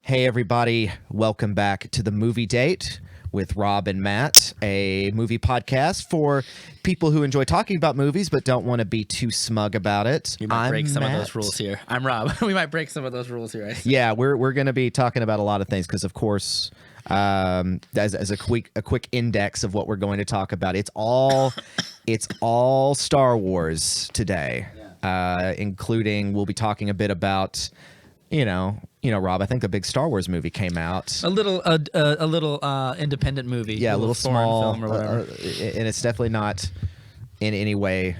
Hey, everybody. Welcome back to the Movie Date with Rob and Matt, a movie podcast for people who enjoy talking about movies but don't want to be too smug about it. We might break some Matt. of those rules here. I'm Rob. We might break some of those rules here. Right? Yeah, we're going to be talking about a lot of things because, of course, as a quick index of what we're going to talk about, it's all Star Wars today, including we'll be talking a bit about. You know, Rob, I think a big Star Wars movie came out. A little independent movie. Yeah, a little small, film or whatever. And it's definitely not in any way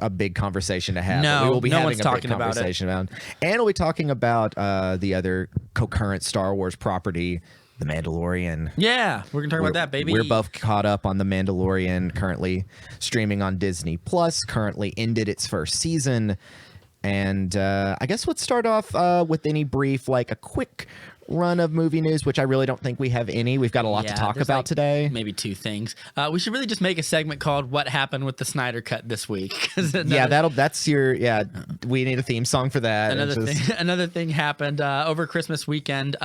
a big conversation to have. No, we will be no having one's a talking big about it. conversation about it. And we'll be talking about the other concurrent Star Wars property, The Mandalorian. Yeah, we're gonna talk about that, baby. We're both caught up on The Mandalorian, currently streaming on Disney Plus. Currently ended its first season. And I guess let's start off with any brief, like a quick run of movie news, which I really don't think we have any. We've got a lot to talk there's about like today. Maybe two things. We should really just make a segment called "What Happened with the Snyder Cut this week." That's your we need a theme song for that. Another thing happened over Christmas weekend.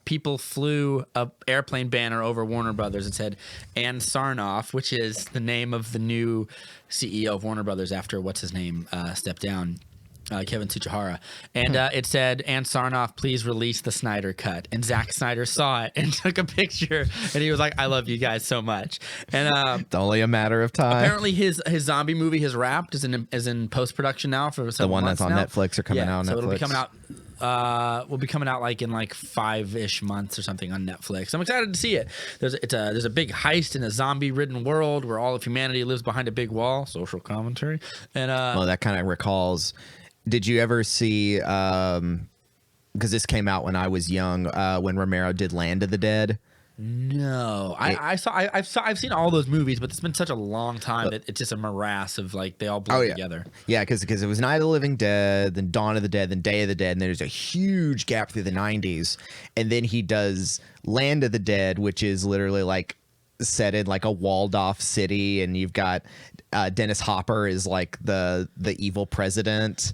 People flew a airplane banner over Warner Brothers and said Ann Sarnoff, which is the name of the new CEO of Warner Brothers after what's his name stepped down. Kevin Tsuchihara, and it said, "Ann Sarnoff, please release the Snyder Cut." And Zack Snyder saw it and took a picture, and he was like, "I love you guys so much." And it's only a matter of time. Apparently, his zombie movie has wrapped, is in post production now for the one that's on now. Netflix or coming out on so Netflix. It'll be coming out. Will be coming out like in 5-ish months or something on Netflix. I'm excited to see it. There's a big heist in a zombie-ridden world where all of humanity lives behind a big wall. Social commentary, and well, that kind of recalls. Did you ever see? Because this came out when I was young. When Romero did Land of the Dead. No, I've seen all those movies, but it's been such a long time that it's just a morass of they all blend together. Yeah, because it was Night of the Living Dead, then Dawn of the Dead, then Day of the Dead, and there's a huge gap through the 90s, and then he does Land of the Dead, which is literally set in a walled off city, and you've got Dennis Hopper is the evil president,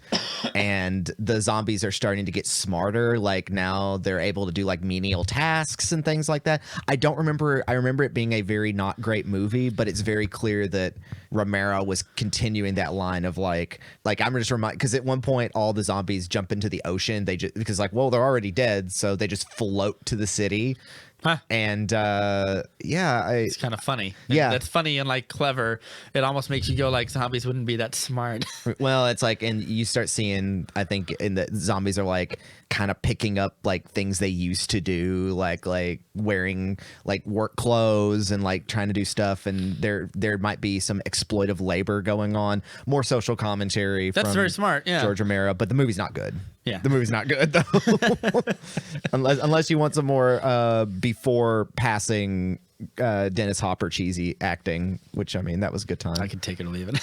and the zombies are starting to get smarter. Now they're able to do menial tasks and things like that. I remember it being a very not great movie, but it's very clear that Romero was continuing that line of I'm just reminded, because at one point all the zombies jump into the ocean. They just because they're already dead, so they just float to the city. Huh. And it's kind of funny. Yeah, that's funny and clever. It almost makes you go zombies wouldn't be that smart. Well, it's and you start seeing, I think, in the zombies are kind of picking up things they used to do, like wearing work clothes and trying to do stuff, and there might be some exploitive labor going on. More social commentary. That's from very smart. Yeah, George Romero, but the movie's not good. Yeah, the movie's not good though. unless you want some more before passing Dennis Hopper cheesy acting, which that was a good time. I could take it or leave it.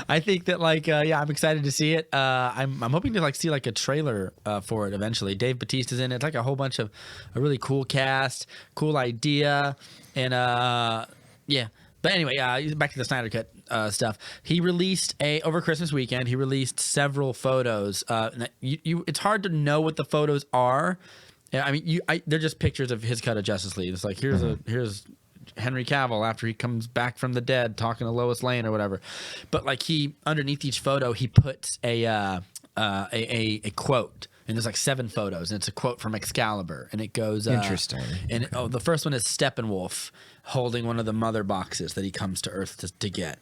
I think that I'm excited to see it. I'm hoping to see a trailer for it eventually. Dave Bautista's in it. It's a whole bunch of a really cool cast, cool idea, and yeah. But anyway, back to the Snyder Cut stuff. He released over Christmas weekend. He released several photos. It's hard to know what the photos are. They're just pictures of his cut of Justice League. It's here's Henry Cavill after he comes back from the dead talking to Lois Lane or whatever. But he underneath each photo he puts a quote. And there's 7 photos, and it's a quote from Excalibur, and it goes interesting. And the first one is Steppenwolf holding one of the mother boxes that he comes to Earth to get,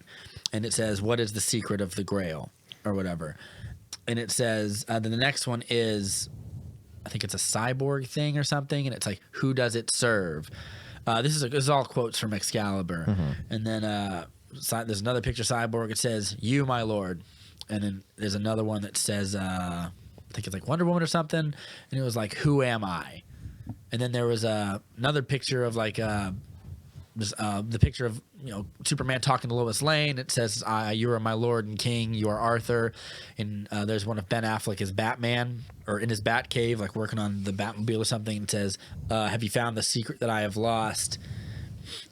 and it says, "What is the secret of the Grail?" or whatever. And it says then the next one is, I think it's a cyborg thing or something, and it's "Who does it serve?" This is all quotes from Excalibur, and then there's another picture of Cyborg. It says, "You, my lord," and then there's another one that says. I think it's Wonder Woman or something, and it was "Who am I?" And then there was another picture of the picture of Superman talking to Lois Lane. It says, "You are my lord and king. You are Arthur." And there's one of Ben Affleck as Batman, or in his Batcave, working on the Batmobile or something. It says, "Have you found the secret that I have lost?"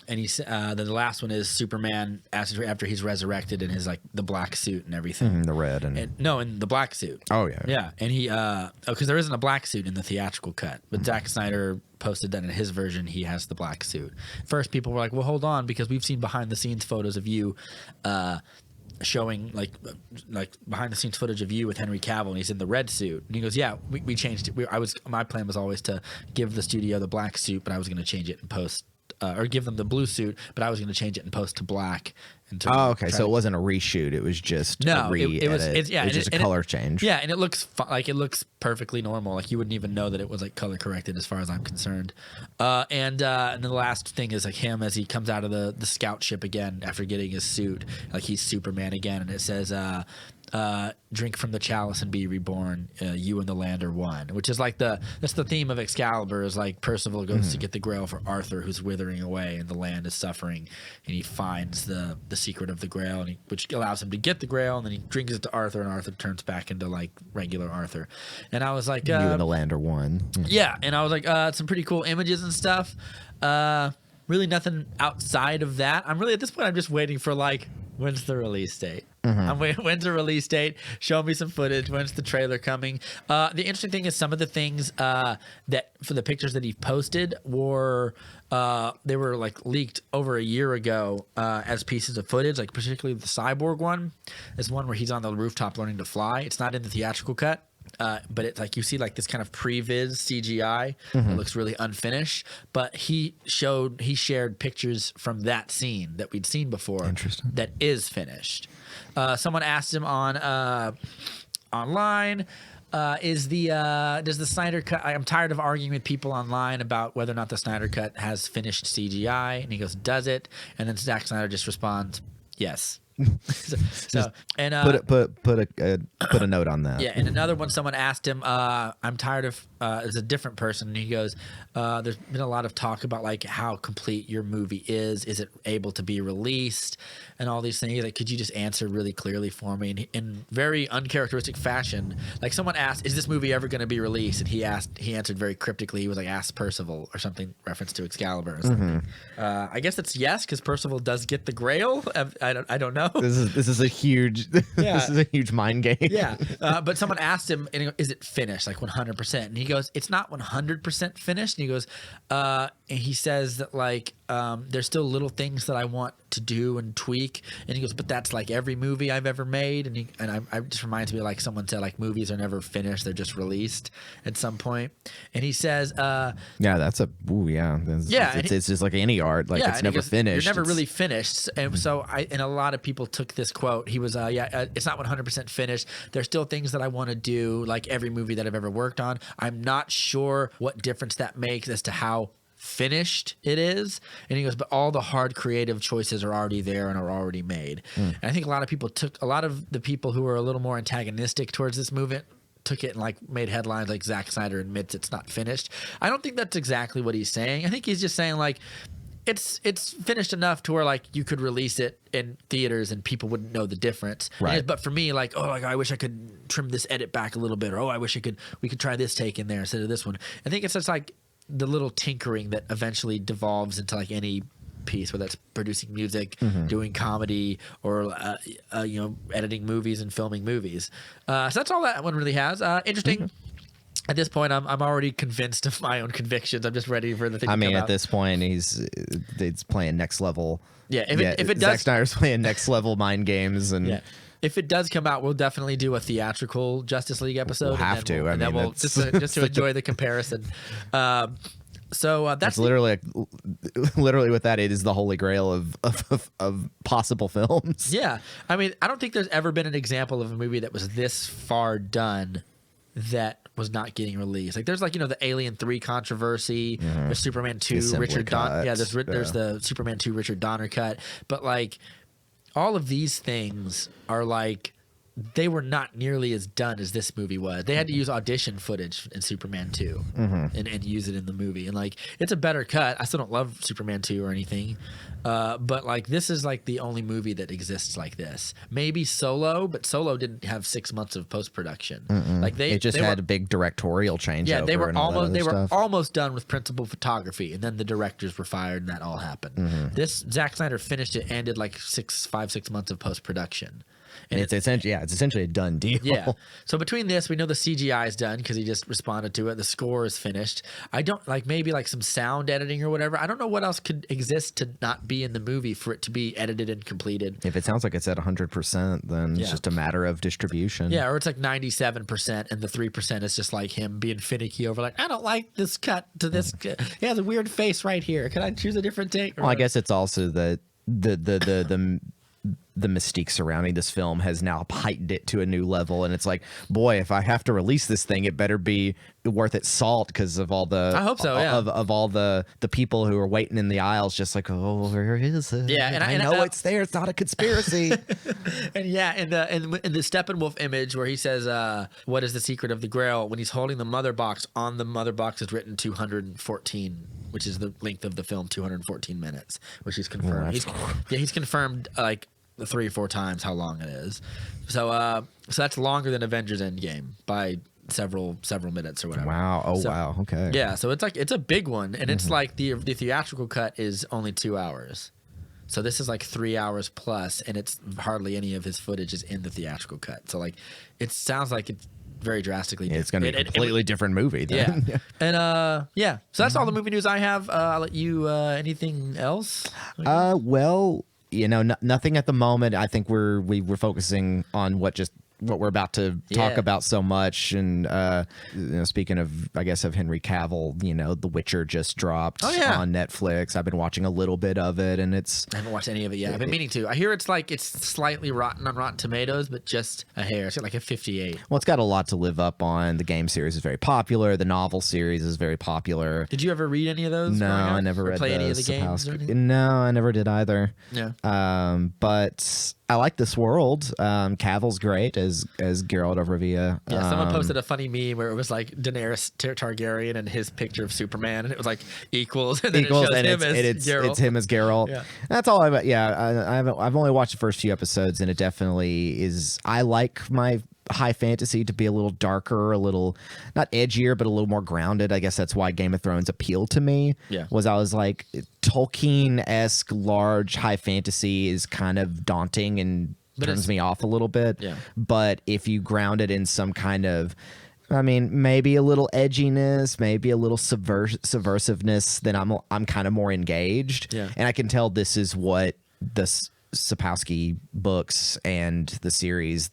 and the last one is Superman after he's resurrected in his like the black suit and everything. The red and in the black suit. oh yeah, Yeah, and he because there isn't a black suit in the theatrical cut, but Zack Snyder posted that in his version he has the black suit. First, people were like, "Well, hold on," because we've seen behind the scenes photos of you, showing like behind the scenes footage of you with Henry Cavill, and he's in the red suit. And he goes, "Yeah, we changed it. My plan was always to give the studio the black suit, but I was going to change it in post." Or give them the blue suit, but I was going to change it in post to black. And to okay. So it wasn't a reshoot; it was just no, a it was just a color change. Yeah, and it looks like it looks perfectly normal. Like you wouldn't even know that it was like color corrected, as far as I'm concerned. And then the last thing is like him as he comes out of the scout ship again after getting his suit, like he's Superman again, and it says. Drink from the chalice and be reborn. You and the land are one, which is like that's the theme of Excalibur. Is like Percival goes to get the Grail for Arthur, who's withering away, and the land is suffering, and he finds the secret of the Grail, and which allows him to get the Grail, and then he drinks it to Arthur, and Arthur turns back into like regular Arthur. And I was like, you and the land are one. Yeah, and I was like, some pretty cool images and stuff. Really nothing outside of that. I'm really at this point. I'm just waiting for like. When's the release date? I'm waiting. When's the release date? Show me some footage. When's the trailer coming? The interesting thing is some of the things that for the pictures that he posted were they were like leaked over a year ago as pieces of footage. Like particularly the Cyborg one is one where he's on the rooftop learning to fly. It's not in the theatrical cut. But it's like you see like this kind of previs CGI that looks really unfinished. But he shared pictures from that scene that we'd seen before. Interesting. That is finished. Someone asked him on online. Does the Snyder Cut? I'm tired of arguing with people online about whether or not the Snyder Cut has finished CGI, and he goes, "Does it?" And then Zack Snyder just responds, "Yes." so and put a note on that. Yeah, and another one, someone asked him, I'm tired of it's a different person, and he goes, there's been a lot of talk about like how complete your movie is it able to be released and all these things. Like, could you just answer really clearly for me? And in very uncharacteristic fashion, like someone asked, is this movie ever going to be released? And he answered very cryptically. He was like, ask Percival or something, reference to Excalibur or something. I guess it's yes, because Percival does get the Grail. I don't know. This is a huge this is a huge mind game. Yeah, but someone asked him, and he goes, is it finished, like 100%? And he goes, it's not 100% finished. And he goes, and he says that like there's still little things that I want to do and tweak. And he goes, but that's like every movie I've ever made. And I just reminds me like someone said like movies are never finished; they're just released at some point. And he says, yeah, that's a it's just like any art, like it's never finished. You're never really finished. And so and a lot of people took this quote. He was, it's not 100% finished. There's still things that I want to do, like every movie that I've ever worked on. I'm not sure what difference that makes as to how finished it is. And he goes, but all the hard creative choices are already there and are already made. And I think a lot of the people who are a little more antagonistic towards this movement took it and like made headlines like Zack Snyder admits it's not finished. I don't think that's exactly what he's saying. I think he's just saying like it's finished enough to where like you could release it in theaters and people wouldn't know the difference. Right. But for me, like, oh, like I wish I could trim this edit back a little bit, or I wish we could try this take in there instead of this one. I think it's just like the little tinkering that eventually devolves into like any piece, whether that's producing music, doing comedy, or editing movies and filming movies. So that's all that one really has. Interesting. At this point, I'm already convinced of my own convictions. I'm just ready for the thing. At this point, he's playing next level. Yeah, if it does, Zack Snyder's playing next level mind games, and if it does come out, we'll definitely do a theatrical Justice League episode. We'll have to. And then we'll just to enjoy the comparison. So that's literally with that, it is the holy grail of possible films. Yeah, I mean, I don't think there's ever been an example of a movie that was this far done that was not getting released. Like there's like the Alien 3 controversy, there's Superman 2 Richard Donner. Yeah, there's the Superman 2 Richard Donner cut. But like all of these things are like they were not nearly as done as this movie was. They had to use audition footage in Superman 2 and use it in the movie. And like, it's a better cut. I still don't love Superman 2 or anything. But like, this is like the only movie that exists like this. Maybe Solo, but Solo didn't have 6 months of post-production. Like It just had a big directorial change. yeah, they were stuff. almost done with principal photography, and then the directors were fired, and that all happened. This Zack Snyder finished it and did like 6 months of post production. And it's essentially a done deal. Yeah. So between this, we know the CGI is done because he just responded to it. The score is finished. I don't like maybe like some sound editing or whatever. I don't know what else could exist to not be in the movie for it to be edited and completed. If it sounds like it's at 100%, then it's just a matter of distribution. Yeah, or it's like 97%, and the 3% is just like him being finicky over like, I don't like this cut to this. He has a weird face right here. Can I choose a different take? Well, I guess it's also the mystique surrounding this film has now heightened it to a new level, and it's like, boy, if I have to release this thing, it better be worth its salt because of all the I hope so, yeah. of all the people who are waiting in the aisles, just like, oh, where is it? Yeah, and I know it's there. It's not a conspiracy. And yeah, in the Steppenwolf image where he says, "What is the secret of the Grail?" When he's holding the mother box, on the mother box is written 214, which is the length of the film, 214 minutes, which he's confirmed. He's confirmed like 3 or 4 times how long it is. So that's longer than Avengers Endgame by several minutes or whatever. Wow. Oh, wow. Okay. Yeah, so it's a big one, and it's like the theatrical cut is only 2 hours. So this is like 3 hours plus, and it's hardly any of his footage is in the theatrical cut. So like, it sounds like it's very drastically different. It's going to be a completely different movie then. Yeah. And yeah. So that's all the movie news I have. I'll let you anything else? Well, nothing at the moment. I think we're focusing on what we're about to talk about so much. And speaking of, I guess, of Henry Cavill, The Witcher just dropped on Netflix. I've been watching a little bit of it, and I haven't watched any of it yet. I've been meaning to. I hear it's slightly rotten on Rotten Tomatoes, but just a hair. It's got like a 58. Well, it's got a lot to live up on. The game series is very popular. The novel series is very popular. Did you ever read any of those? No, I never read play any of the games. No, I never did either. Yeah. But I like this world. Cavill's great as Geralt of Rivia. Yeah, someone posted a funny meme where it was like Daenerys Targaryen and his picture of Superman, and it was like equals, and then equals, it shows and him as Geralt. It's him as Geralt. Yeah. That's all I've. Yeah, I've only watched the first few episodes, and it definitely is. I like my high fantasy to be a little darker, a little not edgier, but a little more grounded. I guess that's why Game of Thrones appealed to me. Yeah. Was I was like, Tolkien-esque large high fantasy is kind of daunting and turns me off a little bit. Yeah. But if you ground it in some kind of, I mean, maybe a little edginess, maybe a little subversiveness, then I'm kind of more engaged. Yeah. And I can tell this is what the Sapkowski books and the series,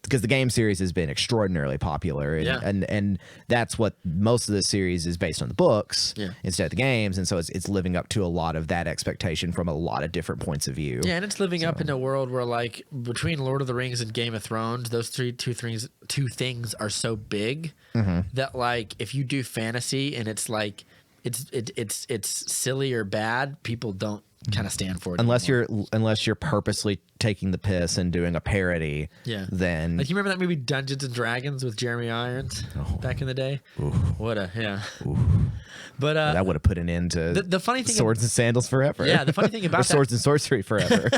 because the game series has been extraordinarily popular, and that's what most of the series is based on, the books instead of the games, and so it's living up to a lot of that expectation from a lot of different points of view. Yeah, and it's living up in a world where, like, between Lord of the Rings and Game of Thrones, those two things are so big that, like, if you do fantasy and it's like it's silly or bad, people don't kind of stand for it unless you're purposely taking the piss and doing a parody. Then, like, you remember that movie Dungeons and Dragons with Jeremy Irons back in the day? But that would have put an end to the funny thing, Swords and Sandals forever. Yeah, the funny thing about Swords and Sorcery forever.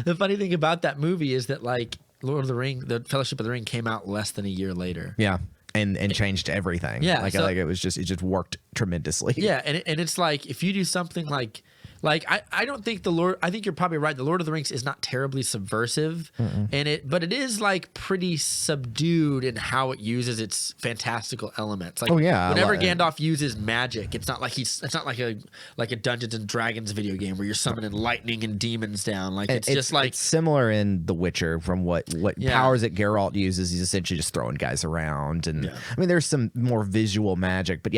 The funny thing about that movie is that, like, Lord of the Ring, the Fellowship of the Ring came out less than a year later. Yeah. And changed everything. Yeah, like it just worked tremendously. Yeah, and it's like, if you do something like I don't think I think you're probably right. The Lord of the Rings is not terribly subversive, but it is like pretty subdued in how it uses its fantastical elements. Like, whenever Gandalf uses magic, it's not like a Dungeons and Dragons video game where you're summoning lightning and demons down. Like, it's just like, it's similar in The Witcher from what powers that Geralt uses. He's essentially just throwing guys around, and I mean, there's some more visual magic, but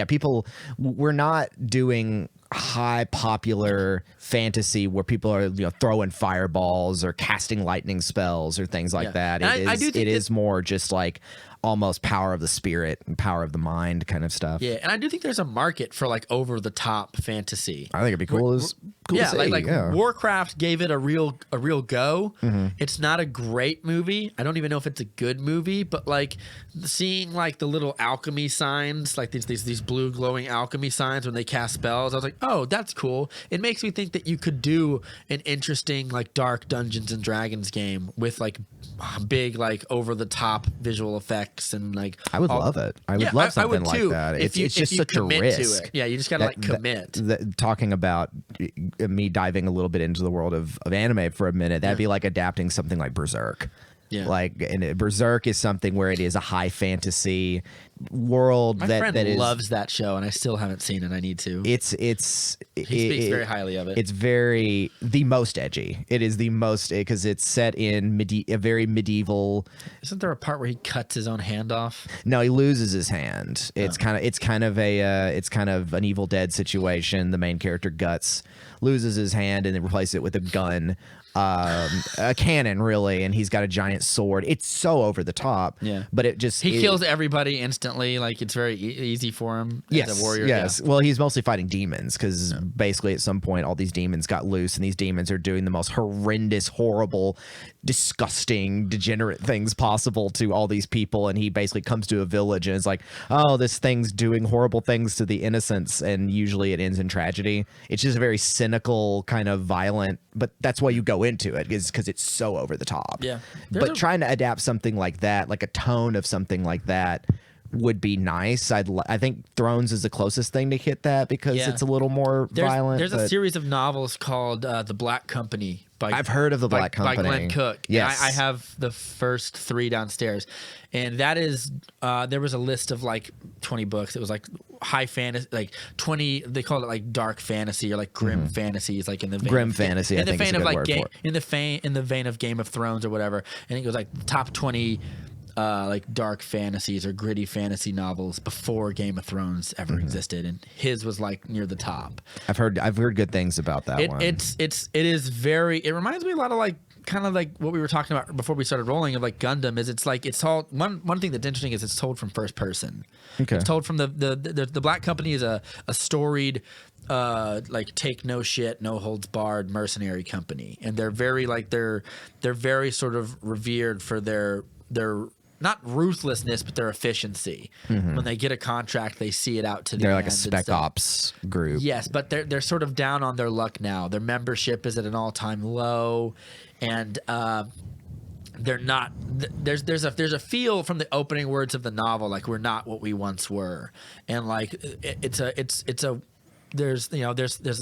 we're not doing high popular fantasy where people are throwing fireballs or casting lightning spells or things like that. It is more just like almost power of the spirit and power of the mind kind of stuff. Yeah, and I do think there's a market for like over the top fantasy. I think it'd be cool. Cool Yeah, to see, like yeah. Warcraft gave it a real go. Mm-hmm. It's not a great movie. I don't even know if it's a good movie, but like seeing like the little alchemy signs, like these blue glowing alchemy signs when they cast spells, I was like, oh, that's cool. It makes me think that you could do an interesting like dark Dungeons and Dragons game with like big like over the top visual effects and like I would love it. I would love something like that. If It's just you such a commit risk. to it. Yeah, you just gotta like commit. Talking about me diving a little bit into the world of anime for a minute, that'd be like adapting something like Berserk. Yeah. Like, and Berserk is something where it is a high fantasy world My friend loves that show, and I still haven't seen it. I need to. He speaks very highly of it. It's the most edgy. It is the most, because it's set in a very medieval. Isn't there a part where he cuts his own hand off? No, he loses his hand. It's kind of an Evil Dead situation. The main character Guts loses his hand and then replaces it with a gun. A cannon, really, and he's got a giant sword. It's so over the top. Yeah, but he kills everybody instantly. Like it's very easy for him as a warrior. Yes. Yeah. Well, he's mostly fighting demons because basically at some point all these demons got loose, and these demons are doing the most horrendous, horrible, disgusting, degenerate things possible to all these people. And he basically comes to a village and is like, "Oh, this thing's doing horrible things to the innocents," and usually it ends in tragedy. It's just a very cynical, kind of violent. But that's why you go into it, is because it's so over the top. Yeah. But trying to adapt something like that, like a tone of something like that, would be nice. I think Thrones is the closest thing to hit that because it's a little more violent. There's a series of novels called The Black Company. I've heard of The Black Company. By Glenn Cook. Yes. I have the first 3 downstairs. And that is, there was a list of like 20 books. It was like high fantasy, like 20, they called it like dark fantasy or like grim fantasies, like in the vein grim fantasy, I think is a good word for it. in the vein of Game of Thrones or whatever. And it was like the top 20 like dark fantasies or gritty fantasy novels before Game of Thrones ever existed, and his was like near the top. I've heard good things about that one. It is very. It reminds me a lot of like kind of like what we were talking about before we started rolling of like Gundam. Is it's told one thing that's interesting is it's told from first person. Okay. It's told from the Black Company is a storied. Like take no shit, no holds barred mercenary company, and they're very like they're very sort of revered for their not ruthlessness, but their efficiency. When they get a contract, they see it out to the end. They're like a spec ops group. Yes, but they're sort of down on their luck now. Their membership is at an all-time low, and they're not. There's a feel from the opening words of the novel like we're not what we once were, and like it's a. There's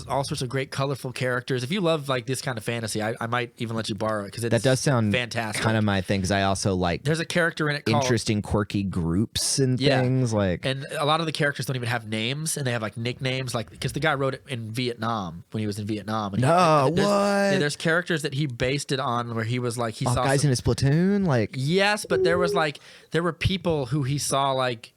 all sorts of great colorful characters. If you love like this kind of fantasy, I might even let you borrow it because that does sound fantastic. Kind of my thing because I also like. There's a character in it called interesting, quirky groups and things like. And a lot of the characters don't even have names, and they have like nicknames, like because the guy wrote it in Vietnam when he was in Vietnam. And there's characters that he based it on where he was like he saw guys in his platoon, like yes, but there were people who he saw like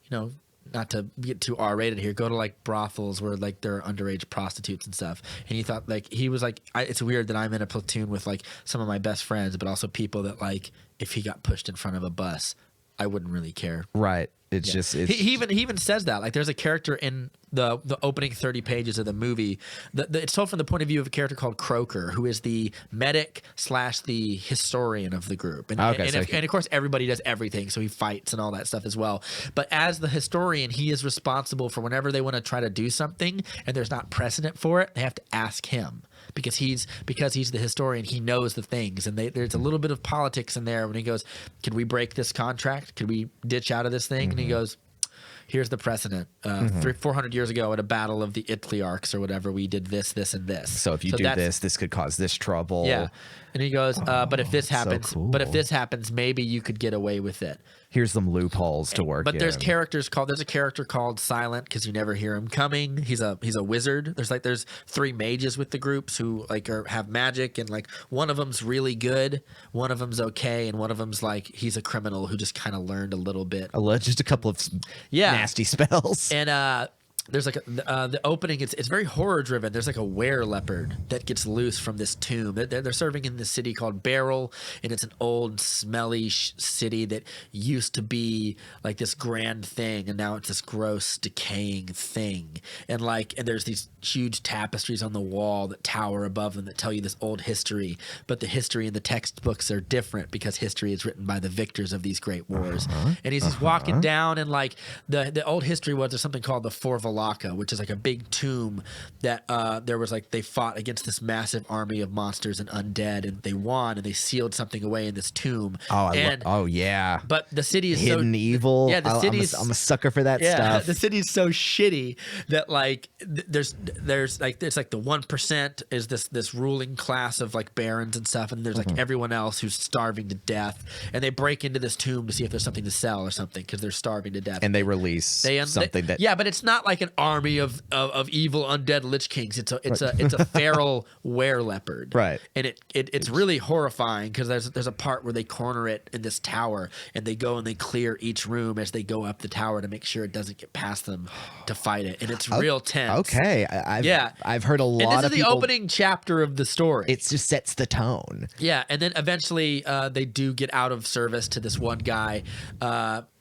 not to get too R-rated here, go to like brothels where like there are underage prostitutes and stuff, and he thought like he was like it's weird that I'm in a platoon with like some of my best friends, but also people that like if he got pushed in front of a bus, I wouldn't really care. Right. It's just he even says that like there's a character in the opening 30 pages of the movie it's told from the point of view of a character called Croker, who is the medic / the historian of the group, and of course everybody does everything, so he fights and all that stuff as well, but as the historian he is responsible for whenever they want to try to do something and there's not precedent for it, they have to ask him. Because he's the historian, he knows the things, and there's a little bit of politics in there when he goes, "Could we break this contract? Could we ditch out of this thing?" And he goes, "Here's the precedent. 400 years ago at a battle of the Itliarchs or whatever, we did this, this, and this. So if you do this could cause this trouble." Yeah. And he goes, "But if this happens, so cool. but if this happens, maybe you could get away with it." Here's some loopholes to work. But there's a character called Silent because you never hear him coming. He's a wizard. There's 3 mages with the groups who like have magic, and like one of them's really good, one of them's okay, and one of them's like he's a criminal who just kind of learned a little bit. Just a couple of nasty spells. And there's like the opening. It's very horror driven. There's like a were leopard that gets loose from this tomb. They're serving in this city called Beryl, and it's an old, smelly city that used to be like this grand thing, and now it's this gross, decaying thing. And there's these huge tapestries on the wall that tower above them that tell you this old history. But the history in the textbooks are different because history is written by the victors of these great wars. And he's walking down, and like the old history was there's something called the Fort Valaka, which is like a big tomb that there was like they fought against this massive army of monsters and undead, and they won, and they sealed something away in this tomb. Oh yeah. But the city is Hidden evil. Yeah, the city's I'm a sucker for that stuff. The city's so shitty that like there's like it's like the 1% is this ruling class of like barons and stuff, and there's like everyone else who's starving to death, and they break into this tomb to see if there's something to sell or something because they're starving to death. And they release something that yeah, but it's not like an army of evil undead lich kings. It's a feral were leopard, right? And it's really horrifying because there's a part where they corner it in this tower, and they go and they clear each room as they go up the tower to make sure it doesn't get past them to fight it, and it's real tense. Okay, I've heard a lot and this of is people. the opening chapter of the story. It just sets the tone. Yeah, and then eventually they do get out of service to this one guy.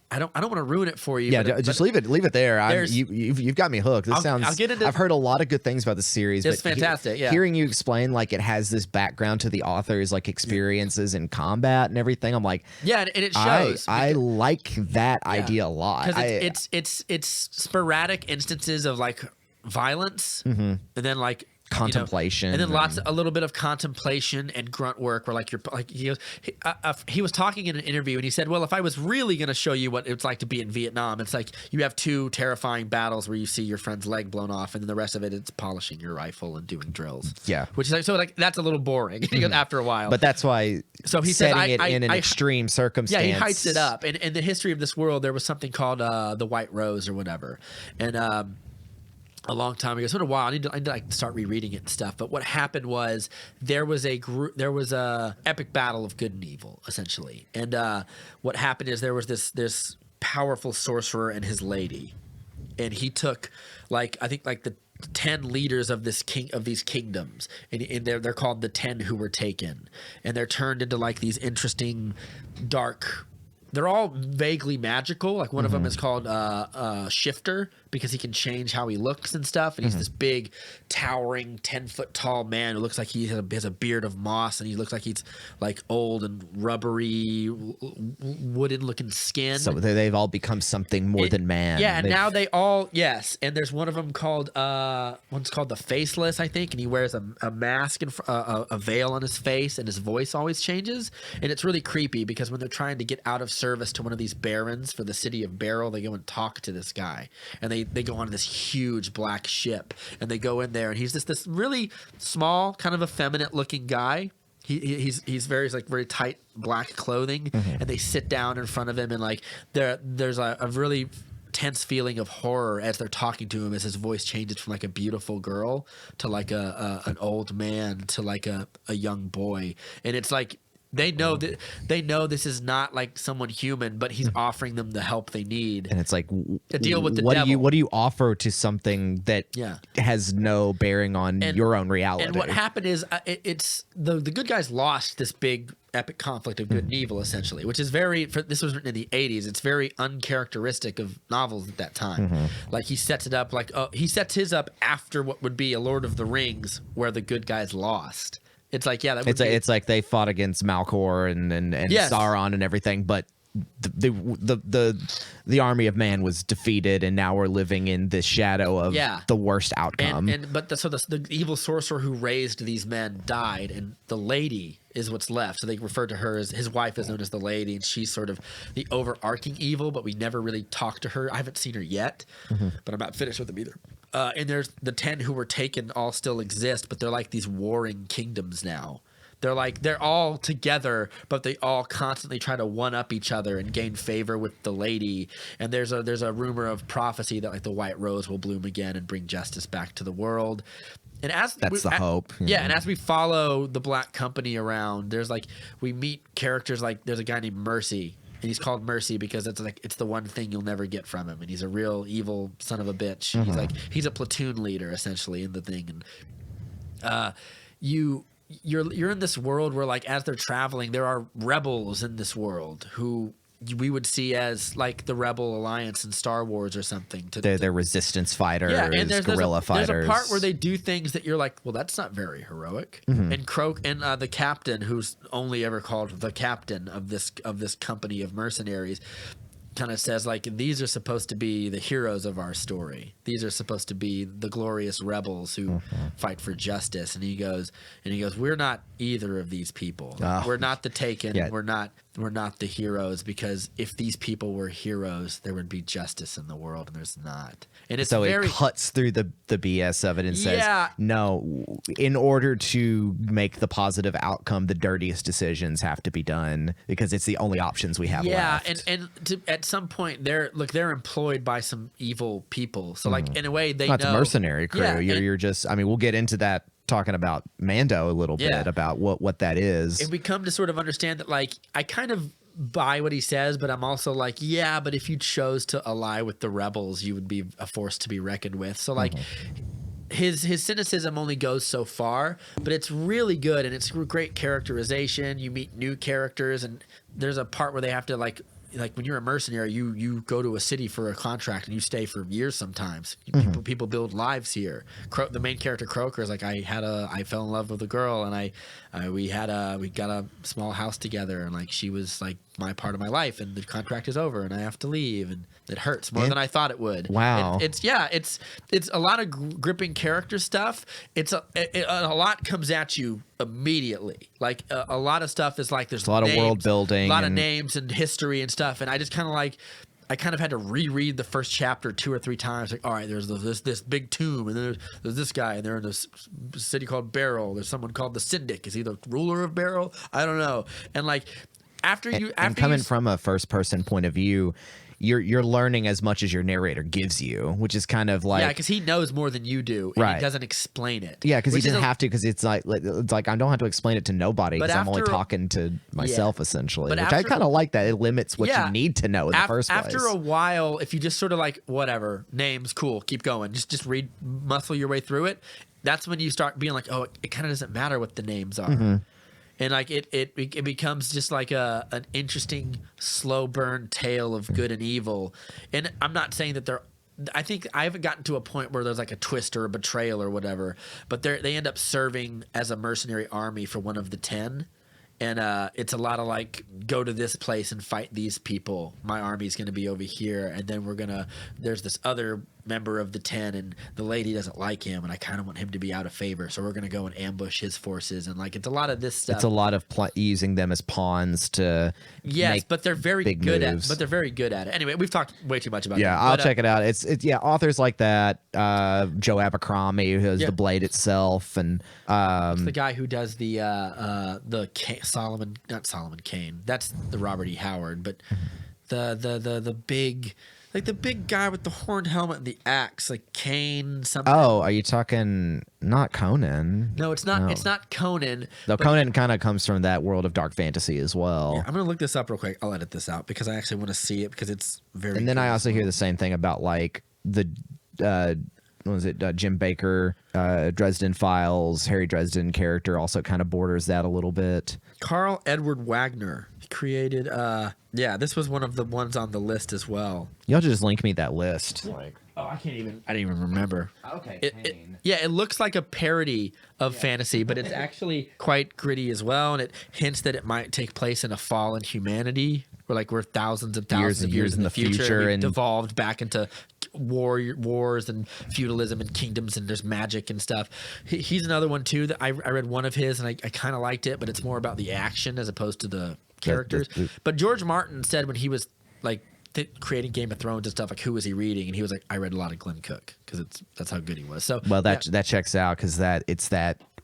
I don't want to ruin it for you. Yeah, but just leave it there. You've got me hooked. This sounds. I'll get into, I've heard a lot of good things about the series. It's fantastic. Yeah, hearing you explain like it has this background to the author's like experiences in combat and everything. I'm like, yeah, and it shows. I like that idea a lot because it's sporadic instances of like violence, and then like contemplation, and then a little bit of contemplation and grunt work where like you're like he was talking in an interview and he said, well, if I was really going to show you what it's like to be in Vietnam, it's like you have 2 terrifying battles where you see your friend's leg blown off, and then the rest of it it's polishing your rifle and doing drills, which is like, so like that's a little boring after a while. But that's why so he setting says it in an extreme circumstance, he heights it up. And in the history of this world there was something called the White Rose or whatever, and a long time ago. It's been a while. I need to like start rereading it and stuff. But what happened was there was a epic battle of good and evil, essentially. And what happened is there was this powerful sorcerer and his lady, and he took like I think like the 10 leaders of these kingdoms, and they're called the 10 who were taken, and they're turned into like these interesting dark. They're all vaguely magical. Like one of them is called Shifter because he can change how he looks and stuff. And he's this big, towering, 10-foot tall man who looks like he has a beard of moss, and he looks like he's like old and rubbery, wooden-looking skin. So they've all become something more than man. Yeah, and now they all And there's one of them called one's called the Faceless, I think, and he wears a mask and a veil on his face, and his voice always changes, and it's really creepy because when they're trying to get out of service to one of these barons for the city of Beryl, they go and talk to this guy, and they go on this huge black ship, and they go in there, and he's just this really small, kind of effeminate looking guy. He's very tight black clothing, and they sit down in front of him, and like there's a really tense feeling of horror as they're talking to him, as his voice changes from like a beautiful girl to like an old man to like a young boy, and it's like they know this is not like someone human, but he's offering them the help they need, and it's like to deal with the devil. What do you offer to something that has no bearing on your own reality? And what happened is it's the good guys lost this big epic conflict of good and evil, essentially, which is this was written in the 80s. It's very uncharacteristic of novels at that time. Like he sets it up like he sets his up after what would be a Lord of the Rings where the good guys lost. It's like it's like they fought against Malcor and Sauron and everything, but the army of man was defeated, and now we're living in the shadow of the worst outcome. But the evil sorcerer who raised these men died, and the lady is what's left. So they refer to her as his wife is known as the lady, and she's sort of the overarching evil, but we never really talked to her. I haven't seen her yet, but I'm not finished with them either. And there's the 10 who were taken all still exist, but they're like these warring kingdoms now. They're all together, but they all constantly try to one up each other and gain favor with the lady. And there's a rumor of prophecy that like the White Rose will bloom again and bring justice back to the world. And that's the hope. Yeah, and as we follow the Black Company around, we meet characters like there's a guy named Mercy And he's called Mercy because it's the one thing you'll never get from him, and he's a real evil son of a bitch. He's a platoon leader essentially in the thing, and you're in this world where, like, as they're traveling, there are rebels in this world who we would see as like the Rebel Alliance in Star Wars or something. They're resistance fighters, and guerrilla fighters. There's a part where they do things that you're like, well, that's not very heroic. And the captain, who's only ever called the captain of this company of mercenaries, kind of says, like, these are supposed to be the heroes of our story. These are supposed to be the glorious rebels who fight for justice. And he goes, we're not either of these people. We're not the Taken. Yeah. We're not the heroes, because if these people were heroes, there would be justice in the world, and there's not. And it's so very, it cuts through the BS of it and says, Yeah. no, in order to make the positive outcome, the dirtiest decisions have to be done because it's the only options we have left. At some point they're employed by some evil people. So like in a way they That's know a mercenary crew. Yeah, You're just, I mean, we'll get into that talking about Mando a little Yeah. bit about what that is. and we come to sort of understand that, like, I kind of buy what he says, but I'm also like, yeah, but if you chose to ally with the rebels, you would be a force to be reckoned with. So like his cynicism only goes so far, but it's really good, and it's great characterization. You meet new characters, and there's a part where they have to like when you're a mercenary, you go to a city for a contract and you stay for years sometimes. People build lives here. The main character Croker is like, I fell in love with a girl, and we got a small house together, and like she was like my part of my life, and the contract is over and I have to leave, and it hurts more than I thought it would. Wow. It's a lot of gripping character stuff. A lot comes at you immediately. Like a lot of stuff is like there's a lot of world building, a lot of names and history and stuff, and I just kind of had to reread the first chapter 2 or 3 times. Like, all right, there's this big tomb, and there's this guy, and they're in this city called Beryl. There's someone called the Syndic. Is he the ruler of Beryl? I don't know. And like after coming from a first person point of view, you're learning as much as your narrator gives you, which is kind of like, yeah, because he knows more than you do, and Right. he doesn't explain it. yeah, because he doesn't have to, because it's like I don't have to explain it to nobody because I'm only after- talking to myself essentially, But which I after- kind of like that. It limits what you need to know in the first place. After a while, if you just sort of like, whatever, names, cool, keep going, just read, muscle your way through it, that's when you start being like, oh, it kind of doesn't matter what the names are. And like it becomes just like an interesting slow burn tale of good and evil. And I'm not saying that I think I haven't gotten to a point where there's like a twist or a betrayal or whatever, but they end up serving as a mercenary army for one of the 10. And it's a lot of like, go to this place and fight these people. My army's going to be over here, and then there's this other member of the 10, and the lady doesn't like him, and I kind of want him to be out of favor, so we're going to go and ambush his forces. And like, it's a lot of this stuff. It's a lot of using them as pawns to make but they're very big good moves. at it. Anyway, we've talked way too much about Yeah, that. I'll check it out. It's authors like that. Joe Abercrombie, who has Yeah. The Blade itself, and the guy who does the not Solomon Kane. That's the Robert E. Howard, but the big, like the big guy with the horned helmet and the axe, like Kane something. oh, are you talking not Conan? No, it's not. No. It's not Conan. Though but- Conan kind of comes from that world of dark fantasy as well. I'm gonna look this up real quick. I'll edit this out because I actually want to see it because it's very. And then cool. I also hear the same thing about like the what was it, Jim Baker, Dresden Files, Harry Dresden character also kind of borders that a little bit. Carl Edward Wagner created. This was one of the ones on the list as well. Y'all just link me that list. Oh, I didn't even remember. Okay, It looks like a parody of fantasy, but it's actually quite gritty as well, and it hints that it might take place in a fallen humanity, where we're thousands and thousands of years in the future, and we've devolved back into wars and feudalism and kingdoms, and there's magic and stuff. He's another one too that I read one of his, and I kind of liked it, but it's more about the action as opposed to the characters. But George Martin said when he was like creating Game of Thrones and stuff, like, who was he reading? And he was like, I read a lot of Glenn Cook because that's how good he was. So well, that checks out because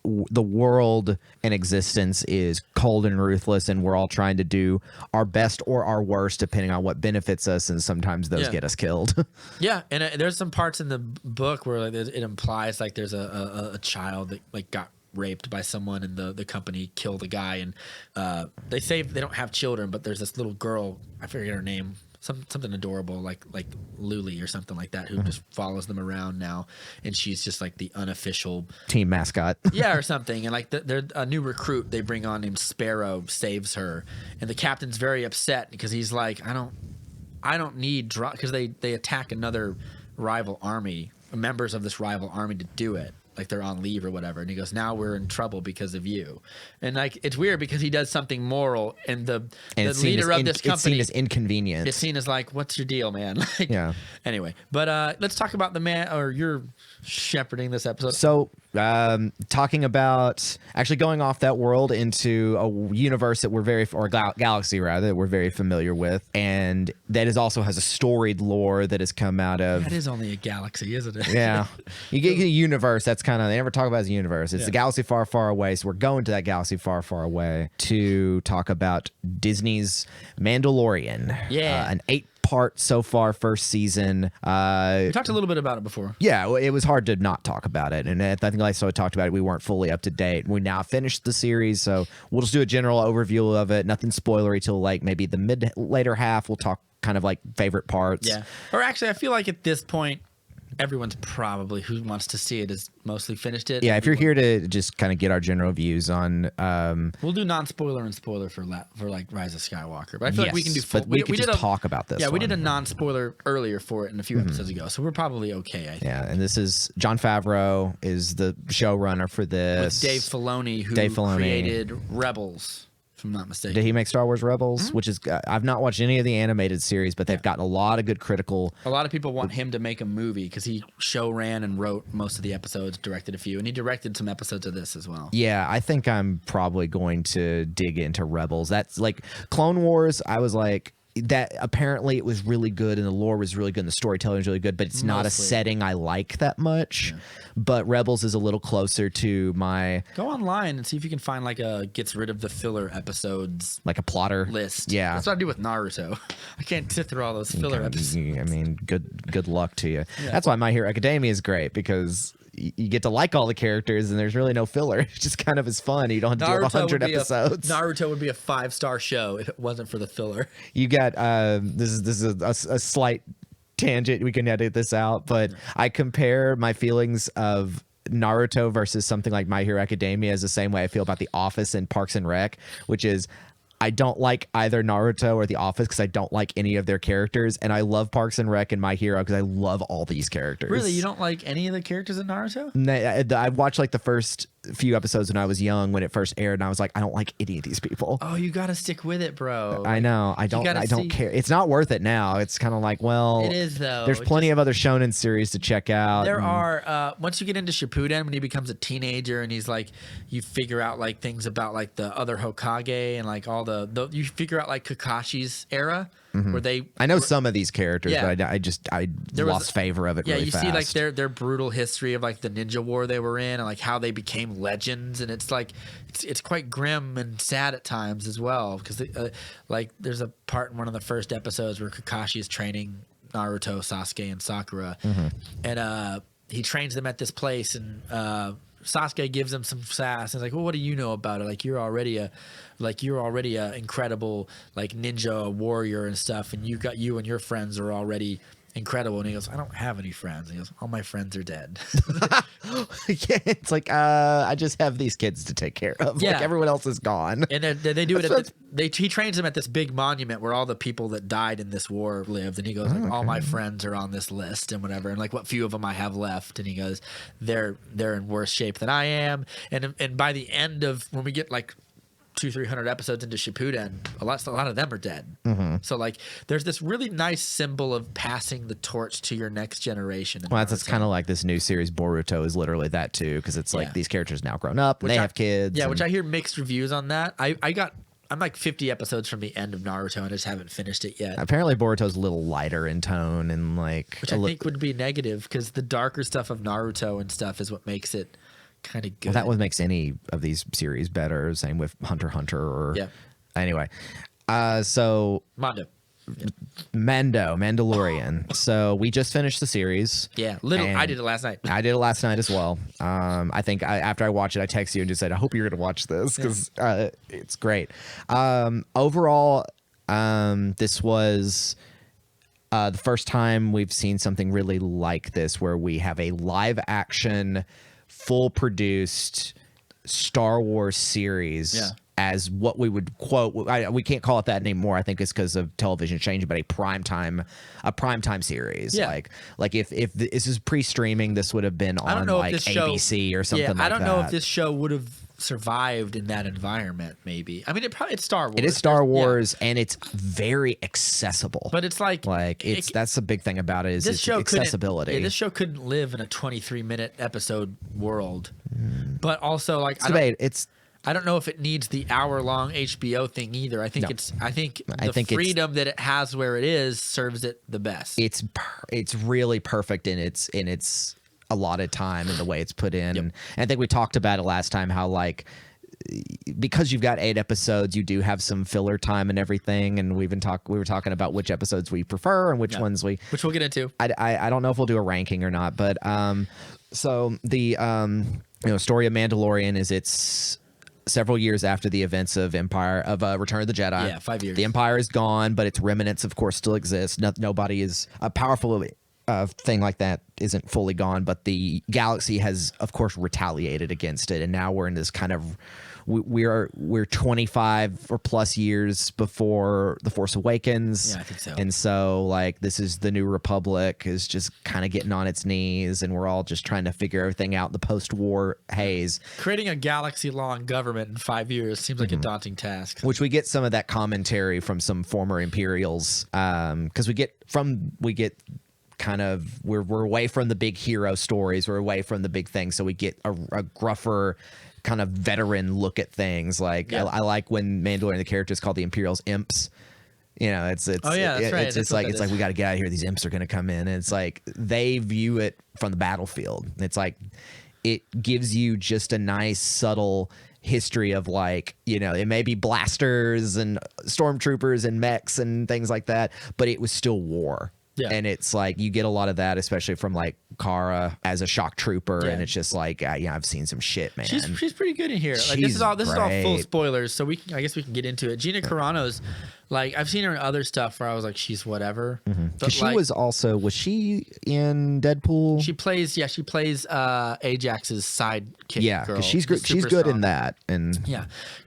the world in existence is cold and ruthless, and we're all trying to do our best or our worst depending on what benefits us, and sometimes those get us killed. Yeah, and there's some parts in the book where it implies like there's a child that like got raped by someone and the company killed a guy, and they don't have children, but there's this little girl, I forget her name, something adorable like Luli or something like that, who just follows them around now, and she's just like the unofficial team mascot. yeah, or something. And like they're a new recruit they bring on named Sparrow saves her, and the captain's very upset because he's like, I don't need because they attack another rival army, members of this rival army, to do it. Like they're on leave or whatever, and he goes, now we're in trouble because of you. And like it's weird because he does something moral, and the leader of this company, it's seen as inconvenient. it's seen as like, what's your deal, man? Like, Yeah. Anyway, but let's talk about the man, or you're shepherding this episode. So, talking about actually going off that world into a universe that we're galaxy rather, that we're very familiar with, and that is also has a storied lore that has come out of. That is only a galaxy, isn't it? Yeah, you get a universe. That's kind of, they never talk about it as a universe. It's a galaxy far, far away. So we're going to that galaxy far, far away to talk about Disney's Mandalorian. Yeah. An 8-part so far, first season. We talked a little bit about it before. Yeah, well, it was hard to not talk about it. And I think last time we talked about it, we weren't fully up to date. We now finished the series, so we'll just do a general overview of it. Nothing spoilery till like maybe the later half. We'll talk kind of like favorite parts. Yeah. Or actually, I feel like at this point, everyone's probably who wants to see it has mostly finished it. Yeah, if you're here to just kind of get our general views on, we'll do non-spoiler and spoiler for like Rise of Skywalker. But I feel like we can do full. But we could just talk about this. Yeah, we one. did a non-spoiler earlier for it in a few episodes ago, so we're probably okay. I think. Yeah, and this is Jon Favreau is the showrunner for this. With Dave Filoni, who created Rebels. If I'm not mistaken. Did he make Star Wars Rebels? Which is, I've not watched any of the animated series, but they've gotten a lot of good critical. A lot of people want him to make a movie because he ran and wrote most of the episodes, directed a few, and he directed some episodes of this as well. Yeah, I think I'm probably going to dig into Rebels. That's like Clone Wars. I was like, that apparently it was really good and the lore was really good and the storytelling was really good, but it's not a setting I like that much. But Rebels is a little closer to my Go online and see if you can find like a gets rid of the filler episodes like a plotter list. Yeah, that's what I do with Naruto. I can't sit through all those filler episodes. I mean, good luck to you. Yeah. That's why My Hero Academia is great, because you get to like all the characters and there's really no filler. It's just kind of as fun. You don't have to do 100 episodes. Naruto would be a 5-star show if it wasn't for the filler. You got this is a slight tangent. We can edit this out, but I compare my feelings of Naruto versus something like My Hero Academia as the same way I feel about The Office and Parks and Rec, which is I don't like either Naruto or The Office because I don't like any of their characters, and I love Parks and Rec and My Hero because I love all these characters. Really, you don't like any of the characters in Naruto? I watched like the first few episodes when I was young when it first aired, and I was like, I don't like any of these people. Oh, you got to stick with it, bro. I know. I don't care. It's not worth it now. It's kind of like, well, it is though. There's plenty of other shonen series to check out. There are once you get into Shippuden, when he becomes a teenager and he's like, you figure out like things about like the other Hokage and like all the you figure out like Kakashi's era. Where I know some of these characters, but I lost favor of it. Yeah, really you fast. see like their brutal history of like the ninja war they were in, and like how they became legends, and it's like it's quite grim and sad at times as well, because like there's a part in one of the first episodes where Kakashi is training Naruto, Sasuke, and Sakura, and he trains them at this place, and Sasuke gives him some sass and is like, well, what do you know about it? Like you're already a incredible like ninja warrior and stuff, and you and your friends are already incredible. And he goes, I don't have any friends. And he goes, all my friends are dead. Yeah, it's like I just have these kids to take care of. Yeah. Like everyone else is gone. And they do it he trains them at this big monument where all the people that died in this war lived, and he goes like, all my friends are on this list and whatever, and like what few of them I have left, and he goes, they're in worse shape than I am, and by the end of when we get like 200-300 episodes into Shippuden, a lot of them are dead. So like there's this really nice symbol of passing the torch to your next generation. Well, that's kind of like this new series Boruto is literally that too, because it's like these characters now grown up and they have kids. Yeah, which I hear mixed reviews on that. I'm like 50 episodes from the end of Naruto and I just haven't finished it yet. Apparently Boruto's a little lighter in tone and like, which I think would be negative because the darker stuff of Naruto and stuff is what makes it kind of good. Well, that one makes any of these series better. Same with Hunter x Hunter or anyway. So Mondo. Mandalorian. So we just finished the series. Yeah, literally, I And did it last night. I did it last night as well. I think after I watched it, I texted you and just said, I hope you're going to watch this because it's great. Overall, this was the first time we've seen something really like this where we have a live action, full produced Star Wars series. Yeah. As what we would quote, we can't call it that anymore. I think it's because of television changing, but a primetime series. Yeah. Like if this is pre-streaming, this would have been I don't on know like if this show, ABC or something yeah, like that. I don't know if this show would have survived in that environment. Maybe. I mean, it's Star Wars. It is Star Wars, and it's very accessible. But it's like that's the big thing about it is this its show accessibility. This show couldn't live in a 23-minute episode world. But also, like, I don't know if it needs the hour-long HBO thing either. I think the freedom that it has where it is serves it the best. It's really perfect in its allotted time and the way it's put in. Yep. And I think we talked about it last time how like because you've got 8 episodes, you do have some filler time and everything. And we were talking about which episodes we prefer and which ones which we'll get into. I don't know if we'll do a ranking or not, but so the story of Mandalorian is it's several years after the events of Return of the Jedi. Yeah, 5 years. The Empire is gone, but its remnants, of course, still exist. Nobody is a powerful thing like that isn't fully gone, but the galaxy has, of course, retaliated against it, and now we're in this kind of we're 25 or plus years before The Force Awakens. Yeah, I think so. And so like this is the New Republic is just kind of getting on its knees, and we're all just trying to figure everything out in the post-war haze. Creating a galaxy-long government in 5 years seems like a daunting task. Which we get some of that commentary from some former Imperials, because we get kind of we're away from the big hero stories, we're away from the big things, so we get a gruffer kind of veteran look at things. Like I like when Mandalorian the character is called the Imperials imps. It's that's right. It's like we got to get out of here. These imps are going to come in, and it's like they view it from the battlefield. It's like it gives you just a nice subtle history of like it may be blasters and stormtroopers and mechs and things like that, but it was still war. Yeah. And it's like you get a lot of that, especially from like Cara as a shock trooper, and it's just like I've seen some shit, man. She's pretty good in here. Like this is all full spoilers, so I guess we can get into it. Gina Carano's like I've seen her in other stuff where I was like she's whatever. But she was she in Deadpool? She plays Ajax's sidekick. Yeah, because she's good in that, and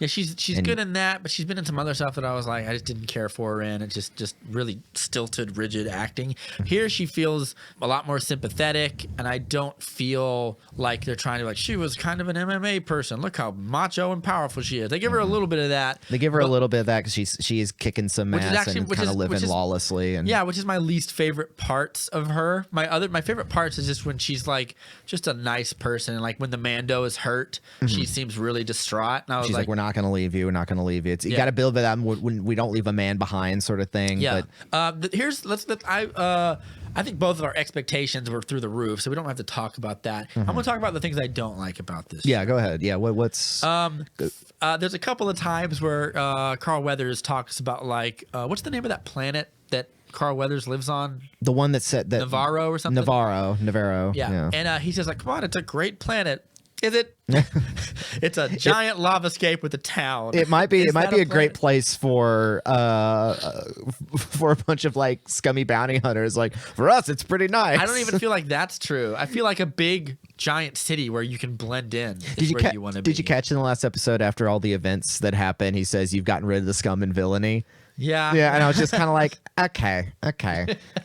she's good in that. But she's been in some other stuff that I was like I just didn't care for her in. It's just really stilted, rigid acting. Here she feels a lot more sympathetic, and I don't feel like they're trying to like she was kind of an MMA person. Look how macho and powerful she is. They give her a little bit of that. They give her a little bit of that because she is kicking some ass and kind of living lawlessly. And which is my least favorite parts of her. My favorite parts is just when she's like just a nice person, and like when the Mando is hurt, she seems really distraught. And she's like, "We're not going to leave you. We're not going to leave you." It's you got to build that when we don't leave a man behind, sort of thing. Yeah. But I think both of our expectations were through the roof, so we don't have to talk about that. I'm going to talk about the things I don't like about this. Yeah, go ahead. Yeah, what's there's a couple of times where Carl Weathers talks about like what's the name of that planet that Carl Weathers lives on? The one that said that Navarro or something. Navarro. Yeah. And he says like, "Come on, it's a great planet." Is it? It's a giant lava scape with a town. It might be. It might be a great place for a bunch of like scummy bounty hunters. Like for us, it's pretty nice. I don't even feel like that's true. I feel like a big giant city where you can blend in. Did you catch in the last episode after all the events that happened? He says you've gotten rid of the scum and villainy. Yeah. And I was just kind of like, okay,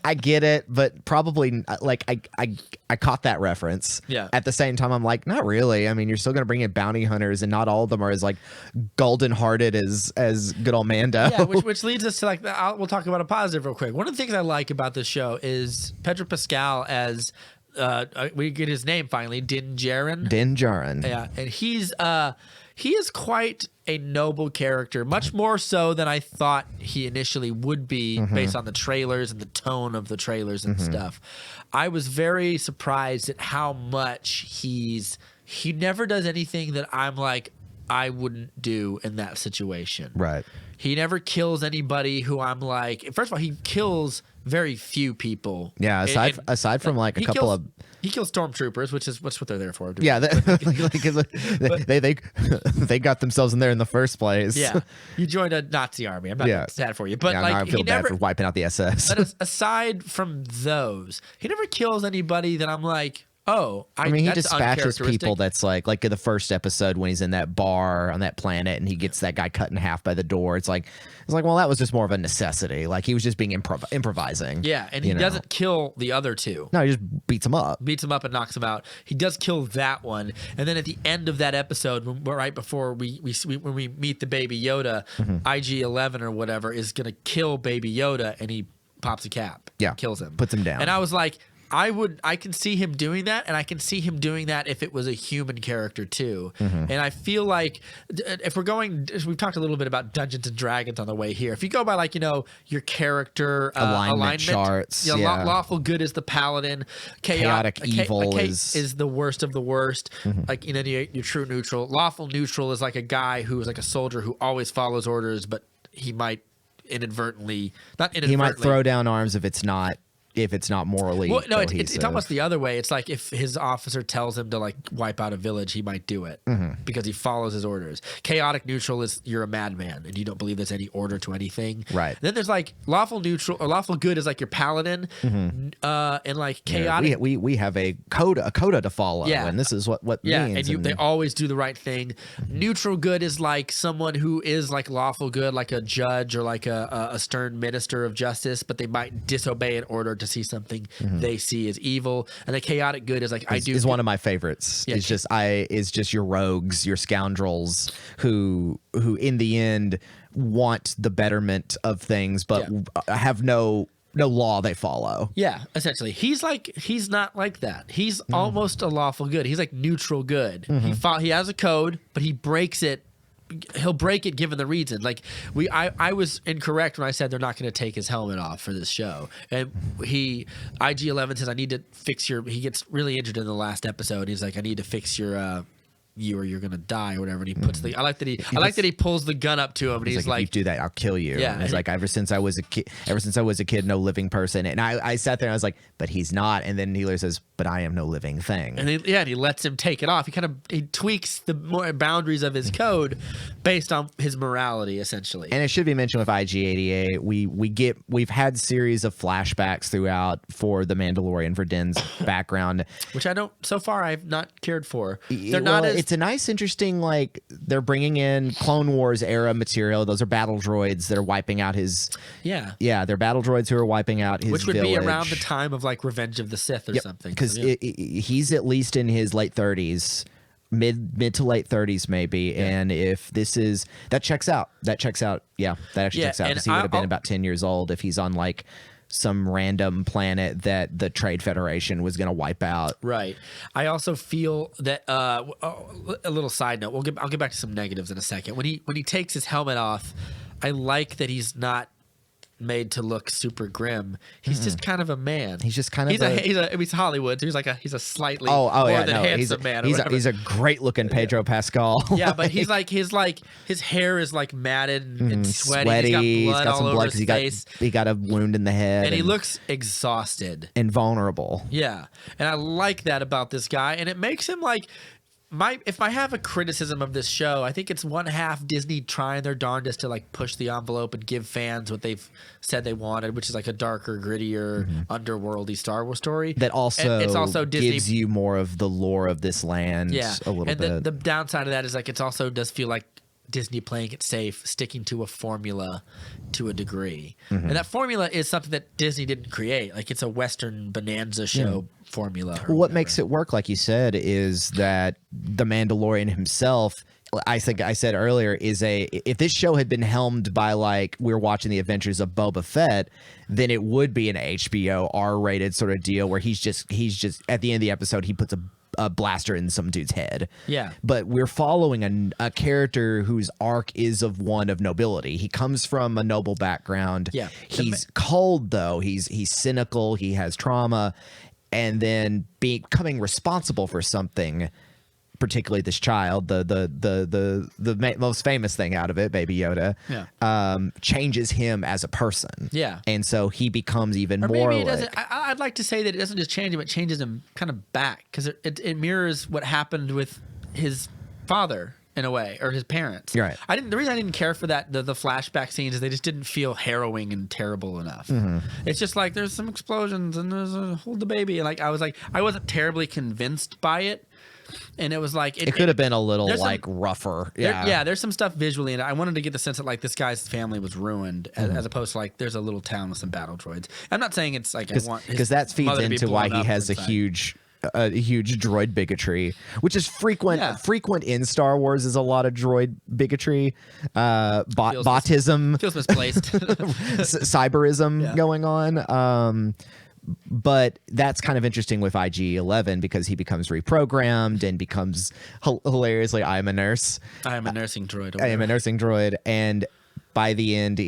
I get it, but probably like I caught that reference. Yeah. At the same time, I'm like, not really. I mean, you're still gonna bring in bounty hunters, and not all of them are as like golden hearted as good old Mando. Yeah, which leads us to like we'll talk about a positive real quick. One of the things I like about this show is Pedro Pascal as we get his name finally, Din Djarin. Din Djarin. Yeah, and he is quite a noble character, much more so than I thought he initially would be based on the trailers and the tone of the trailers and stuff. I was very surprised at how much he never does anything that I'm like, I wouldn't do in that situation. Right. He never kills anybody who I'm like. First of all, he kills very few people. Yeah. Aside from like a couple of. He kills stormtroopers, which is what they're there for. Yeah, they got themselves in there in the first place. Yeah, you joined a Nazi army. I'm not sad for you, but yeah, like I feel he bad never. for wiping out the SS. But aside from those, he never kills anybody that I'm like, oh, I mean, he that's dispatches people uncharacteristic. that's like in the first episode when he's in that bar on that planet and he gets that guy cut in half by the door. It's like, well, that was just more of a necessity. Like he was just being improvising. Yeah, and he doesn't kill the other two. No, he just beats him up. And knocks him out. He does kill that one, and then at the end of that episode, right before when we meet the Baby Yoda, IG-11 or whatever is gonna kill Baby Yoda, and he pops a cap. Yeah, kills him, puts him down. And I was like, I can see him doing that, and I can see him doing that if it was a human character too. And I feel like if we've talked a little bit about Dungeons and Dragons on the way here. If you go by like your character alignment charts, lawful good is the paladin, chaotic evil is the worst of the worst. Like your true neutral. Lawful neutral is like a guy who is like a soldier who always follows orders, but he might he might throw down arms if it's not morally it's almost the other way. It's like if his officer tells him to like wipe out a village, he might do it because he follows his orders. Chaotic neutral is you're a madman and you don't believe there's any order to anything. Right. Then there's like lawful neutral or lawful good is like your paladin, and like chaotic. Yeah, we have a coda to follow, and this is what means. And they always do the right thing. Neutral good is like someone who is like lawful good, like a judge or like a stern minister of justice, but they might disobey an order to see something they see as evil. And the chaotic good is like is one of my favorites. Yeah, it's just your rogues, your scoundrels who in the end want the betterment of things but have no law they follow. Yeah, essentially. He's not like that. He's almost a lawful good. He's like neutral good. He has a code, but he breaks it. He'll break it given the reason. Like I was incorrect when I said they're not going to take his helmet off for this show. And IG-11 says I need to fix he gets really injured in the last episode. He's like, I need to fix you or you're gonna die or whatever. And he puts I like that he pulls the gun up to him and he's like, if you do that, I'll kill you. Yeah, and he's like, ever since I was a kid, no living person. And I sat there and I was like, but he's not. And then Healer says, but I am no living thing. And he lets him take it off. He tweaks the more boundaries of his code based on his morality, essentially. And it should be mentioned with IG-88, we've had series of flashbacks throughout for the Mandalorian, for Din's background, which so far I've not cared for. They're not as. It's a nice, interesting, like they're bringing in Clone Wars era material. Those are battle droids that are wiping out his. Yeah, they're battle droids who are wiping out his. Which would village. be around the time of like Revenge of the Sith or something. Because he's at least in his late 30s, mid to late 30s maybe. Yeah. And if this is that checks out. Yeah, that actually checks out because he would have been about 10 years old if he's on like some random planet that the Trade Federation was going to wipe out. Right. I also feel that a little side note. I'll get back to some negatives in a second. When he takes his helmet off, I like that he's not made to look super grim. He's just kind of a man. He's just kind of he's Hollywood. So he's a slightly handsome man. He's a great looking Pedro Pascal. Yeah, but he's like his hair is like matted and sweaty. He's got some blood all over his face. He got a wound in the head, and he looks exhausted and vulnerable. Yeah, and I like that about this guy, and it makes him like. If I have a criticism of this show, I think it's one half Disney trying their darndest to like push the envelope and give fans what they've said they wanted, which is like a darker, grittier, underworldy Star Wars story. That also, it's also Disney gives you more of the lore of this land. Yeah, a little bit. And the downside of that is like it also does feel like Disney playing it safe, sticking to a formula to a degree. And that formula is something that Disney didn't create. Like it's a Western Bonanza show formula. Well, what makes it work, like you said, is that the Mandalorian himself, I think I said earlier, if this show had been helmed by like we're watching the adventures of Boba Fett, then it would be an HBO R-rated sort of deal where he's just at the end of the episode he puts a blaster in some dude's head. Yeah. But we're following a character whose arc is of one of nobility. He comes from a noble background. Yeah. He's cold though. He's cynical. He has trauma. And then becoming responsible for something particularly this child, the most famous thing out of it, Baby Yoda, changes him as a person. Yeah. And so he becomes even Or more maybe it like, doesn't. I'd like to say that it doesn't just change him; it changes him kind of back because it mirrors what happened with his father in a way, or his parents. Right. The reason I didn't care for that the flashback scenes is they just didn't feel harrowing and terrible enough. It's just like there's some explosions and there's a hold the baby, and like I wasn't terribly convinced by it. And it was like it could have been a little like some, rougher. There's some stuff visually, and I wanted to get the sense that like this guy's family was ruined, as opposed to like there's a little town with some battle droids. I'm not saying it's like I want because that feeds into why he has a huge droid bigotry, which is frequent in Star Wars. Is a lot of droid bigotry, botism, feels misplaced, cyberism going on. But that's kind of interesting with IG-11 because he becomes reprogrammed and becomes hilariously, I am a nurse. I am a nursing droid. I am a nursing droid. And by the end,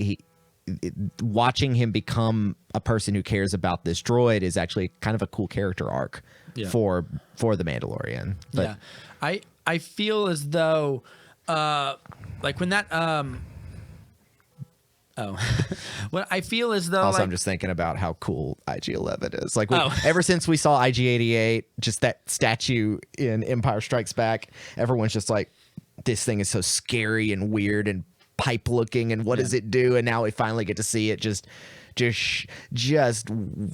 watching him become a person who cares about this droid is actually kind of a cool character arc for the Mandalorian. But, yeah, I feel as though like when that well, I feel as though also like, I'm just thinking about how cool IG-11 is. Like ever since we saw IG-88, just that statue in Empire Strikes Back, everyone's just like, this thing is so scary and weird and pipe looking, and what does it do? And now we finally get to see it just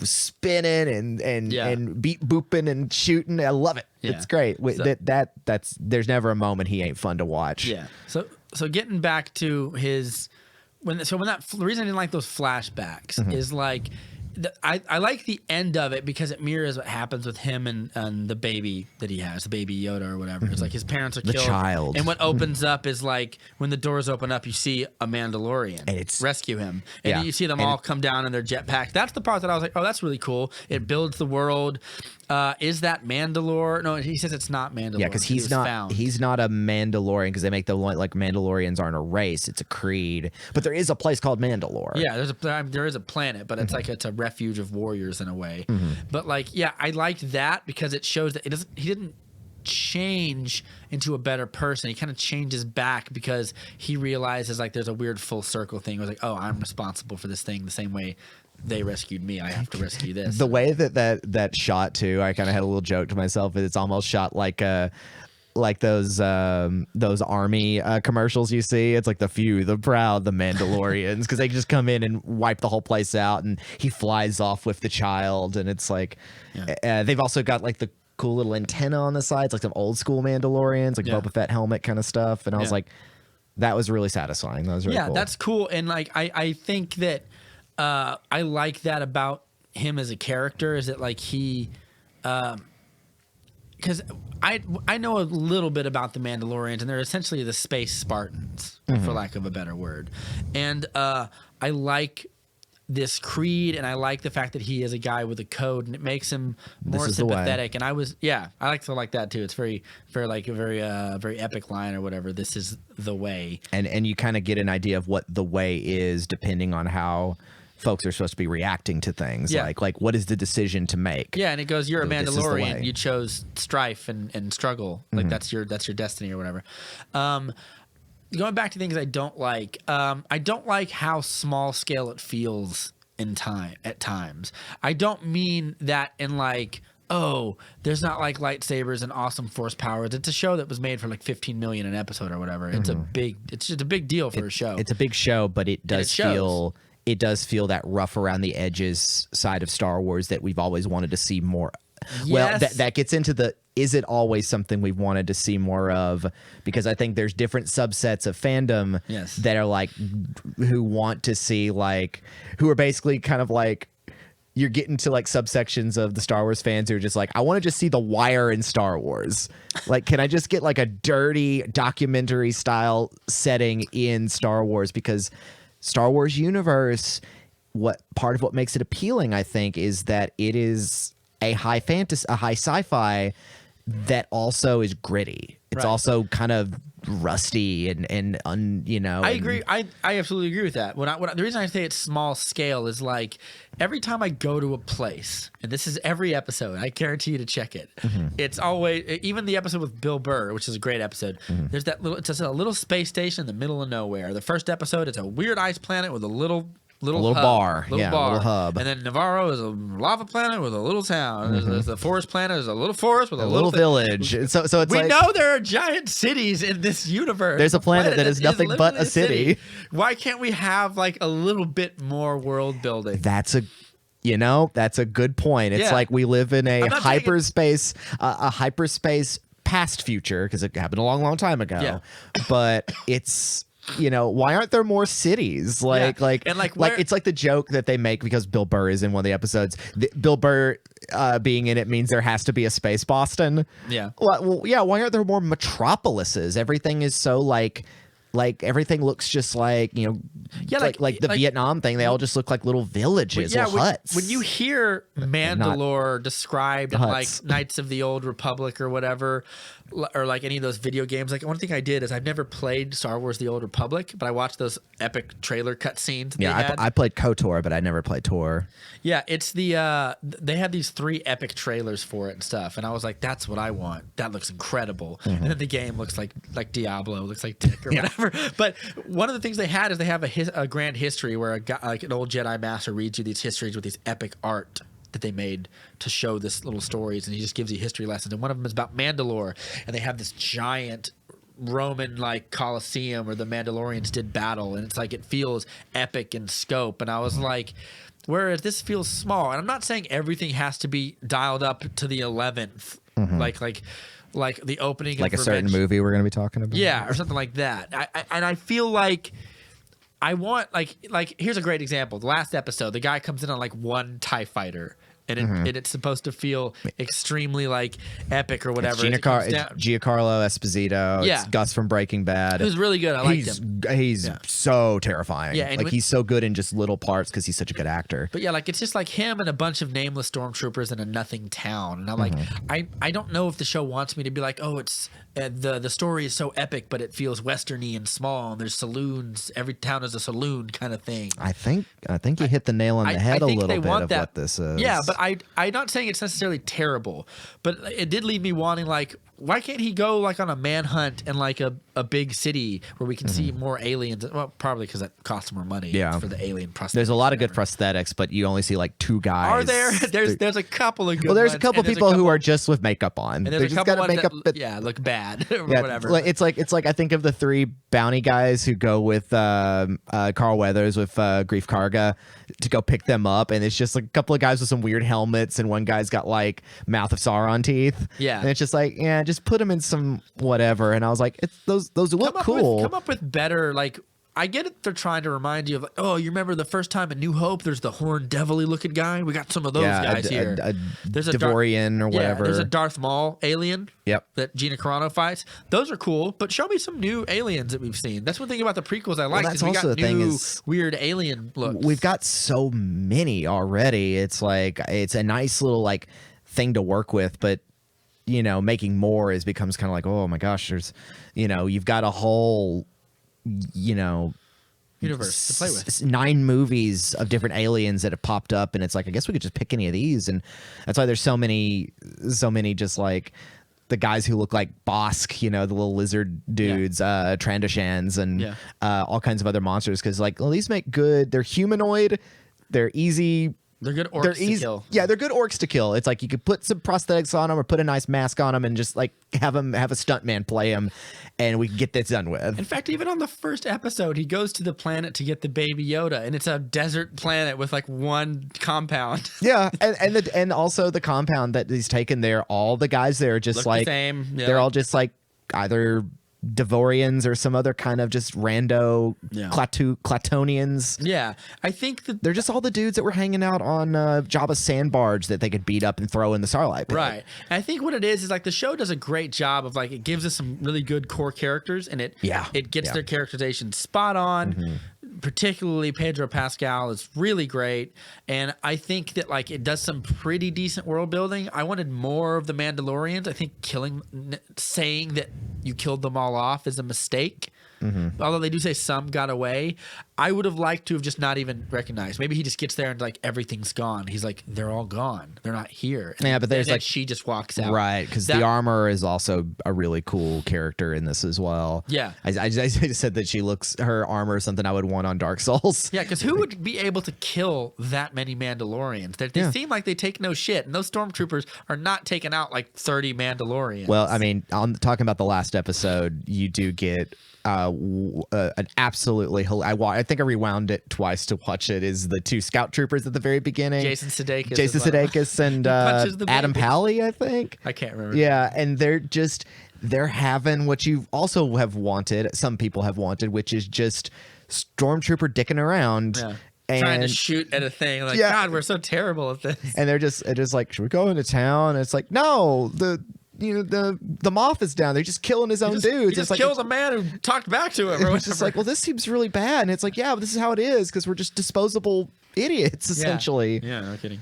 spinning and booping and shooting. I love it. Yeah. It's great. That's there's never a moment he ain't fun to watch. Yeah. So getting back to his the reason I didn't like those flashbacks is like I like the end of it because it mirrors what happens with him and the baby that he has, the baby Yoda or whatever. It's like his parents are killed. The child. And what opens up is like when the doors open up, you see a Mandalorian and rescue him. And you see them all come down in their jetpacks. That's the part that I was like, oh, that's really cool. It builds the world. Is that Mandalore? No, he says it's not Mandalore. Yeah, because he's not a Mandalorian because they make the like Mandalorians aren't a race, it's a creed. But there is a place called Mandalore. Yeah, there is a planet, but it's like it's a refuge of warriors in a way. But like, yeah, I liked that because it shows that he didn't change into a better person. He kind of changes back because he realizes like there's a weird full circle thing. It was like, oh, I'm responsible for this thing the same way they rescued me. I have to rescue this. The way that shot too, I kind of had a little joke to myself. It's almost shot like those army commercials you see. It's like the few, the proud, the Mandalorians, because they just come in and wipe the whole place out, and he flies off with the child, and it's like they've also got like the cool little antenna on the sides, like some old school Mandalorians, like Boba Fett helmet kind of stuff, and I was like, that was really satisfying. That was really cool. That's cool, and like I think that I like that about him as a character is that like he because I know a little bit about the Mandalorians, and they're essentially the space Spartans, for lack of a better word. And I like this creed, and I like the fact that he is a guy with a code, and it makes him more sympathetic. And I like to like that too. It's very epic line or whatever. This is the way, and you kind of get an idea of what the way is depending on how folks are supposed to be reacting to things. Like what is the decision to make? Yeah, and it goes, you're a Mandalorian. You chose strife and struggle. Like that's your destiny or whatever. Going back to things I don't like how small scale it feels at times. I don't mean that in like, oh, there's not like lightsabers and awesome force powers. It's a show that was made for like 15 million an episode or whatever. It's just a big deal for a show. It's a big show, but it does feel that rough around the edges side of Star Wars that we've always wanted to see more. Yes. Well, that gets into is it always something we've wanted to see more of? Because I think there's different subsets of fandom that are like, who want to see like, who are basically kind of like, you're getting to like subsections of the Star Wars fans who are just like, I want to just see The Wire in Star Wars. Like, can I just get like a dirty documentary style setting in Star Wars? Because Star Wars universe, part of what makes it appealing, I think, is that it is a high fantasy, a high sci-fi that also is gritty. It's also kind of rusty and you know. I and- agree. I absolutely agree with that. The reason I say it's small scale is like every time I go to a place, and this is every episode, I guarantee you to check it. It's always, even the episode with Bill Burr, which is a great episode. There's that little, it's just a little space station in the middle of nowhere. The first episode, it's a weird ice planet with a little hub, bar. Yeah, a little hub. And then Navarro is a lava planet with a little town. There's the forest planet is a little forest with a little thing. village. So it's We like know there are giant cities in this universe. There's a planet that is nothing but literally a city. Why can't we have like a little bit more world building? that's a good point. It's Yeah. like we live in a I'm not saying hyperspace past future because it happened a long time ago. Yeah. But it's why aren't there more cities? Like And, like, where- it's like the joke that they make because Bill Burr is in one of the episodes. Bill Burr being in it means there has to be a space Boston. Yeah. Well, yeah. Why aren't there more metropolises? Everything is so like everything looks just like Yeah, like the Vietnam thing. They all just look like little villages, little huts. when you hear Mandalore described in like huts. Knights of the Old Republic or whatever, or like any of those video games, like one thing I did is I've never played Star Wars: The Old Republic, but I watched those epic trailer cutscenes. Yeah, I played KOTOR, but I never played Tor. Yeah, it's the they had these 3 epic trailers for it and stuff, and I was like, that's what I want. That looks incredible. And then the game looks like Diablo, looks like Dick or whatever. But one of the things they had is they have a grand history where a guy, like an old Jedi master, reads you these histories with these epic art that they made to show this little stories, and he just gives you history lessons. And one of them is about Mandalore, and they have this giant Roman like Colosseum where the Mandalorians did battle, and it's like it feels epic in scope. And I was like, whereas this feels small, and I'm not saying everything has to be dialed up to the 11th, like the opening, Like of a certain Revenge. movie we're going to be talking about. Yeah, or something like that. I feel like I want like here's a great example. The last episode, the guy comes in on like one TIE fighter. And it's supposed to feel extremely like epic or whatever. It's It comes It's down- Giancarlo Esposito. Yeah. It's Gus from Breaking Bad. It was really good. I liked him. He's so terrifying. Yeah, and like when- he's so good in just little parts because he's such a good actor. But yeah, like it's just like him and a bunch of nameless stormtroopers in a nothing town, and I'm like, I don't know if the show wants me to be like, oh, it's the story is so epic, but it feels westerny and small, and there's saloons. Every town is a saloon kind of thing. I think you hit the nail on the head a think little they bit want of that. what this is. Yeah, but I'm not saying it's necessarily terrible, but it did leave me wanting like, why can't he go like on a manhunt in like a big city where we can see more aliens? Well, probably because that costs more money. Yeah. For the alien prosthetics. There's a lot of good prosthetics, but you only see like 2 guys. Are there? There's a couple of good. Well, there's a ones, couple and there's people who couple- are just with makeup on. And They there's a just couple got ones makeup. that look bad or Yeah, whatever. It's like I think of the 3 bounty guys who go with Carl Weathers with Grief Karga to go pick them up, and it's just like a couple of guys with some weird helmets, and one guy's got like Mouth of Sauron teeth. Yeah. and it's just like, yeah, just put them in some whatever. And I was like, it's those look cool. Come up with better like. I get it. They're trying to remind you of like, oh, you remember the first time in New Hope? There's the horned devilly looking guy. We got some of those guys here. There's a Devorian or Yeah, whatever. there's a Darth Maul alien. Yep. That Gina Carano fights. Those are cool, but show me some new aliens that we've seen. That's one thing about the prequels I like. that's We got also the thing new is weird alien looks. We've got so many already. It's like it's a nice little like thing to work with, but making more becomes kind of like, oh my gosh, there's you've got a whole universe to play with. 9 movies of different aliens that have popped up, and it's like, I guess we could just pick any of these, and that's why there's so many just like the guys who look like Bosk, the little lizard dudes, Trandoshans, and all kinds of other monsters, because like, well, these make good. They're humanoid. They're easy. They're good orcs to kill. Yeah, they're good orcs to kill. It's like you could put some prosthetics on them or put a nice mask on them and just like have a stuntman play them, and we can get this done with. In fact, even on the first episode, he goes to the planet to get the baby Yoda, and it's a desert planet with like one compound. Yeah, and also the compound that he's taken there, all the guys there are just Look the like same, yeah. They're all just like either Devorians or some other kind of just rando Clatonians. Yeah, I think that They're just all the dudes that were hanging out on Jabba's sand barge that they could beat up and throw in the Sarlacc pit. right. And I think what it is like the show does a great job of like it gives us some really good core characters, and it gets their characterization spot on. Particularly Pedro Pascal is really great, and I think that like it does some pretty decent world building. I wanted more of the Mandalorians. I think saying that you killed them all off is a mistake. Although they do say some got away, I would have liked to have just not even recognized. Maybe he just gets there and like everything's gone. He's like, they're all gone. They're not here. Yeah, but there's and then like she just walks out. Right, because the armor is also a really cool character in this as well. Yeah. I just said that her armor is something I would want on Dark Souls. Yeah, because who would be able to kill that many Mandalorians? They seem like they take no shit, and those stormtroopers are not taking out like 30 Mandalorians. Well, I mean, on talking about the last episode, you do get an absolutely I think I rewound it twice to watch it. Is the two scout troopers at the very beginning, Jason Sudeikis and punches the Adam baby. Pally, I think. I can't remember. Yeah, and they're having what you also have wanted, some people have wanted, which is just stormtrooper dicking around. Yeah. And, trying to shoot at a thing. Like, Yeah. God, we're so terrible at this. and they're just like, should we go into town? And it's like, no, the Moff is down there just killing his own dudes. He just It's like, killed the man who talked back to him. Or it's just like, well, this seems really bad. And it's like, yeah, but this is how it is because we're just disposable idiots, essentially. Yeah, no kidding.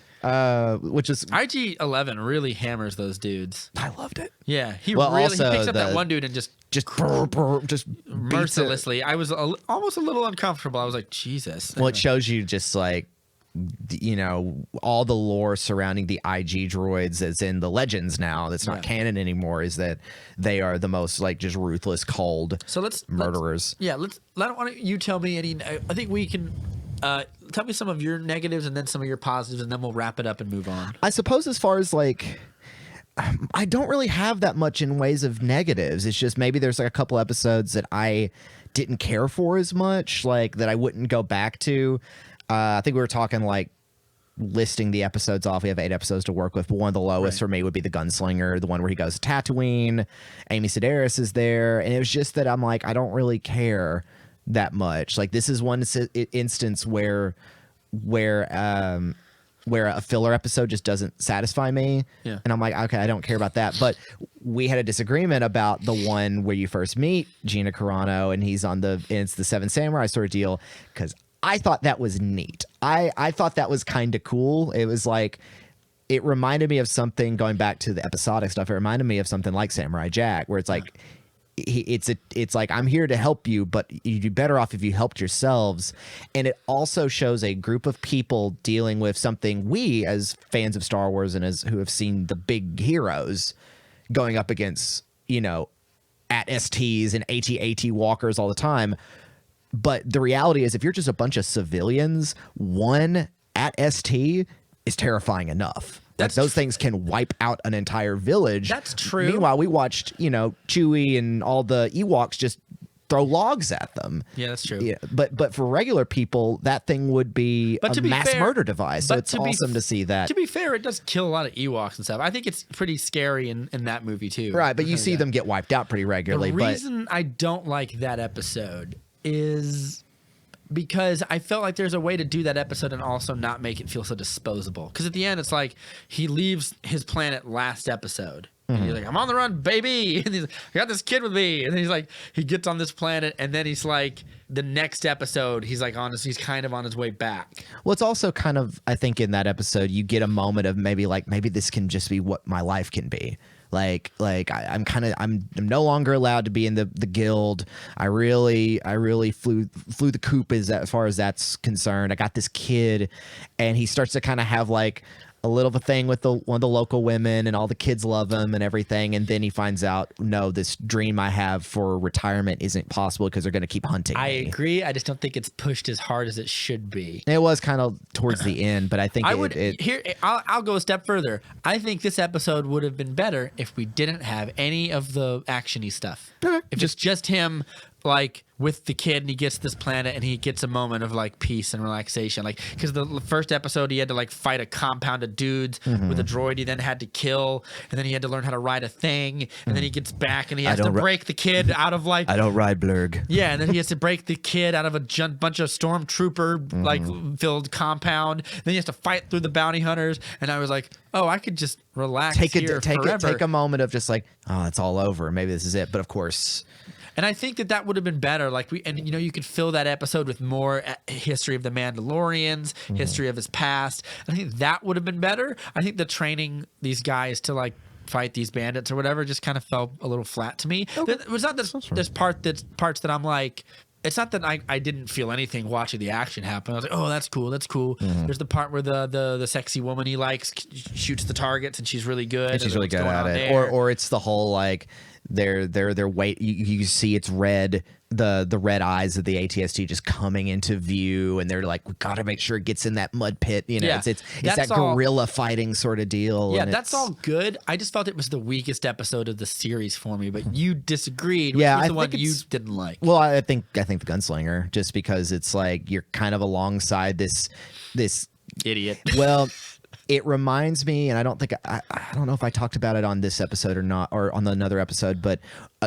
Which is, IG-11 really hammers those dudes. I loved it. Yeah, he also picks up that one dude and just Just beats it. mercilessly. I was almost a little uncomfortable. I was like, Jesus. Well, it shows you just like, all the lore surrounding the IG droids that's in the Legends now, that's not canon anymore, is that they are the most like just ruthless, cold murderers. You tell me any. I think we can. Tell me some of your negatives and then some of your positives, and then we'll wrap it up and move on. I suppose as far as like, I don't really have that much in ways of negatives. It's just maybe there's like a couple episodes that I didn't care for as much, like that I wouldn't go back to. I think we were talking like listing the episodes off. We have 8 episodes to work with, but one of the lowest for me would be the Gunslinger, the one where he goes to Tatooine. Amy Sedaris is there, and it was just that I'm like, I don't really care that much. Like this is one instance where a filler episode just doesn't satisfy me. Yeah. And I'm like, okay, I don't care about that. But we had a disagreement about the one where you first meet Gina Carano and it's the Seven Samurai sort of deal, because I thought that was neat. I thought that was kind of cool. It was like, it reminded me of something, going back to the episodic stuff, it reminded me of something like Samurai Jack, where it's like, it's like, I'm here to help you, but you'd be better off if you helped yourselves. And it also shows a group of people dealing with something we, as fans of Star Wars and as who have seen the big heroes, going up against, at STs and AT-AT walkers all the time. But the reality is, if you're just a bunch of civilians, one at ST is terrifying enough. Those things can wipe out an entire village. That's true. Meanwhile, we watched, Chewie and all the Ewoks just throw logs at them. Yeah, that's true. Yeah, but for regular people, that thing would be a mass murder device. So it's awesome to see that. To be fair, it does kill a lot of Ewoks and stuff. I think it's pretty scary in that movie too. Right, but you see them get wiped out pretty regularly. The reason I don't like that episode is because I felt like there's a way to do that episode and also not make it feel so disposable. Because at the end, it's like he leaves his planet last episode. And he's like, I'm on the run, baby. And he's like, I got this kid with me. And then he's like, he gets on this planet, and then he's like, the next episode, he's like he's kind of on his way back. Well, it's also kind of, I think in that episode, you get a moment of maybe this can just be what my life can be. I'm no longer allowed to be in the guild. I really flew the coop as far as that's concerned. I got this kid, and he starts to kind of have like a little of a thing with one of the local women, and all the kids love him and everything. And then he finds out, no, this dream I have for retirement isn't possible because they're going to keep hunting I me. agree. I just don't think it's pushed as hard as it should be. It was kind of towards the end, but I think I'll go a step further. I think this episode would have been better if we didn't have any of the actiony stuff. If it's just him like with the kid, and he gets this planet, and he gets a moment of like peace and relaxation. Like, because the first episode he had to like fight a compound of dudes with a droid he then had to kill, and then he had to learn how to ride a thing, and then he gets back and he has to break the kid out of like, I don't ride Blurg. Yeah, and then he has to break the kid out of a bunch of stormtrooper like filled compound. Then he has to fight through the bounty hunters, and I was like, oh, I could just relax Take forever. a moment of just like, oh, it's all over. Maybe this is it. But of course. And I think that would have been better. Like you could fill that episode with more history of the Mandalorians, history of his past. I think that would have been better. I think the training these guys to like fight these bandits or whatever just kind of fell a little flat to me. It was not this parts that I'm like, it's not that I didn't feel anything watching the action happen. I was like, oh, that's cool. There's the part where the sexy woman he likes shoots the targets and she's really good. And she's really good at it. Or it's the whole like their weight. You see it's red. The red eyes of the ATST just coming into view, and they're like, we got to make sure it gets in that mud pit. You know, it's that guerrilla fighting sort of deal. Yeah, that's all good. I just felt it was the weakest episode of the series for me, but you disagreed. Which was the one you didn't like. Well, I think the Gunslinger, just because it's like you're kind of alongside this idiot. Well, it reminds me, and I don't know if I talked about it on this episode or not, or on another episode, but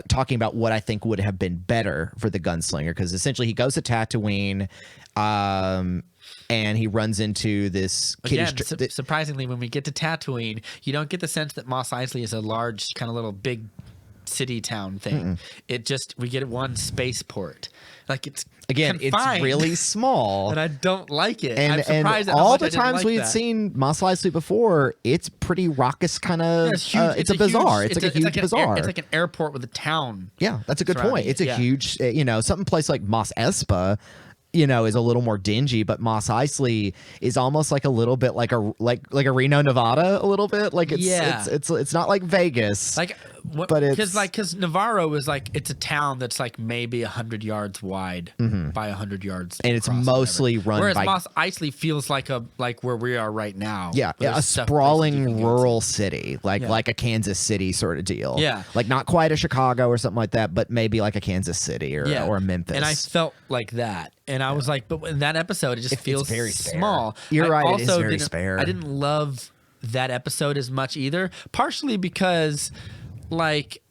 talking about what I think would have been better for the Gunslinger, because essentially he goes to Tatooine, and he runs into this kid. Again, surprisingly, when we get to Tatooine, you don't get the sense that Mos Eisley is a large, kind of little big city town thing. We get one spaceport. Like it's confined. It's really small, and I don't like it. And, I'm surprised and all the times we had seen Mos Eisley before, it's pretty raucous, kind of. Yeah, it's a bazaar. It's like a huge bazaar. It's like an airport with a town. Yeah, that's a good point. It's a huge, something place like Mos Espa, is a little more dingy, but Mos Eisley is almost like a little bit like a Reno, Nevada, a little bit. Like it's not like Vegas. But it's because Navarro is like, it's a town that's like maybe 100 yards wide by 100 yards, and it's mostly run. Whereas Mos Eisley feels like where we are right now. Yeah, a sprawling rural city, like a Kansas City sort of deal. Yeah, like not quite a Chicago or something like that, but maybe like a Kansas City or a Memphis. And I felt like that, and I was like, but in that episode, it just feels very small. You're right. It is very spare. I didn't love that episode as much either, partially because. Like,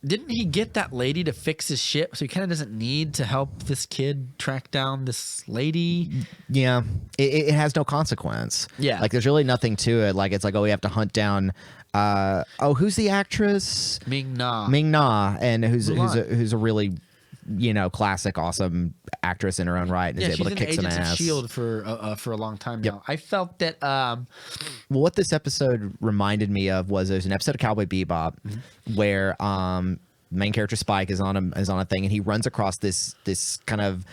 didn't he get that lady to fix his ship? So he kind of doesn't need to help this kid track down this lady. Yeah, it has no consequence. Yeah, like there's really nothing to it. Like it's like, oh, we have to hunt down. Who's the actress? Ming Na, and who's a really classic, awesome actress in her own right, and is able to kick some ass. Agents of S.H.I.E.L.D. for a long time now. I felt that. Well, what this episode reminded me of was there's an episode of Cowboy Bebop where main character Spike is on a thing, and he runs across this kind of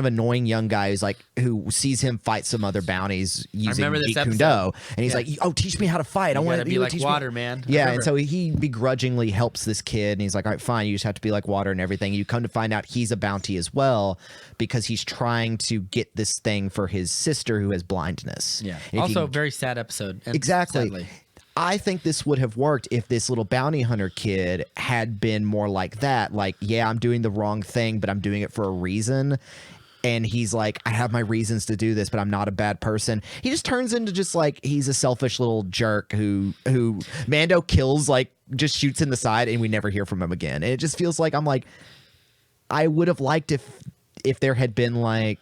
annoying young guy who sees him fight some other bounties using Jeet Kune Do, and he's like, "Oh, teach me how to fight. I want to be like Water, man." Yeah, and so he begrudgingly helps this kid, and he's like, "All right, fine. You just have to be like Water and everything." You come to find out he's a bounty as well because he's trying to get this thing for his sister who has blindness. Yeah. Also, very sad episode. Exactly. Sadly. I think this would have worked if this little bounty hunter kid had been more like that. Like, yeah, I'm doing the wrong thing, but I'm doing it for a reason. And he's like, I have my reasons to do this, but I'm not a bad person. He just turns into just like, he's a selfish little jerk who Mando kills, like just shoots in the side, and we never hear from him again. And it just feels like, I'm like, I would have liked if there had been like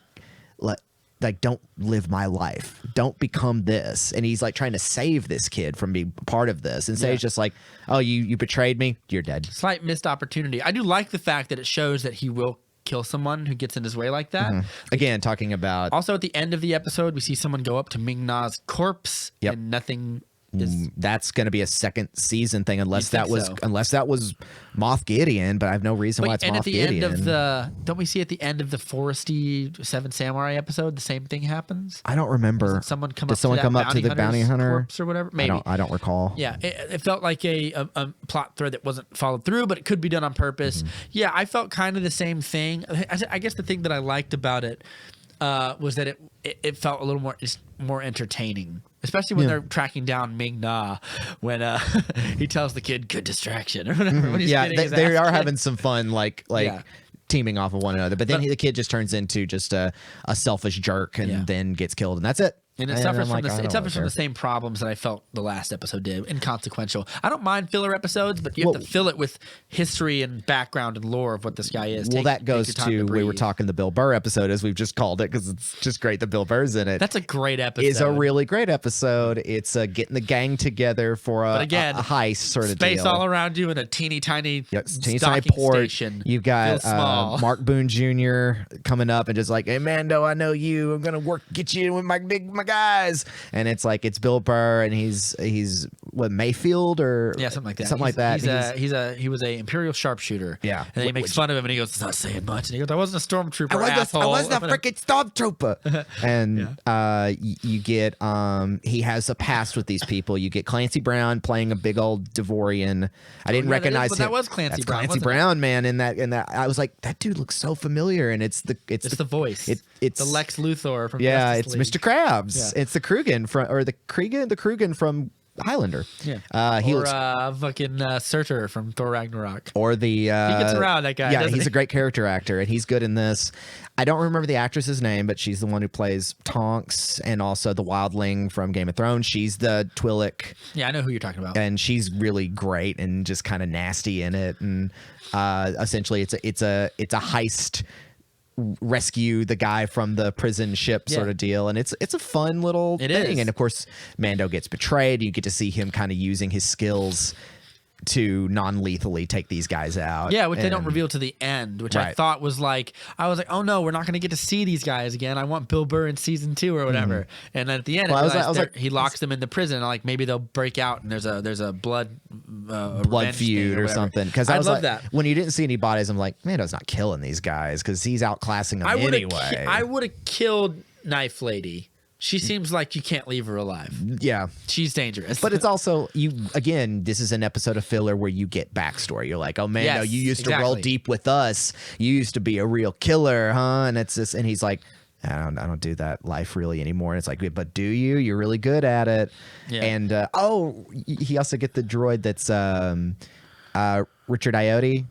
don't live my life, don't become this. And he's like trying to save this kid from being part of this, and he's just like, oh, you betrayed me, you're dead. Slight missed opportunity. I do like the fact that it shows that he will kill someone who gets in his way like that. Again, talking about also at the end of the episode, we see someone go up to Ming Na's corpse, and nothing that's going to be a second season thing unless that was Moff Gideon, but I have no reason why it's Moff Gideon. Don't we see at the end of the Foresty Seven Samurai episode the same thing happens? I don't remember. Does someone come up to the bounty hunter corpse or whatever? Maybe. I don't recall. Yeah, it felt like a plot thread that wasn't followed through, but it could be done on purpose. Yeah, I felt kind of the same thing. I guess the thing that I liked about it was that it felt a little more entertaining, especially when they're tracking down Ming Na, when he tells the kid "good distraction" or whatever. When he's they are having some fun, like teaming off of one another. But then the kid just turns into just a selfish jerk and then gets killed, and that's it. And it suffers from the same problems that I felt the last episode did, inconsequential. I don't mind filler episodes, but you have to fill it with history and background and lore of what this guy is. Well, that goes to we were talking the Bill Burr episode, as we've just called it, because it's just great that Bill Burr's in it. That's a great episode. It's a really great episode. It's getting the gang together for a heist sort of space deal. all around you in a teeny tiny port. Station. You've got Mark Boone Jr. coming up and just like, hey, Mando, I know you. I'm gonna get you with my guys, and it's like it's Bill Burr, and he's what, Mayfield or something like that. Something like that. He was a Imperial sharpshooter. Yeah. and then he makes fun of him, and he goes, "It's not saying much." And he goes, "I wasn't a stormtrooper, asshole." I wasn't a freaking stormtrooper. And you get he has a past with these people. You get Clancy Brown playing a big old Devorian. I didn't recognize him. That was Clancy Brown. Clancy Brown, man. In that, I was like, that dude looks so familiar, and it's the voice. It's the Lex Luthor from it's Justice Mr. Krabs. Yeah. It's the Krugen from Highlander. Yeah. He or looks fucking Surtur from Thor Ragnarok. or the He gets around, that guy. Yeah, doesn't he's he? a great character actor, and he's good in this. I don't remember the actress's name, but she's the one who plays Tonks and also the Wildling from Game of Thrones. She's the Twi'lek. Yeah, I know who you're talking about. And she's really great and just kind of nasty in it. And essentially, it's a heist, rescue the guy from the prison ship sort of deal, and it's a fun little thing. is. And of course, Mando gets betrayed. You get to see him kind of using his skills to non-lethally take these guys out. Yeah, which they don't reveal to the end, which I thought was like, I was like, oh no, we're not going to get to see these guys again. I want Bill Burr in season 2 or whatever. And then at the end, Well, I was like, he locks them in the prison. Like maybe they'll break out and there's a blood feud or something. Because I love like, that. when you didn't see any bodies, I'm like, Mando's not killing these guys because he's outclassing them anyway. I would have killed Knife Lady. She seems like you can't leave her alive. Yeah. She's dangerous. But it's also, this is an episode of filler where you get backstory. You're like, oh, Mando, Yes, you used to roll exactly. deep with us. You used to be a real killer, huh? And it's this, and he's like, I don't do that life really anymore. And it's like, but do you? You're really good at it. Yeah. And he also get the droid that's Richard Ayoade.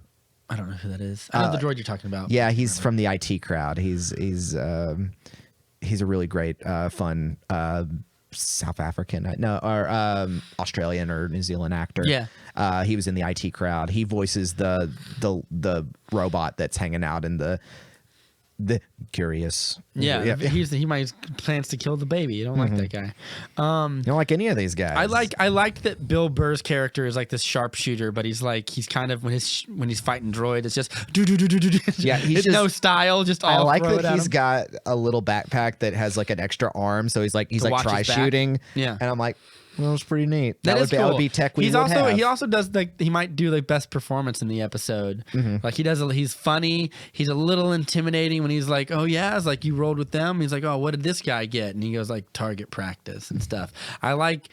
I don't know who that is. I know the droid you're talking about. Yeah, he's from the IT crowd. He's a really great, fun South African, Australian or New Zealand actor. Yeah. He was in the IT crowd. He voices the robot that's hanging out in the Curious. Yeah. He might plans to kill the baby. You don't like that guy. You don't like any of these guys. I like that Bill Burr's character is like this sharpshooter, but he's kind of when he's fighting droid, it's just do. Yeah, he's it's just, no style, just all. I like throw it that at he's him. got a little backpack that has like an extra arm, so he's like watch try his back. shooting. Yeah. And I'm like, well, it's pretty neat. That would be tech we He would have. also does he might do the best performance in the episode. Mm-hmm. Like he's funny. He's a little intimidating when he's like, oh yeah, it's like you rolled with them. He's like, oh, what did this guy get? And he goes like target practice and stuff. I like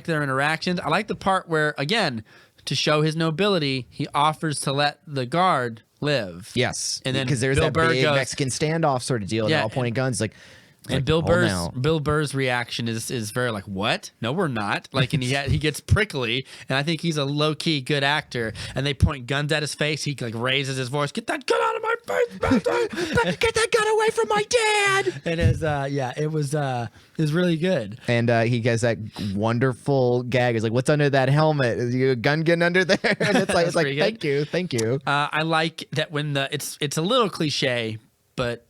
their interactions. I like the part where, again, to show his nobility, he offers to let the guard live. Yes, And then because there's Bill that Burr big goes- Mexican standoff sort of deal. And Yeah, they're all pointing guns. Like, And like, Bill Burr's reaction is very like, what? No, we're not. Like, and he gets prickly, and I think he's a low key good actor. And they point guns at his face. He like raises his voice, "Get that gun out of my face, bastard! get that gun away from my dad!" And it was really good. And he gets that wonderful gag. He's like, "What's under that helmet? Is you a gun getting under there?" And it's like, pretty good. thank you. I like that when it's a little cliche, but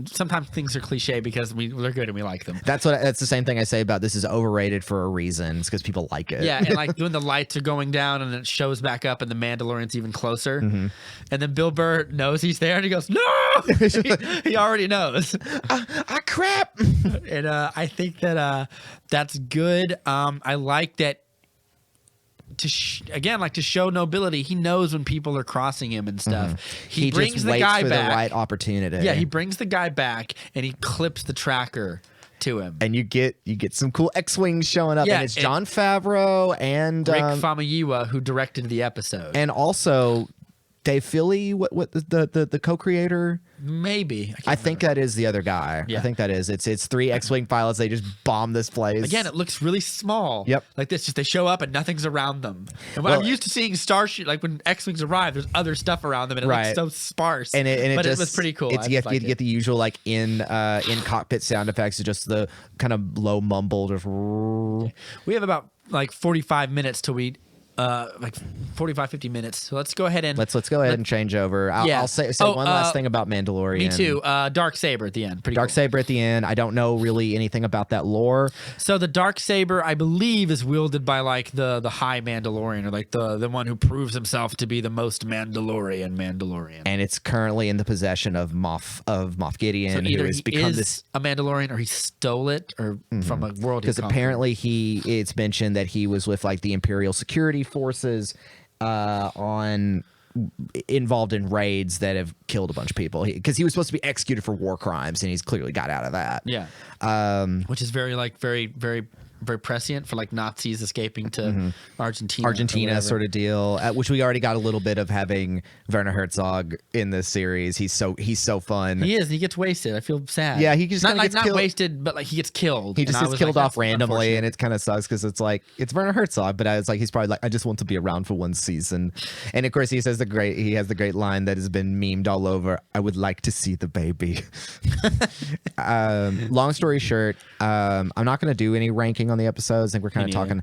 sometimes things are cliche because they're good and we like them. That's the same thing I say about this is overrated for a reason. It's because people like it. Yeah, and like when the lights are going down and it shows back up and the Mandalorian's even closer. Mm-hmm. And then Bill Burr knows he's there and he goes, "No!" he already knows. Crap. And I think that that's good. I like that to show nobility. He knows when people are crossing him and stuff. He brings just the waits guy for back. the right opportunity. Yeah, he brings the guy back and he clips the tracker to him. and you get some cool X-wings showing up, Yeah, and it's Jon Favreau and Rick Famuyiwa, who directed the episode. and also Dave Filoni, what the co-creator. Maybe. I think that is the other guy. Yeah. I think that is. It's 3 X-wing pilots. They just bomb this place. Again, it looks really small. Yep. Like this, just they show up and nothing's around them. And Well, I'm used to seeing Starship, like when X-wings arrive, there's other stuff around them, and it Right. looks so sparse. But it was pretty cool. It's, you have to get the usual like in cockpit sound effects. It's just the kind of low mumble. Just We have about like 45 minutes till we like 45, 50 minutes. So let's go ahead and Let's go ahead and change over. I'll say one last thing about Mandalorian. Me too. Dark Saber at the end. Pretty Dark cool. Saber at the end. I don't know really anything about that lore. So the Dark Saber, I believe, is wielded by like the High Mandalorian, or like the one who proves himself to be the most Mandalorian. And it's currently in the possession of Moff Gideon, So who either has he become is this. a Mandalorian or he stole it or from a world. Because apparently it's mentioned that he was with like the Imperial security forces involved in raids that have killed a bunch of people. Because he was supposed to be executed for war crimes, and he's clearly got out of that. Yeah. Which is very prescient for like Nazis escaping to Argentina sort of deal, which we already got a little bit of having Werner Herzog in this series. He's so fun. He is. He gets wasted. I feel sad. Yeah, he just not kinda gets not killed. wasted, but like he gets killed. He just And I gets was killed like, off that's randomly, and unfortunate. it kind of sucks because it's like it's Werner Herzog, but it's like he's probably like, I just want to be around for one season. And of course, he has the great line that has been memed all over. I would like to see the baby. Long story short, I'm not going to do any ranking on the episodes. I think we're kind of talking,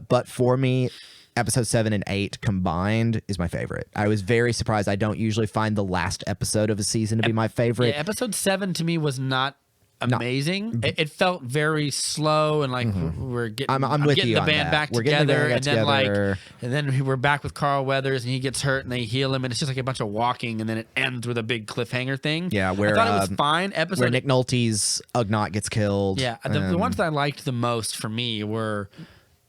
but for me, episode 7 and 8 combined is my favorite. I was very surprised. I don't usually find the last episode of a season to be my favorite. Yeah, episode 7 to me was not amazing. It felt very slow and like we're getting. I'm with getting you the on band that. back We're getting the together, band and then together. and then we're back with Carl Weathers, and he gets hurt, and they heal him, and it's just like a bunch of walking, and then it ends with a big cliffhanger thing. Yeah, where I thought it was fine. Episode where Nick Nolte's Ugnaught gets killed. Yeah, the ones that I liked the most for me were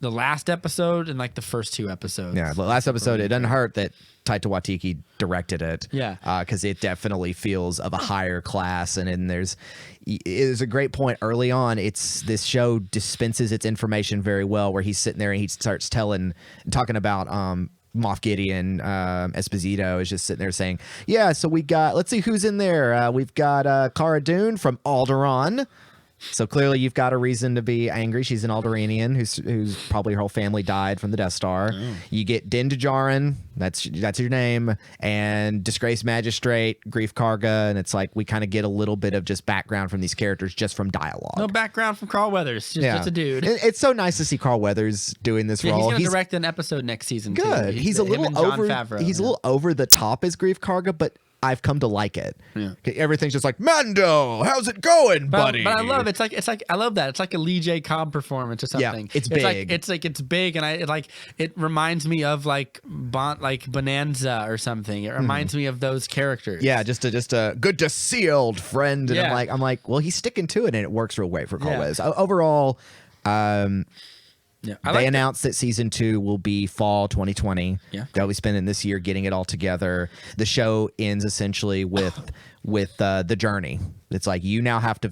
the last episode and like the first 2 episodes. Yeah, the last episode, it doesn't hurt that Taika Waititi directed it. Yeah. Because it definitely feels of a higher class. And then it is a great point early on. This show dispenses its information very well, where he's sitting there and he starts talking about Moff Gideon. Esposito is just sitting there saying, yeah, so let's see who's in there. We've got Cara Dune from Alderaan. So clearly you've got a reason to be angry. She's an Alderaanian who's probably her whole family died from the Death Star. Oh. You get Din Djarin, that's your name, and Disgraced Magistrate, Grief Karga, and it's like we kind of get a little bit of just background from these characters just from dialogue. No background from Carl Weathers, just a dude. It's so nice to see Carl Weathers doing this role. He's going to direct an episode next season. Good. Too. He's a little over. He's a yeah. little over the top as Grief Karga, but I've come to like it. Yeah. Everything's just like, Mando, how's it going, buddy? But I love it. It's like I love that. It's like a Lee J. Cobb performance or something. Yeah, it's big. It's big, and it reminds me of like Bonanza or something. It reminds me of those characters. Yeah, just a good to see old friend. And I'm like, well, he's sticking to it, and it works real great for Carl Weathers. Overall, yeah, they announced that season 2 will be fall 2020. Yeah, they'll be spending this year getting it all together. The show ends essentially with the journey. It's like you now have to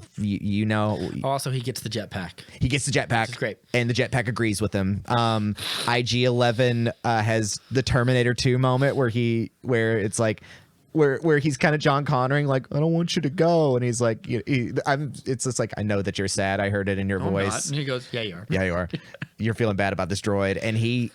Also, he gets the jetpack. He gets the jetpack. Which is great. And the jetpack agrees with him. IG-11 has the Terminator 2 moment where it's like. Where he's kind of John Connoring, like, I don't want you to go, and he's like, it's just like, I know that you're sad. I heard it in your voice. Not. And he goes, yeah, you are. Yeah, you are. You're feeling bad about this droid, and he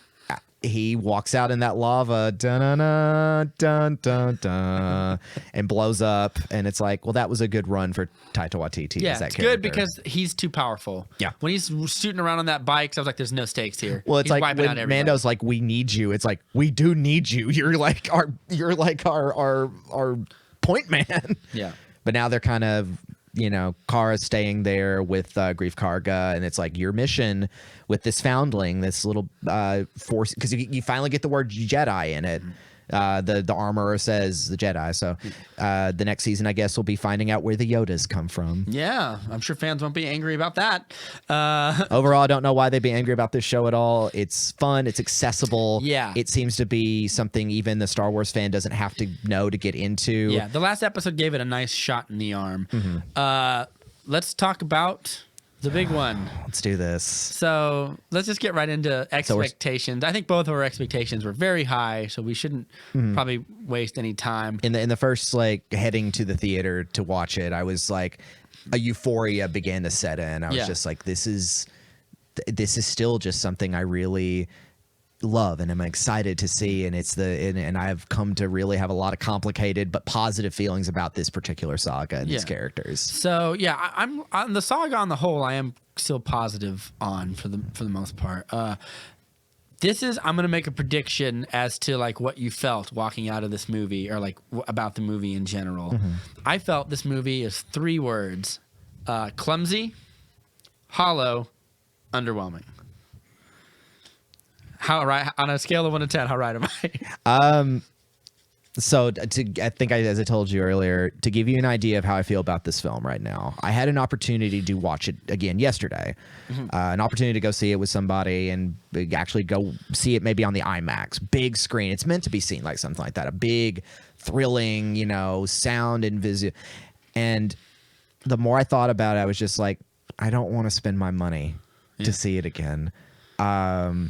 walks out in that lava, dun dun dun dun dun, and blows up, and it's like, well, that was a good run for Taika Waititi. Yeah, as that it's character. good because he's too powerful. Yeah. When he's shooting around on that bike, I was like, there's no stakes here. Well, it's he's like wiping when out everybody. Mando's like, we need you. It's like, we do need you. You're like our point man. Yeah. But now they're kind of, Kara's staying there with Grief Karga, and it's like your mission with this foundling, this little force, because you finally get the word Jedi in it. The armorer says the Jedi. So the next season, I guess, we'll be finding out where the Yodas come from. Yeah, I'm sure fans won't be angry about that. Overall, I don't know why they'd be angry about this show at all. It's fun. It's accessible. Yeah. It seems to be something even the Star Wars fan doesn't have to know to get into. Yeah, the last episode gave it a nice shot in the arm. Let's talk about the big one. Let's do this. So let's just get right into expectations. I think both of our expectations were very high, so we shouldn't probably waste any time. In the first, heading to the theater to watch it, I was like, a euphoria began to set in. I was just like, this is still just something I really love and I'm excited to see, and and I've come to really have a lot of complicated but positive feelings about this particular saga and these characters. So yeah, I'm on the saga on the whole. I am still positive on for the most part. I'm gonna make a prediction as to like what you felt walking out of this movie, or like about the movie in general. Mm-hmm. I felt this movie is 3 words: clumsy, hollow, underwhelming. How right on a scale of 1 to 10? How right am I? So I think as I told you earlier, to give you an idea of how I feel about this film right now, I had an opportunity to watch it again yesterday, an opportunity to go see it with somebody and actually go see it maybe on the IMAX, big screen. It's meant to be seen like something like that, a big, thrilling, sound and visual. And the more I thought about it, I was just like, I don't want to spend my money to see it again. I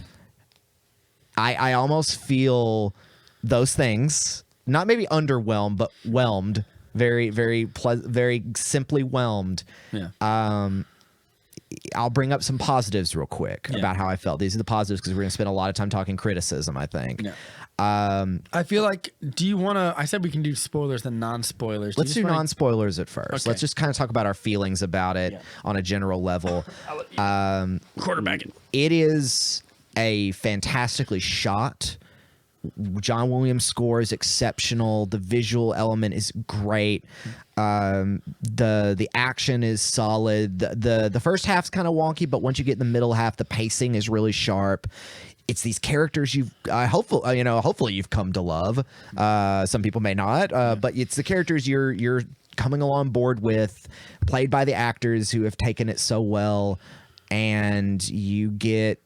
almost feel those things. Not maybe underwhelmed, but whelmed. Very, very, very simply whelmed. Yeah. I'll bring up some positives real quick about how I felt. These are the positives because we're going to spend a lot of time talking criticism, I think. Yeah. I feel like, do you want to? I said we can do spoilers and non-spoilers. Let's do non-spoilers at first. Okay. Let's just kind of talk about our feelings about it on a general level. Quarterbacking. It is a fantastically shot. John Williams' score is exceptional. The visual element is great. The action is solid. The first half's kind of wonky, but once you get in the middle half, the pacing is really sharp. It's these characters you've hopefully you've come to love. Some people may not, but it's the characters you're coming along board with, played by the actors who have taken it so well, and you get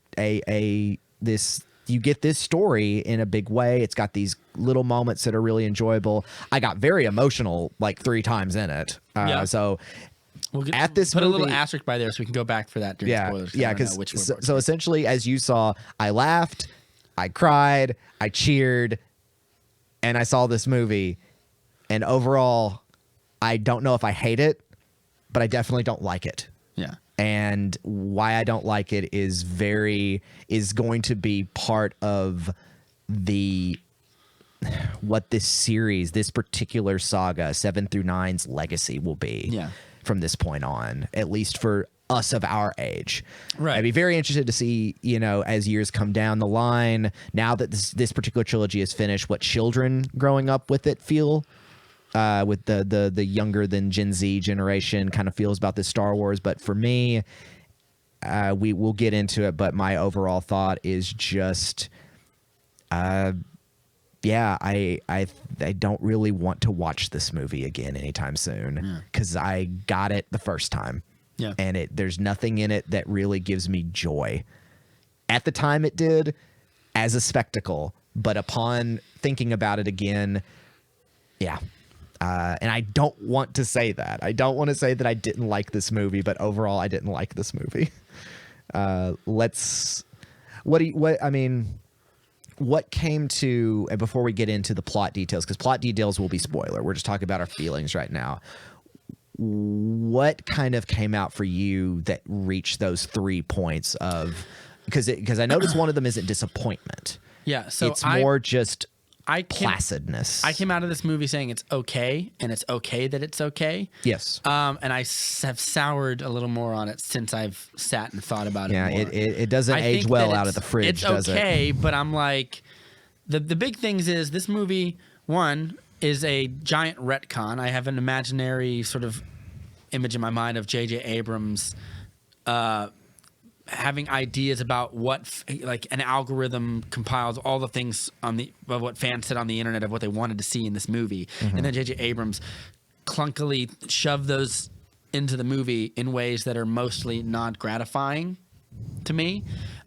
you get this story in a big way. It's got these little moments that are really enjoyable. I got very emotional like 3 times in it. So at this put movie, a little asterisk by there so we can go back for that during spoilers. Yeah, because so essentially, as you saw, I laughed, I cried, I cheered, and I saw this movie. And overall, I don't know if I hate it, but I definitely don't like it. Yeah. And why I don't like it is going to be part of what this series, this particular saga, 7 through 9's legacy will be from this point on, at least for us of our age. Right. I'd be very interested to see, as years come down the line, now that this particular trilogy is finished, what children growing up with it feel. With the younger than Gen Z generation kind of feels about this Star Wars. But for me, we will get into it. But my overall thought is just, I don't really want to watch this movie again anytime soon because I got it the first time. Yeah. And there's nothing in it that really gives me joy. At the time it did as a spectacle, but upon thinking about it again, and I don't want to say that. I don't want to say that I didn't like this movie, but overall, I didn't like this movie. What came to, and before we get into the plot details, because plot details will be spoiler. We're just talking about our feelings right now. What kind of came out for you that reached those 3 points of, because I noticed one of them isn't disappointment. Yeah. So it's more just placidness. I came out of this movie saying it's okay, and it's okay that it's okay. Yes. And I have soured a little more on it since I've sat and thought about it more. It doesn't age well out of the fridge, does it? It's okay, but I'm like, the big things is this movie, one, is a giant retcon. I have an imaginary sort of image in my mind of J.J. Abrams having ideas about what like an algorithm compiles all the things of what fans said on the internet of what they wanted to see in this movie, and then J.J. Abrams clunkily shoved those into the movie in ways that are mostly not gratifying to me.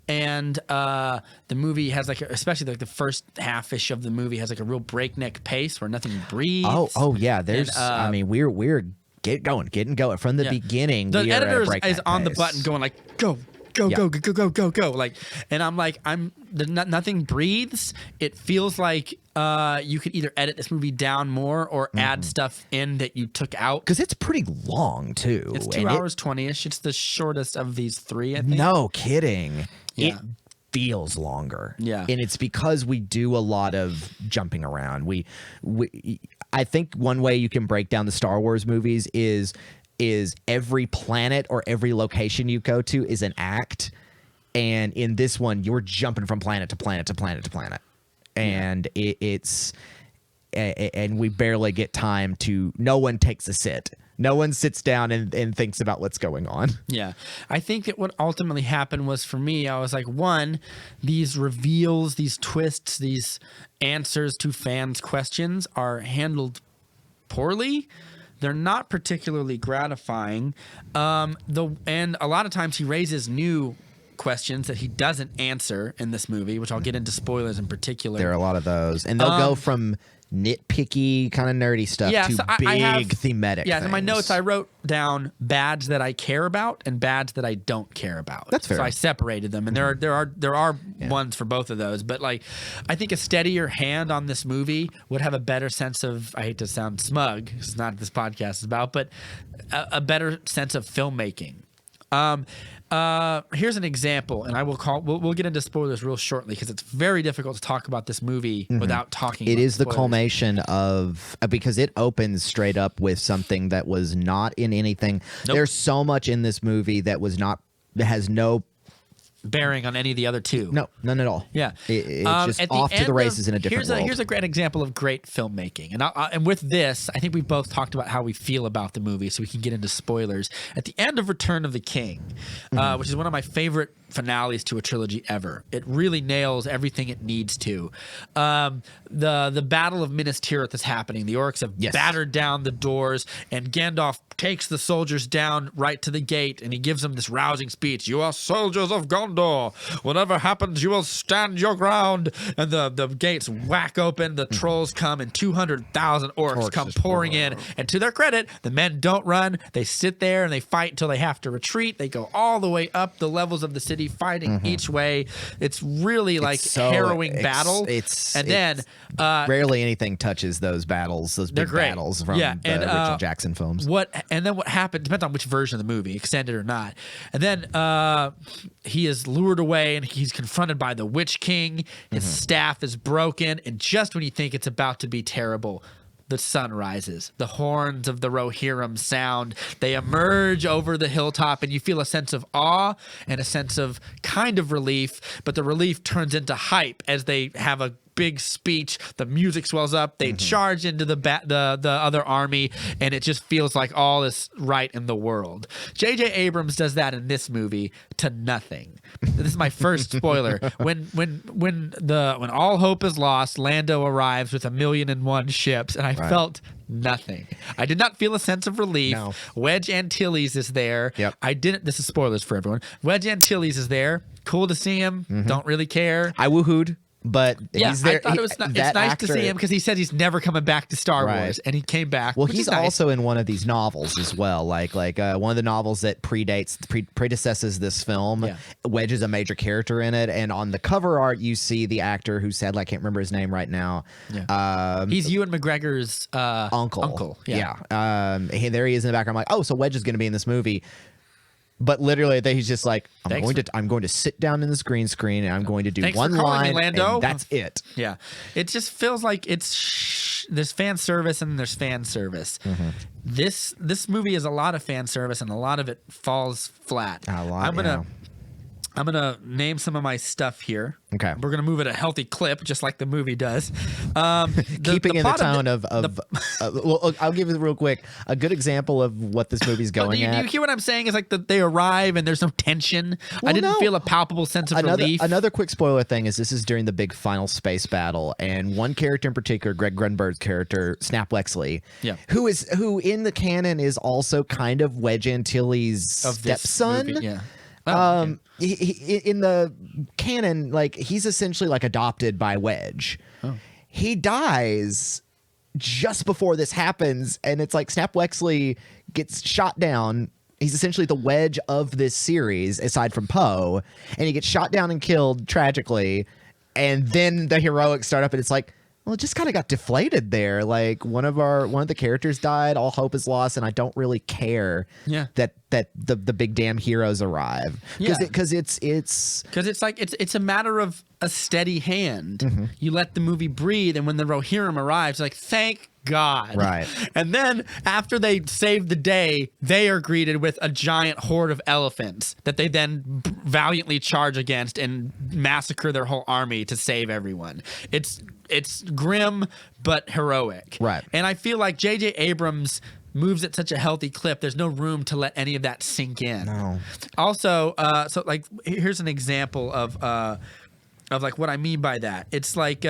And the movie has especially like the first half-ish of the movie has like a real breakneck pace where nothing breathes. Oh yeah. There's we're getting going from the beginning. The we editor are is on the button going like go. Go. Like, and I'm like, nothing breathes. It feels like you could either edit this movie down more or add stuff in that you took out. Because it's pretty long, too. It's 2 hours 20-ish. It's the shortest of these 3, I think. No kidding. Yeah. It feels longer. Yeah. And it's because we do a lot of jumping around. I think one way you can break down the Star Wars movies is every planet or every location you go to is an act, And in this one, you're jumping from planet to planet to planet to planet. And and we barely get time to, no one takes a sit. No one sits down and thinks about what's going on. Yeah. I think that what ultimately happened was, for me, I was like, one, these reveals, these twists, these answers to fans' questions are handled poorly. They're not particularly gratifying. And a lot of times he raises new questions that he doesn't answer in this movie, which I'll get into spoilers in particular. There are a lot of those. And they'll go from nitpicky kind of nerdy stuff to so big I have, thematic in my things. notes I wrote down bads that I care about and bads that I don't care about. That's fair. So I separated them, and there are ones for both of those. But like, I think a steadier hand on this movie would have a better sense of, I hate to sound smug, it's not what this podcast is about, but a better sense of filmmaking. Here's an example, and we'll get into spoilers real shortly, because it's very difficult to talk about this movie without talking about It is the spoilers. culmination of, because it opens straight up with something that was not in anything. Nope. There's so much in this movie that has no bearing on any of the other two. No, none at all. Yeah, it's just at the off to end the races in a different world. Here's a great example of great filmmaking, and with this, I think we both talked about how we feel about the movie, so we can get into spoilers. At the end of Return of the King, which is one of my favorite finales to a trilogy ever, it really nails everything it needs to. The Battle of Minas Tirith is happening. The orcs have battered down the doors, and Gandalf takes the soldiers down right to the gate, and he gives them this rousing speech. "You are soldiers of Gondor. Whatever happens, you will stand your ground." And the gates whack open, the trolls come, and 200,000 orcs come pouring in. And to their credit, the men don't run. They sit there and they fight until they have to retreat. They go all the way up the levels of the city, fighting each way. It's really like harrowing battle. Then rarely anything touches those battles, those big battles from the original Jackson films. And then what happened, depends on which version of the movie, extended or not. And then he is lured away, and he's confronted by the Witch King. His staff is broken, and just when you think it's about to be terrible, the sun rises. The horns of the Rohirrim sound. They emerge over the hilltop, and you feel a sense of awe and a sense of kind of relief, but the relief turns into hype as they have a big speech. The music swells up. They charge into the other army, and it just feels like all is right in the world. J.J. Abrams does that in this movie to nothing. This is my first spoiler. When all hope is lost, Lando arrives with 1,000,001 ships, and I felt nothing. I did not feel a sense of relief. No. Wedge Antilles is there. Yep. This is spoilers for everyone. Wedge Antilles is there. Cool to see him. Don't really care. I woohooed. But he's there. I thought it's nice to see him, because he said he's never coming back to Star Wars, and he came back. Well, he's also in one of these novels as well, like one of the novels that predecesses this film. Yeah. Wedge is a major character in it, and on the cover art, you see the actor who sadly I can't remember his name right now. Yeah. He's Ewan McGregor's uncle. Yeah. There he is in the background. I'm like, oh, so Wedge is going to be in this movie. But literally, he's just like, I'm going to sit down in this green screen, and I'm going to do one line, Lando. and that's it. Yeah, it just feels like there's fan service and there's fan service. This movie is a lot of fan service, and a lot of it falls flat. I'm gonna name some of my stuff here. Okay, we're gonna move at a healthy clip, just like the movie does. Keeping in the tone well, I'll give you real quick a good example of what this movie's going at. You hear what I'm saying? Is like they arrive and there's no tension. I didn't feel a palpable sense of relief. Another quick spoiler thing is this is during the big final space battle, and one character in particular, Greg Grunberg's character, Snap Wexley, who in the canon is also kind of Wedge Antilles' stepson. He, in the canon, like he's essentially like adopted by Wedge. He dies just before this happens, and it's like Snap Wexley gets shot down. He's essentially the Wedge of this series, aside from Poe, and he gets shot down and killed tragically. And then the heroics start up, and it's like, well, it just kind of got deflated there. Like one of the characters died, all hope is lost, and I don't really care that the big damn heroes arrive. Because it's a matter of a steady hand. You let the movie breathe, and when the Rohirrim arrives, like thank God. Right. And then after they save the day, they are greeted with a giant horde of elephants that they then valiantly charge against and massacre their whole army to save everyone. It's grim but heroic. Right. And I feel like J.J. Abrams moves at such a healthy clip. There's no room to let any of that sink in. No. Also, so like here's an example of like what I mean by that. It's like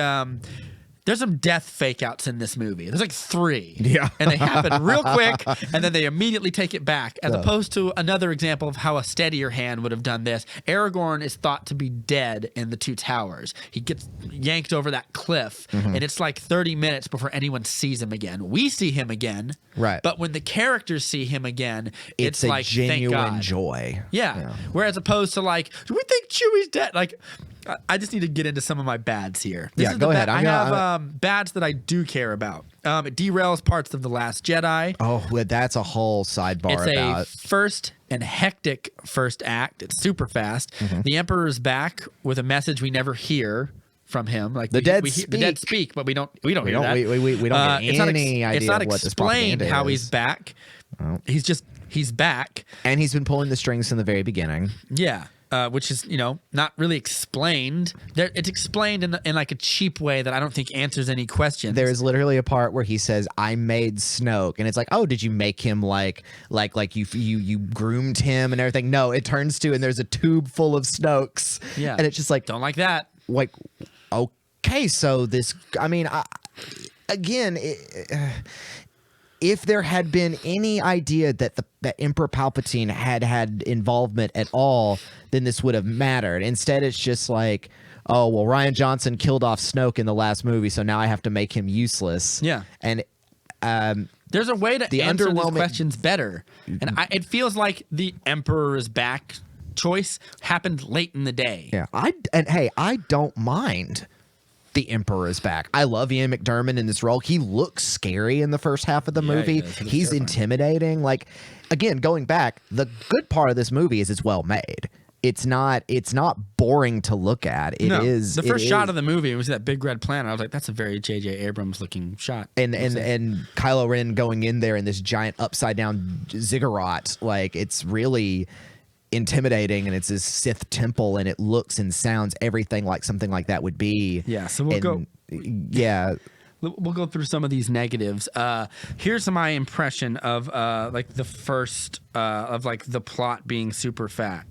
there's some death fake outs in this movie. There's like 3. Yeah. And they happen real quick and then they immediately take it back. As opposed to another example of how a steadier hand would have done this. Aragorn is thought to be dead in the Two Towers. He gets yanked over that cliff and it's like 30 minutes before anyone sees him again. We see him again. Right. But when the characters see him again, it's a like, thank genuine God. joy. Yeah. Whereas opposed to like, do we think Chewie's dead? Like, I just need to get into some of my bads here. Go ahead. I have bads that I do care about. It derails parts of The Last Jedi. Oh, well, that's a whole sidebar It's about. a first and hectic first act. It's super fast. The Emperor's back with a message we never hear from him. Like The dead the dead speak, but we don't hear that. we don't get any idea It's not of what this explained propaganda how is. he's back. He's back. And he's been pulling the strings from the very beginning. Yeah. Which is, not really explained. It's explained in like a cheap way that I don't think answers any questions. There is literally a part where he says, "I made Snoke," and it's like, "Oh, did you make him like you groomed him and everything?" No, it turns to and there's a tube full of Snokes. Yeah. And it's just like, Don't like that. like, okay, so this. I mean, again. If there had been any idea that that Emperor Palpatine had involvement at all, then this would have mattered. Instead, it's just like, oh, well, Rian Johnson killed off Snoke in the last movie, so now I have to make him useless. Yeah. And There's a way to answer these underwhelming- questions better. And it feels like the Emperor's back choice happened late in the day. yeah, I don't mind the Emperor is back. I love Ian McDiarmid in this role. He looks scary in the first half of the Yeah, movie. he does. He looks He's terrifying. intimidating. Like, again, going back, the good part of this movie is it's well made. It's not boring to look at. It is The first shot of the movie was that big red planet. I was like, that's a very J.J. Abrams looking shot. and Kylo Ren going in there in this giant upside down ziggurat. Like, it's really intimidating, and it's this Sith temple, and it looks and sounds everything like something like that would be. Yeah, so we'll go. Yeah. We'll go through some of these negatives. Here's my impression of like the first of like the plot being super fast.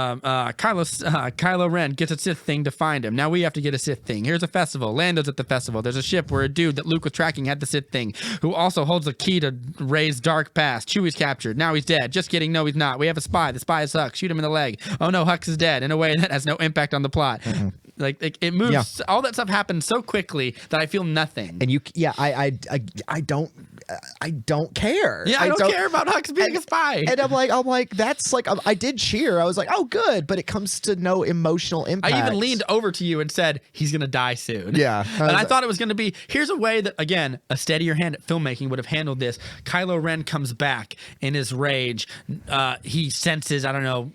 Kylo Ren gets a Sith thing to find him. Now we have to get a Sith thing. Here's a festival. Lando's at the festival. There's a ship where a dude that Luke was tracking had the Sith thing, who also holds the key to Rey's dark past. Chewie's captured. Now he's dead. Just kidding. No, he's not. We have a spy. The spy is Hux. Shoot him in the leg. Oh no, Hux is dead in a way that has no impact on the plot. Like it moves. Yeah. All that stuff happens so quickly that I feel nothing. And I don't care. Yeah, I don't care about Hux being a spy. And I'm like, that's like, I did cheer. I was like, oh, good. But it comes to no emotional impact. I even leaned over to you and said, he's going to die soon. Yeah. And I thought it was going to be, here's a way that, again, a steadier hand at filmmaking would have handled this. Kylo Ren comes back in his rage. He senses, I don't know,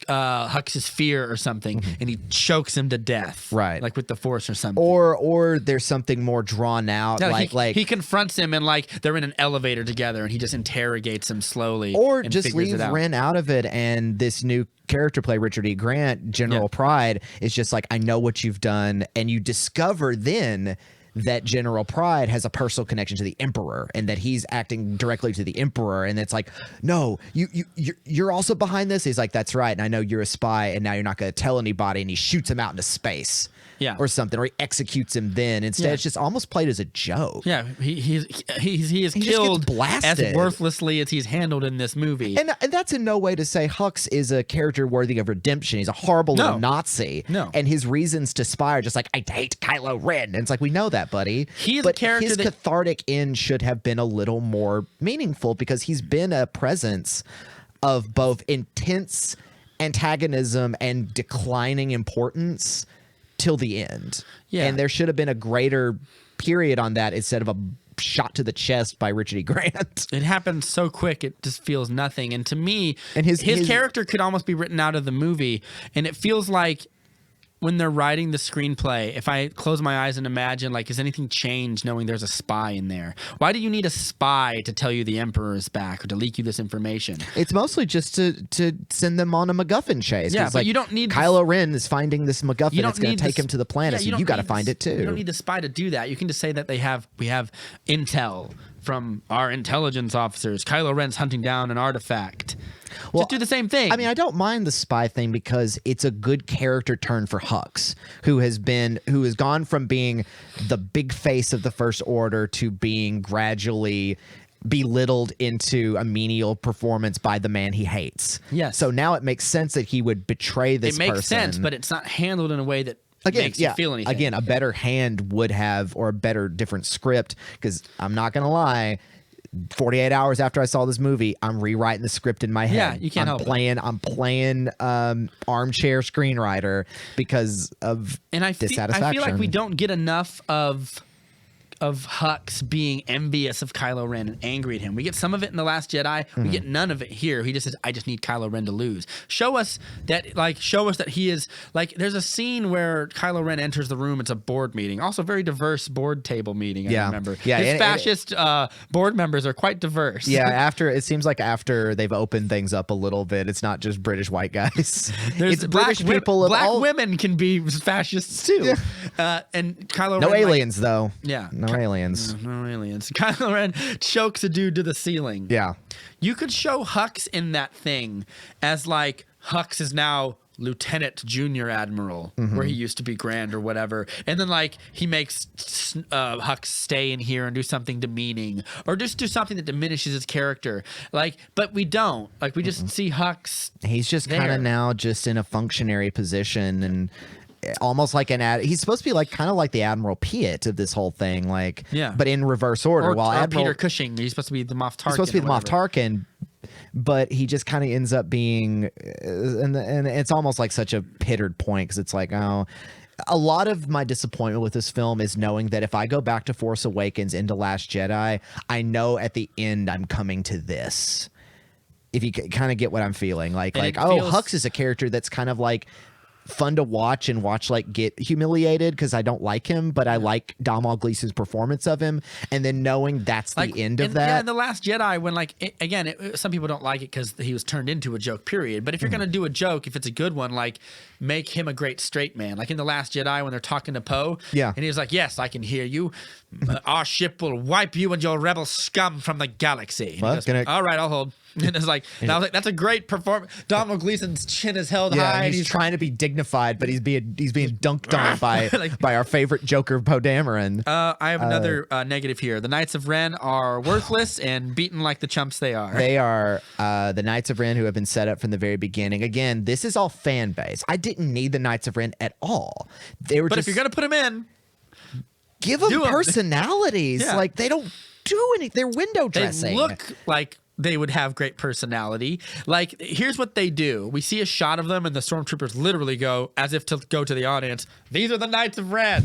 Hux's fear or something, and he chokes him to death. Right. Like with the Force or something. Or there's something more drawn out. Yeah, like he confronts him and like they're in an elevator together and he just interrogates him slowly. or and just figures leave it out. Ren out of it, and this new character play, Richard E. Grant, General Pride, is just like, I know what you've done, and you discover then that General Pride has a personal connection to the Emperor, and that he's acting directly to the Emperor, and it's like, no, you're also behind this. He's like, that's right, and I know you're a spy, and now you're not going to tell anybody, and he shoots him out into space. Yeah. Or something, or he executes him then. Instead, it's just almost played as a joke. Yeah, he is just killed gets blasted. as worthlessly as he's handled in this movie. And that's in no way to say Hux is a character worthy of redemption. He's a horrible little Nazi. No. And his reasons to spy are just like, I hate Kylo Ren. And it's like, we know that, buddy. He is but a character his that- cathartic end should have been a little more meaningful, because he's been a presence of both intense antagonism and declining importance till the end. Yeah. And there should have been a greater period on that instead of a shot to the chest by Richard E. Grant. It happens so quick, it just feels nothing. And to me, And his character could almost be written out of the movie. And it feels like when they're writing the screenplay, if I close my eyes and imagine, like, has anything changed knowing there's a spy in there? Why do you need a spy to tell you the Emperor is back or to leak you this information? It's mostly just to send them on a MacGuffin chase. Yeah, 'Cause, but like, you don't need Kylo Ren is finding this MacGuffin. You don't It's going need to take him to the planet. yeah, so you got to need find the- it too. You don't need the spy to do that. You can just say that we have intel from our intelligence officers. Kylo Ren's hunting down an artifact. Well, just do the same thing. I mean, I don't mind the spy thing because it's a good character turn for Hux, who has gone from being the big face of the First Order to being gradually belittled into a menial performance by the man he hates. Yes. So now it makes sense that he would betray this it makes person. sense, but it's not handled in a way that Again, makes you feel anything. Again, a better hand would have, or a better, different script. Because I'm not gonna lie, 48 hours after I saw this movie, I'm rewriting the script in my head. Yeah, you can't help it. I'm playing armchair screenwriter because of And I dissatisfaction. feel like we don't get enough of Hux being envious of Kylo Ren and angry at him. We get some of it in The Last Jedi. We get none of it here. He just says, I just need Kylo Ren to lose. Show us that he is, like, there's a scene where Kylo Ren enters the room. It's a board meeting. Also very diverse board table meeting, I remember. Yeah, His and fascist board members are quite diverse. Yeah, it seems like after they've opened things up a little bit, it's not just British white guys. There's it's British people of black all. women can be fascists too. And Kylo No Ren, aliens though. Yeah. No aliens. No aliens. Kylo Ren chokes a dude to the ceiling. Yeah. You could show Hux in that thing as like Hux is now Lieutenant Junior Admiral, where he used to be Grand or whatever, and then like he makes Hux stay in here and do something demeaning, or just do something that diminishes his character. Like, but we don't. Like, we just see Hux. He's just kind there. of now just in a functionary position and almost like he's supposed to be like kind of like the Admiral Piet of this whole thing, like, Yeah. but in reverse order. Or, while or Admiral Peter Cushing, he's supposed to be the Moff Tarkin. he's supposed to be the or Moff whatever. Tarkin, but he just kind of ends up being, and it's almost like such a pittered point because it's like, oh. A lot of my disappointment with this film is knowing that if I go back to Force Awakens into Last Jedi, I know at the end I'm coming to this. If you kind of get what I'm feeling, like, And it oh, feels- Hux is a character that's kind of like fun to watch like get humiliated because I don't like him, but I like Domhnall Gleeson's performance of him, and then knowing that's the end of Yeah, that. The Last Jedi, when like some people don't like it because he was turned into a joke. Period. But if you're gonna do a joke, if it's a good one, like make him a great straight man. Like in The Last Jedi when they're talking to Poe, Yeah. and he's like, "Yes, I can hear you. Our ship will wipe you and your rebel scum from the galaxy." And he Well, goes, all right, I'll hold. And it's like, and I was like, that's a great performance. Domhnall Gleeson's chin is held Yeah, high, and he's trying to be dignified, but he's being dunked on by Like- by our favorite Joker, Poe Dameron. I have another negative here. The Knights of Ren are worthless and beaten like the chumps they are. They are the Knights of Ren who have been set up from the very beginning. Again, this is all fan base. I didn't need the Knights of Ren at all. They were but just if you're gonna put him in, give them do 'em. personalities. Yeah. Like they don't do anything. They're window they dressing. look like they would have great personality. Like, here's what they do. We see a shot of them, and the stormtroopers literally go, as if to go to the audience, these are the Knights of Ren.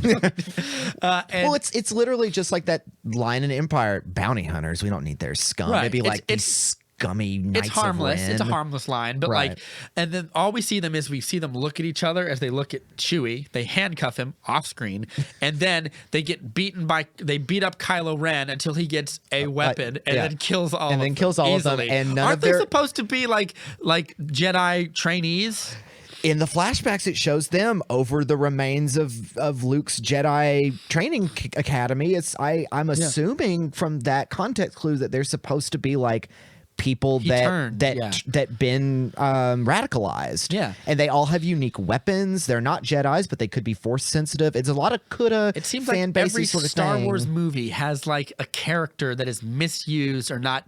And Well, it's literally just like that line in Empire: bounty hunters. We don't need their scum. Right. They'd be like It's- these scummy Knights it's harmless. of Ren. It's a harmless line. But Right. like, and then all we see them is we see them look at each other as they look at Chewie. They handcuff him off screen, and then they beat up Kylo Ren until he gets a weapon and yeah. then kills all And of then them kills all of them, easily. and none aren't of they their- supposed to be like Jedi trainees? In the flashbacks, it shows them over the remains of Luke's Jedi training academy. I'm assuming from that context clue that they're supposed to be like people turned, that been radicalized. Yeah. And they all have unique weapons. They're not Jedis, but they could be force sensitive. It's a lot of coulda. It seems fan like every basey sort of Star thing. Wars movie has like a character that is misused or not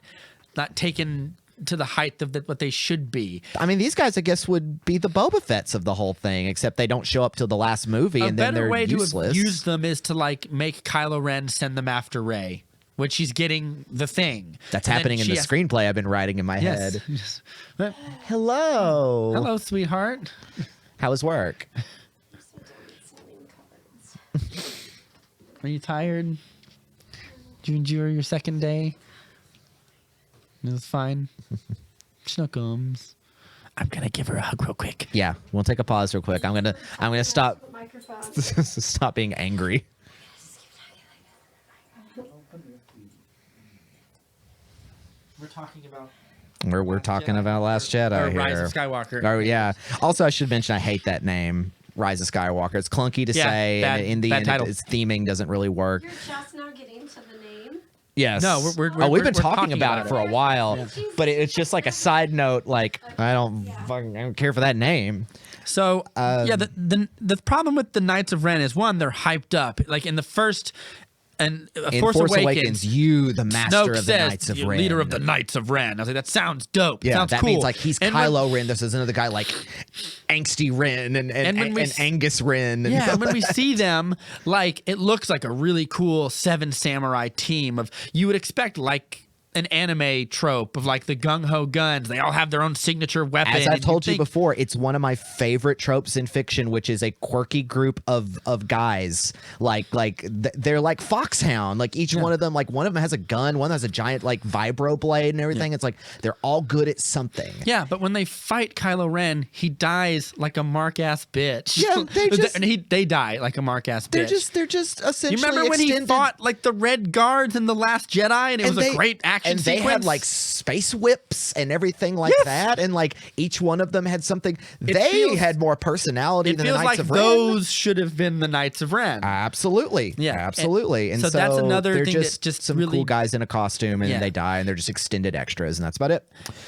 taken to the height of what they should be. I mean, these guys, I guess, would be the Boba Fett's of the whole thing, except they don't show up till the last movie, A and then better they're way useless. to use them is to like make Kylo Ren send them after Rey, when she's getting the thing. That's And then happening in she the has- screenplay I've been writing in my Yes. head. Yes. Hello. Hello, sweetheart. How was work? Are you tired? Did you enjoy your second day? It was fine. Schnookums. I'm gonna give her a hug real quick. Yeah, we'll take a pause real quick. I'm gonna stop Microphone. stop being angry. We're talking about We're talking about Last Jedi or here. Rise of Skywalker. Oh yeah. Also, I should mention I hate that name, Rise of Skywalker. It's clunky to Yeah, say, bad- and in the bad end, title. its theming doesn't really work. You're just now getting to the name. Yes. No, we've we've been we're talking about it for a while, Yeah. but it's just like a side note. Like I don't care for that name. So yeah, the problem with the Knights of Ren is one, they're hyped up. Like in the first and In Force Awakens, you, the master Snoke of the says, Knights of "You Ren, leader of the Knights of Ren." I was like, that sounds dope. Yeah, sounds that cool. means like he's And when- Kylo Ren. This is another guy like angsty Ren and when we and Angus Ren. And Yeah, and when we see them, like it looks like a really cool Seven Samurai team of you would expect like an anime trope of like the gung ho guns. They all have their own signature weapon. As I've and told you think- before, it's one of my favorite tropes in fiction, which is a quirky group of guys. They're like Foxhound. Like each one of them, like one of them has a gun, one has a giant like vibro blade and everything. It's like they're all good at something. Yeah, but when they fight Kylo Ren, he dies like a mark ass bitch. Yeah, they just- and they die like a mark ass bitch. They're just You essentially. remember when he extended- fought like the Red Guards in the Last Jedi, and it was a great action and they sequence? had like space whips and everything like Yes. that, and like each one of them had something. It They feels- had more personality It than the feels Knights like of Ren. those should have been the Knights of Ren. Absolutely. Yeah, Absolutely. And so that's another they're thing that just, just some really- cool guys in a costume and Yeah. they die and they're just extended extras and that's about it.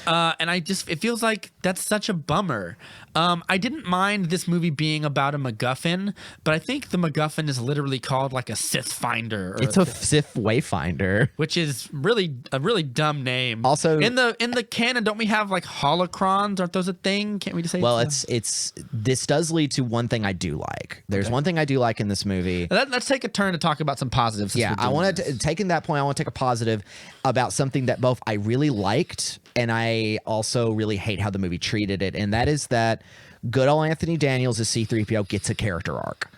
And it feels like that's such a bummer. I didn't mind this movie being about a MacGuffin, but I think the MacGuffin is literally called like a Sith Finder, or It's a Sith Wayfinder. which is really a really dumb name. Also- in the canon, don't we have like holocrons? Aren't those a thing? Can't we just say? Well, it's this does lead to one thing I do like. There's one thing I do like in this movie. Let's take a turn to talk about some positives. since Yeah, we're I doing want this. to taking that point. I want to take a positive about something that both I really liked and I also really hate how the movie treated it, and that is that good old Anthony Daniels as C-3PO gets a character arc.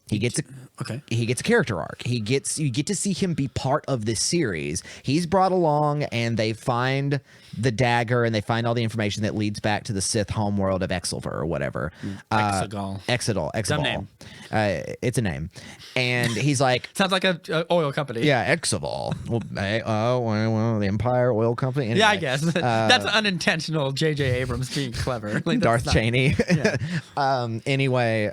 He gets a Okay. He gets a character arc. You get to see him be part of this series. He's brought along, and they find the dagger, and they find all the information that leads back to the Sith homeworld of Exilver or whatever. Exegol. Exegol. Dumb name. It's a name, and he's like, Sounds like a oil company. yeah, Exegol. Well, the Empire Oil Company. Yeah, I Anyway, guess that's unintentional. J.J. Abrams being clever. Like, that's Darth not- Cheney. Anyway,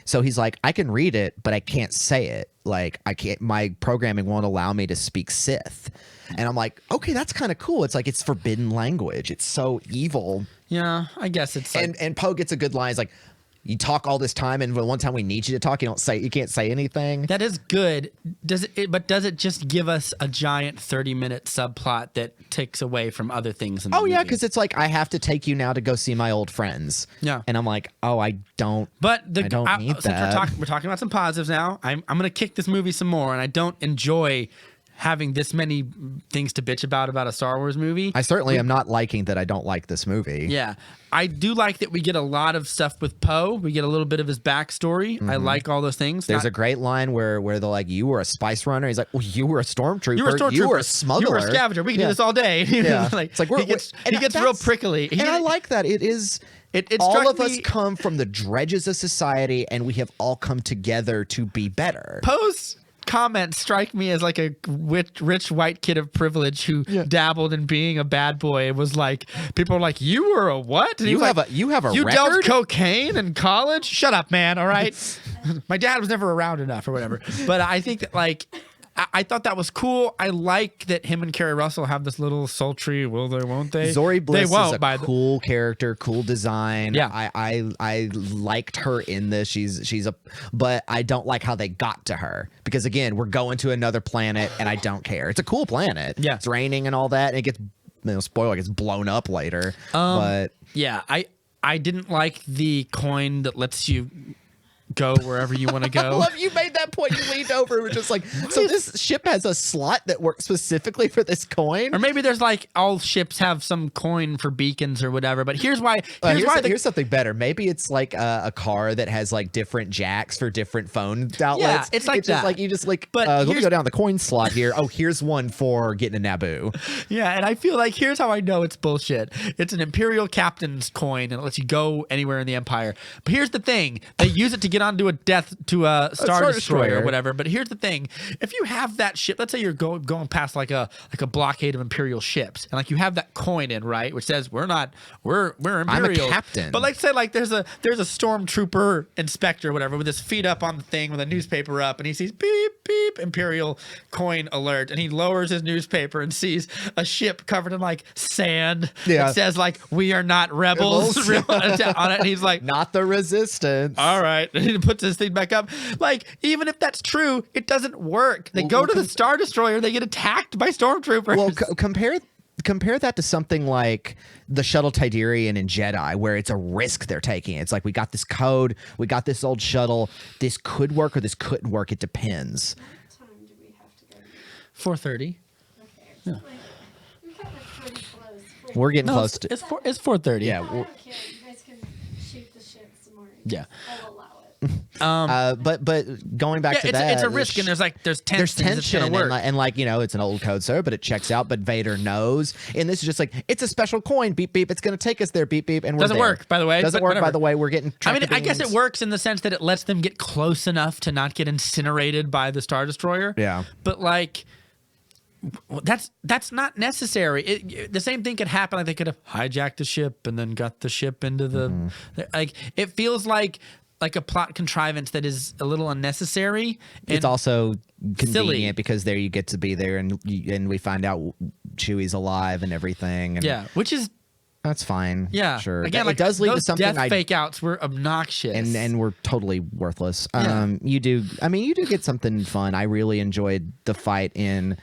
so he's like, I can read it, but I can't say it. Like, I can't. My programming won't allow me to speak Sith. And I'm like, okay, that's kind of cool. It's like it's forbidden language. It's so evil. Yeah, I guess it's like, And Poe gets a good line. He's like, you talk all this time, and when one time we need you to talk, you can't say anything. that is good. Does it just give us a giant 30-minute subplot that takes away from other things in the Oh yeah, movie? because it's like I have to take you now to go see my old friends. Yeah. And I'm like, oh, I don't. But I don't need since that. we're talking about some positives now, I'm gonna kick this movie some more, and I don't enjoy having this many things to bitch about a Star Wars movie. I certainly am not liking that I don't like this movie. Yeah, I do like that we get a lot of stuff with Poe. We get a little bit of his backstory. I like all those things. There's a great line where they're like, you were a spice runner. He's like, well, you were a stormtrooper. You were a stormtrooper. You were a smuggler. You were a scavenger. We can Yeah. do this all day. Yeah. like, It's like he gets and real that's- prickly. And I like that. It is. It all struck of us me- come from the dredges of society, and we have all come together to be better. Poe's comments strike me as like a rich white kid of privilege who dabbled in being a bad boy. It was like people are like, "You were a what? And he You was have like, a you have a you record. dealt cocaine in college? Shut up, man. All right." My dad was never around enough or whatever. But I think that like. I thought that was cool. I like that him and Kerry Russell have this little sultry, will they, won't they? Zori Bliss they won't, is by a the- cool character, cool design. Yeah. I liked her in this. She's a, but I don't like how they got to her because again, we're going to another planet and I don't care. It's a cool planet. Yeah. It's raining and all that, and it gets spoiler, it gets blown up later. But Yeah, I didn't like the coin that lets you go wherever you want to I go. love you made that point. You leaned over and were just like, so this ship has a slot that works specifically for this coin? Or maybe there's like all ships have some coin for beacons or whatever. But here's why. Here's something better. Maybe it's like a car that has like different jacks for different phone outlets. it's like just that. like you just like. But let me here's- go down the coin slot here. Oh, here's one for getting a Naboo. Yeah, and I feel like here's how I know it's bullshit. It's an Imperial captain's coin, and it lets you go anywhere in the Empire. But here's the thing: they use it to get onto a Star Destroyer or whatever. But here's the thing: if you have that ship, let's say you're going past like a blockade of Imperial ships, and like you have that coin in, right, which says we're Imperial. I'm a captain. But like say like there's a stormtrooper inspector or whatever with his feet up on the thing with a newspaper up, and he sees beep beep Imperial coin alert, and he lowers his newspaper and sees a ship covered in like sand. Yeah. It says like we are not rebels on it, and he's like, Not the resistance. all right. And he puts his thing back up. Like, even if that's true, it doesn't work. They go to the Star Destroyer, they get attacked by stormtroopers. Well, compare that to something like the shuttle Tidarian in Jedi, where it's a risk they're taking. It's like, we got this code, we got this old shuttle. This could work or this couldn't work. It depends. What time do we have to go? 4:30. Okay. Yeah. We've got like pretty close. We're getting No, close to. it's 4:30. Yeah. I don't care. You guys can shoot the shit some more. Yeah. I'll allow it. But going back to that, it's a risk, and there's tension. there's tension It's gonna work. and like it's an old code, sir, but it checks out. But Vader knows, and this is just like, it's a special coin. Beep beep. It's going to take us there. Beep beep. And we're Doesn't there. work, by the way, Doesn't but work, by whatever. the way. We're getting. I mean, I guess it beams. works in the sense that it lets them get close enough to not get incinerated by the Star Destroyer. Yeah. But like, that's not necessary. The same thing could happen. Like they could have hijacked the ship and then got the ship into the like. It feels like a plot contrivance that is a little unnecessary. And It's also convenient silly. because there you get to be there, and we find out Chewie's alive and everything. And yeah, which is that's fine. yeah. sure. Again, it like does lead to those something death fake outs were obnoxious. and we're totally worthless. Yeah. You do get something fun. I really enjoyed the fight in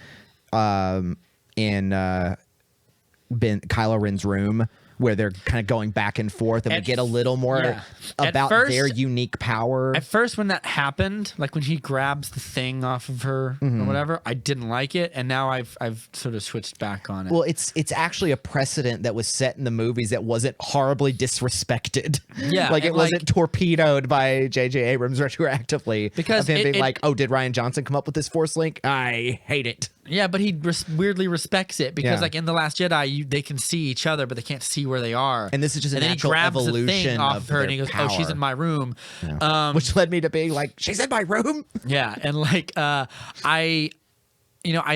Kylo Ren's room, where they're kind of going back and forth, and we get a little more yeah. At about first- their unique power. At first, when that happened, like when he grabs the thing off of her or whatever, I didn't like it, and now I've sort of switched back on it. Well, it's actually a precedent that was set in the movies that wasn't horribly disrespected. Yeah, like it and, wasn't torpedoed by J.J. Abrams retroactively. Because of him it- being it- like, oh, did Ryan Johnson come up with this Force link? I hate it. yeah, but he weirdly respects it because, Yeah. like in the Last Jedi, they can see each other, but they can't see where they are. And this is just a and then he natural grabs the thing evolution off of her, and he their goes, "Oh, she's power. in my room." Which led me to being like, she's in my room. Yeah, and like I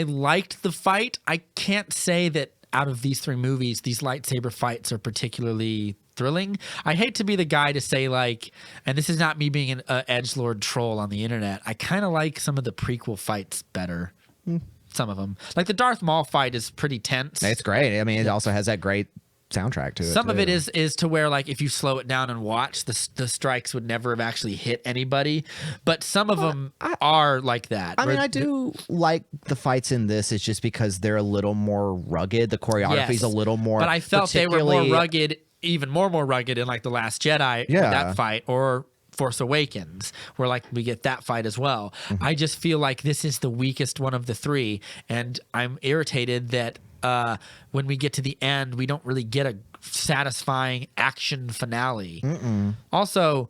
liked the fight. I can't say that out of these three movies, these lightsaber fights are particularly thrilling. I hate to be the guy to say like, and this is not me being an edgelord troll on the internet. I kind of like some of the prequel fights better. Some of them, like the Darth Maul fight, is pretty tense. It's great. I mean, it also has that great soundtrack to it. Some of too. it is to where like if you slow it down and watch, the strikes would never have actually hit anybody, but some of them are like that. I mean, where I do like the fights in this. It's just because they're a little more rugged. The choreography's Yes. a little more. But I felt they were more particularly- rugged, even more rugged in like The Last Jedi, Yeah. that fight, or Force Awakens, where like we get that fight as well. Mm-hmm. I just feel like this is the weakest one of the three, and I'm irritated that when we get to the end, we don't really get a satisfying action finale. Also,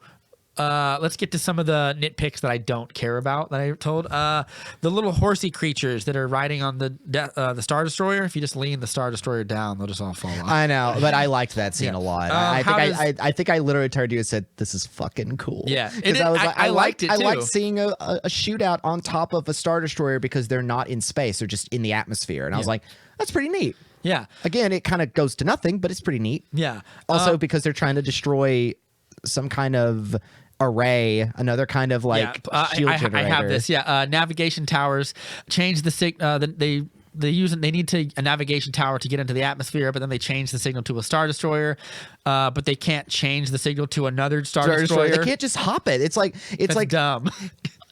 let's get to some of the nitpicks that I don't care about that I told. The little horsey creatures that are riding on the Star Destroyer. If you just lean the Star Destroyer down, they'll just all fall off. I know, but I liked that scene a lot. I think I literally turned to you and said, "This is fucking cool." Yeah. because And I was I- like, I liked it, I liked too. seeing a shootout on top of a Star Destroyer because they're not in space; they're just in the atmosphere, and I was Yeah. like, "That's pretty neat." Yeah. Again, it kind of goes to nothing, but it's pretty neat. Yeah. Also, because they're trying to destroy some kind of array, another kind of like shield generator. I have this. Yeah, navigation towers change the they need a navigation tower to get into the atmosphere, but then they change the signal to a Star Destroyer, but they can't change the signal to another Star Destroyer. They can't just hop it. It's like That's dumb.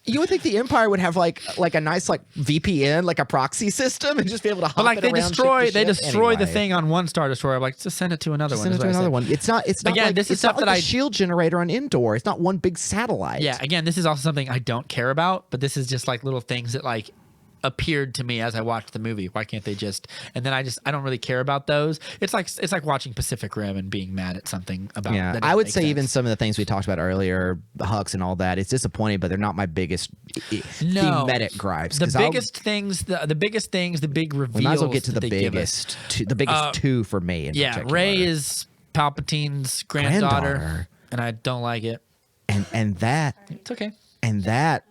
You would think the Empire would have like a nice like VPN, like a proxy system, and just be able to hop But like it they around destroy ship to ship. the Anyway. thing on one Star Destroyer. I'm like, just send it to another one. Send it is to what I another said. one. It's not. Again, like, this is it's not stuff like that a I- shield generator on Endor. It's not one big satellite. Yeah, again, this is also something I don't care about, but this is just like little things that like appeared to me as I watched the movie. Why can't they just? And then I don't really care about those. It's like watching Pacific Rim and being mad at something about. Yeah, that I doesn't would make say sense. even some of the things we talked about earlier, Hux and all that, it's disappointing, but they're not my biggest thematic gripes. The 'cause biggest things, the biggest things, the big reveals. we might as well get to that the they give biggest, us. the biggest two for me. In Yeah, particular. Rey is Palpatine's granddaughter, Granddaughter. and I don't like it. and that It's okay. and that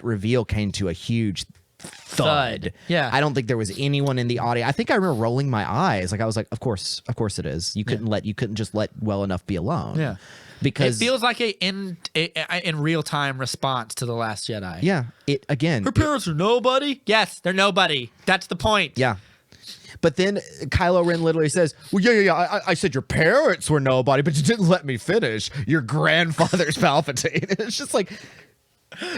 reveal came to a huge thud. Yeah. I don't think there was anyone in the audience. I think I remember rolling my eyes. Like I was like, of course it is. You couldn't just let well enough be alone. Yeah. Because It feels like a in real time response to the Last Jedi. yeah, it again. Her parents are nobody. Yes, they're nobody. That's the point. Yeah. But then Kylo Ren literally says, well, yeah. I said your parents were nobody, but you didn't let me finish. Your grandfather's Palpatine. It's just like,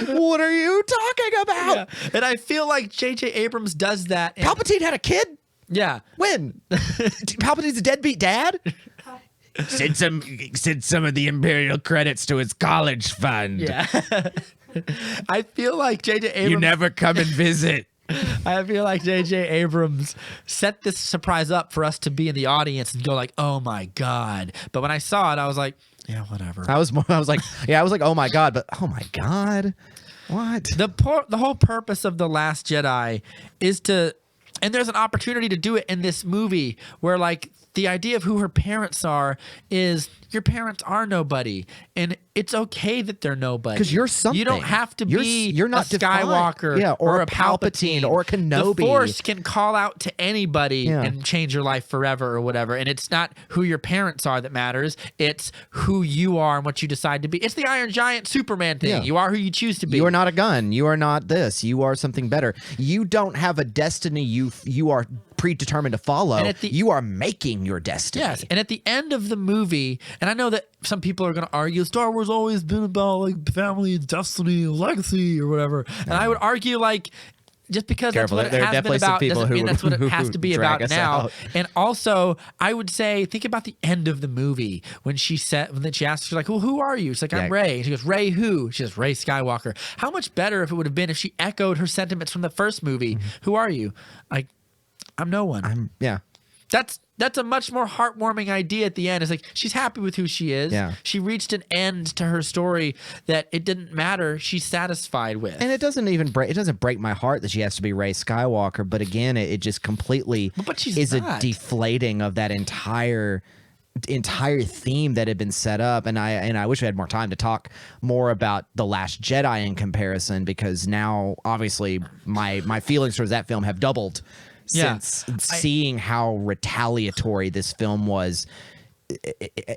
what are you talking about? Yeah. And I feel like J.J. Abrams does that. Palpatine had a kid? Yeah. When? Palpatine's a deadbeat dad? Send some of the Imperial credits to his college fund. Yeah. I feel like J.J. Abrams. You never come and visit. I feel like J.J. Abrams set this surprise up for us to be in the audience and go like, "Oh my god!" But when I saw it, I was like, "Yeah, whatever." I was like, oh my God, but oh my God. What? The whole purpose of The Last Jedi is to, and there's an opportunity to do it in this movie where like the idea of who her parents are is your parents are nobody, and it's okay that they're nobody. 'Cause you're something. You don't have to be You're not a defined. Skywalker, Yeah, or a Palpatine, Palpatine, or a Kenobi. The Force can call out to anybody Yeah. and change your life forever or whatever. And it's not who your parents are that matters; it's who you are and what you decide to be. It's the Iron Giant Superman thing. Yeah. You are who you choose to be. You are not a gun. You are not this. You are something better. You don't have a destiny you are predetermined to follow. And at the- You are making your destiny. Yes, and at the end of the movie, and I know that some people are going to argue Star Wars always been about like family and destiny and legacy or whatever, and I would argue like just because Careful, that's what there it are has definitely been some about people doesn't mean who- that's what who it has to be drag about us now. out. And also, I would say think about the end of the movie when she asked, she's like, "Well, who are you?" She's like, "I'm Yeah. Rey." She goes, "Ray who?" She goes, "Ray Skywalker." How much better if it would have been if she echoed her sentiments from the first movie? Who are you? Like, I'm no one. Yeah. That's a much more heartwarming idea at the end. It's like she's happy with who she is. Yeah. She reached an end to her story that it didn't matter. She's satisfied with. And it doesn't break my heart that she has to be Rey Skywalker, but again, it just completely But she's is not. a deflating of that entire theme that had been set up. And I wish we had more time to talk more about The Last Jedi in comparison, because now obviously my feelings towards that film have doubled Yeah. since seeing how retaliatory this film was.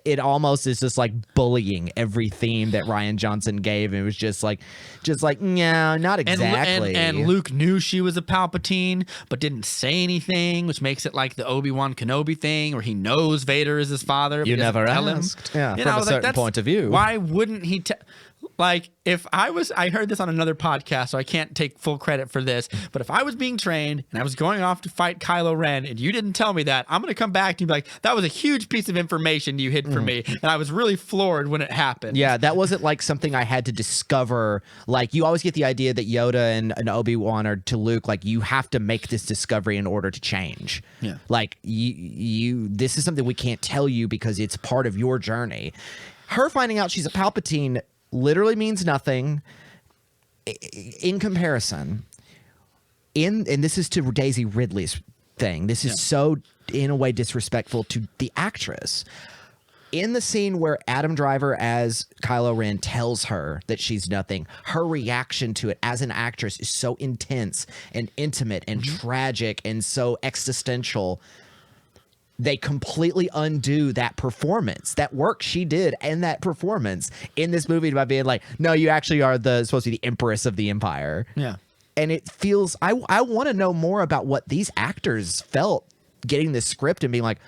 It almost is just like bullying every theme that Rian Johnson gave. And it was just like, no, not exactly. And Luke knew she was a Palpatine, but didn't say anything, which makes it like the Obi-Wan Kenobi thing, where he knows Vader is his father. But You he doesn't never tell him. asked. Yeah, You from know, a like, certain that's- point of view. Why wouldn't he? Like, if I heard this on another podcast, so I can't take full credit for this, but if I was being trained and I was going off to fight Kylo Ren and you didn't tell me that, I'm going to come back to you and be like, that was a huge piece of information you hid from me. And I was really floored when it happened. Yeah, that wasn't like something I had to discover. Like, you always get the idea that Yoda and Obi-Wan are to Luke, like, you have to make this discovery in order to change. Yeah. Like, you this is something we can't tell you because it's part of your journey. Her finding out she's a Palpatine literally means nothing in comparison. And this is to Daisy Ridley's thing. This is so, in a way, disrespectful to the actress. In the scene where Adam Driver as Kylo Ren tells her that she's nothing, her reaction to it as an actress is so intense and intimate and tragic and so existential. They completely undo that performance, that work she did, and that performance in this movie by being like, no, you actually are supposed to be the Empress of the Empire. Yeah. And it feels, I want to know more about what these actors felt getting this script and being like,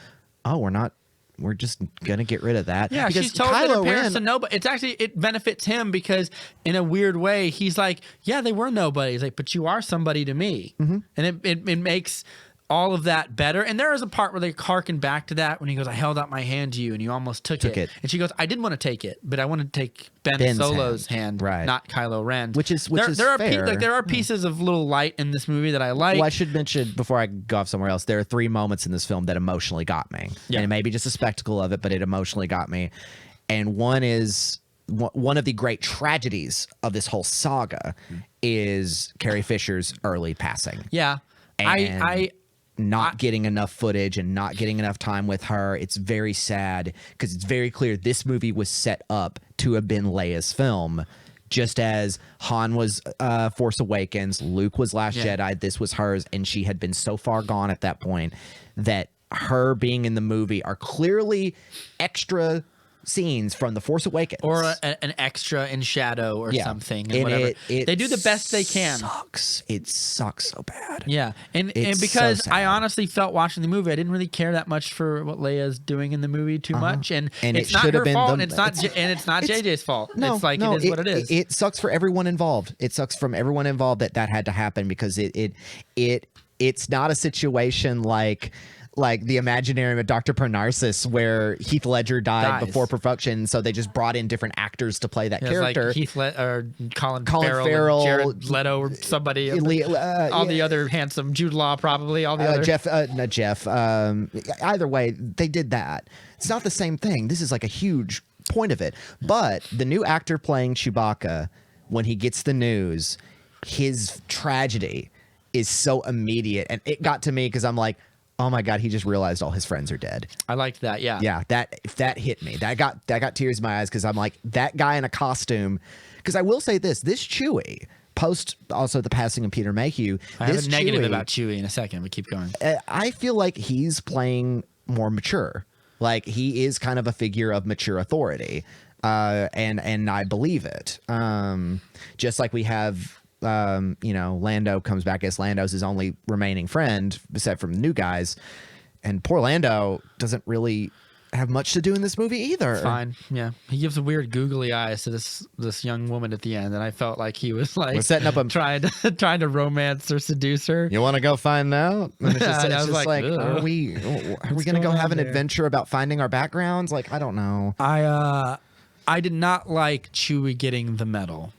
oh, we're not we're just gonna get rid of that. Yeah, because she's told that her Kylo parents Ren, to nobody. It's actually, it benefits him because in a weird way, he's like, yeah, they were nobody. He's like, but you are somebody to me. Mm-hmm. And it makes all of that better. And there is a part where they harken back to that when he goes, I held out my hand to you and you almost took it. And she goes, I didn't want to take it, but I wanted to take Ben Solo's hand, right. not Kylo Ren. Which is there are fair. there are pieces of little light in this movie that I like. Well, I should mention before I go off somewhere else, there are 3 moments in this film that emotionally got me. Yeah. And it may be just a spectacle of it, but it emotionally got me. And one is one of the great tragedies of this whole saga is Carrie Fisher's early passing. Yeah. And not getting enough footage and not getting enough time with her. It's very sad because it's very clear this movie was set up to have been Leia's film. Just as Han was Force Awakens, Luke was Last Jedi, this was hers, and she had been so far gone at that point that her being in the movie are clearly extra scenes from The Force Awakens. Or an extra in shadow or something. And whatever. It they do the best they can. It sucks so bad. Yeah. And It's because so I sad. honestly felt watching the movie, I didn't really care that much for what Leia's doing in the movie too much. And it it's not should her have been fault. the- And it's not JJ's fault. No, it's like no, it is what it is. It sucks for everyone involved. It sucks from everyone involved that had to happen because it's not a situation like the Imaginarium of Dr. Parnassus where Heath Ledger died before production, so they just brought in different actors to play that character. Like Heath or Colin Farrell, Farrell, Jared Leto, or somebody. All the other handsome Jude Law, probably all the other. Jeff. Either way, they did that. It's not the same thing. This is like a huge point of it. But the new actor playing Chewbacca, when he gets the news, his tragedy is so immediate, and it got to me because I'm like, oh my God, he just realized all his friends are dead. I liked that. Yeah. Yeah, that hit me. That got tears in my eyes because I'm like, that guy in a costume. Because I will say this Chewie, post also the passing of Peter Mayhew. I have a negative about Chewie in a second, but keep going. I feel like he's playing more mature. Like he is kind of a figure of mature authority, and I believe it. Just like we have. Lando comes back as Lando's his only remaining friend, except from the new guys. And poor Lando doesn't really have much to do in this movie either. Fine. Yeah. He gives a weird googly eyes to this young woman at the end. And I felt like he was like We're setting up a trying to romance or seduce her. You want to go find out? And it's just, And I it's was just like, like, ugh. are we going to going go on have an there? adventure about finding our backgrounds? Like, I don't know. I did not like Chewie getting the medal.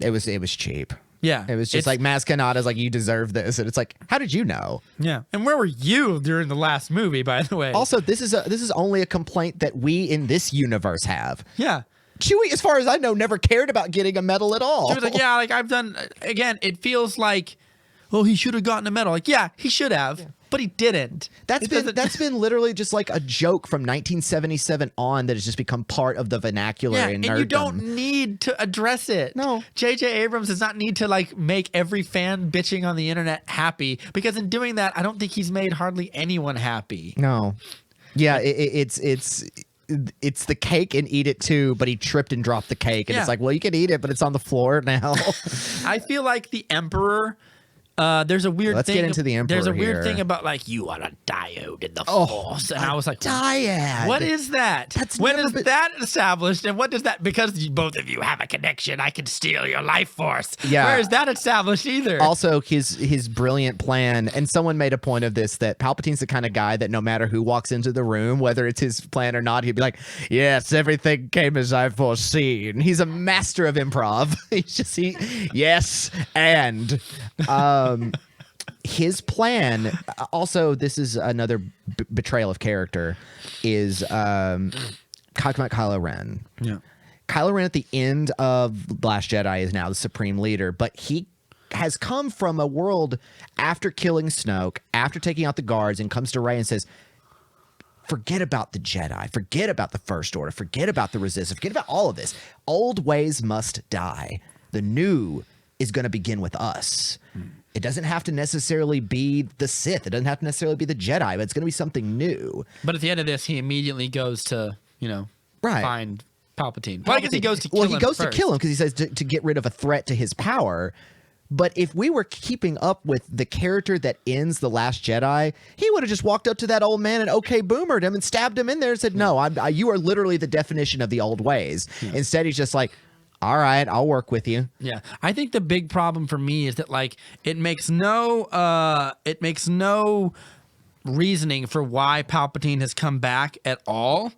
It was cheap. Yeah. It was just like Maz Kanata's like, you deserve this. And it's like, how did you know? Yeah. And where were you during the last movie, by the way? Also, this is only a complaint that we in this universe have. Yeah. Chewie, as far as I know, never cared about getting a medal at all. She was like, yeah, like I've done, again, it feels like, well, he should have gotten a medal. Like, yeah, he should have, but he didn't. That's been literally just like a joke from 1977 on that has just become part of the vernacular in nerddom. And you don't need to address it. No. J.J. Abrams does not need to like make every fan bitching on the internet happy, because in doing that, I don't think he's made hardly anyone happy. No. Yeah, it's the cake and eat it too, but he tripped and dropped the cake. And Yeah. it's like, well, you can eat it, but it's on the floor now. I feel like the Emperor. There's a weird Let's thing. get into the Emperor There's a weird here. thing about like, you are a diode in the Force, and I was like, dyad. what is that? That's when never is been- that established? And what does that? Because both of you have a connection, I can steal your life force. Yeah. Where is that established either? Also, his brilliant plan, and someone made a point of this, that Palpatine's the kind of guy that no matter who walks into the room, whether it's his plan or not, he'd be like, yes, everything came as I foreseen. He's a master of improv. Yes, and his plan, also, this is another betrayal of character, is talking about Kylo Ren. Yeah. Kylo Ren at the end of Last Jedi is now the supreme leader, but he has come from a world after killing Snoke, after taking out the guards, and comes to Rey and says, forget about the Jedi, forget about the First Order, forget about the Resistance, forget about all of this. Old ways must die. The new is going to begin with us. It doesn't have to necessarily be the Sith. It doesn't have to necessarily be the Jedi, but it's going to be something new. But at the end of this, he immediately goes to, Right. find Palpatine. Well, I guess he goes to kill Well, him he goes to first. kill him because he says to get rid of a threat to his power. But if we were keeping up with the character that ends The Last Jedi, he would have just walked up to that old man and boomered him and stabbed him in there and said, no, you are literally the definition of the old ways. Instead, he's just like, all right, I'll work with you. Yeah, I think the big problem for me is that like it makes no reasoning for why Palpatine has come back at all,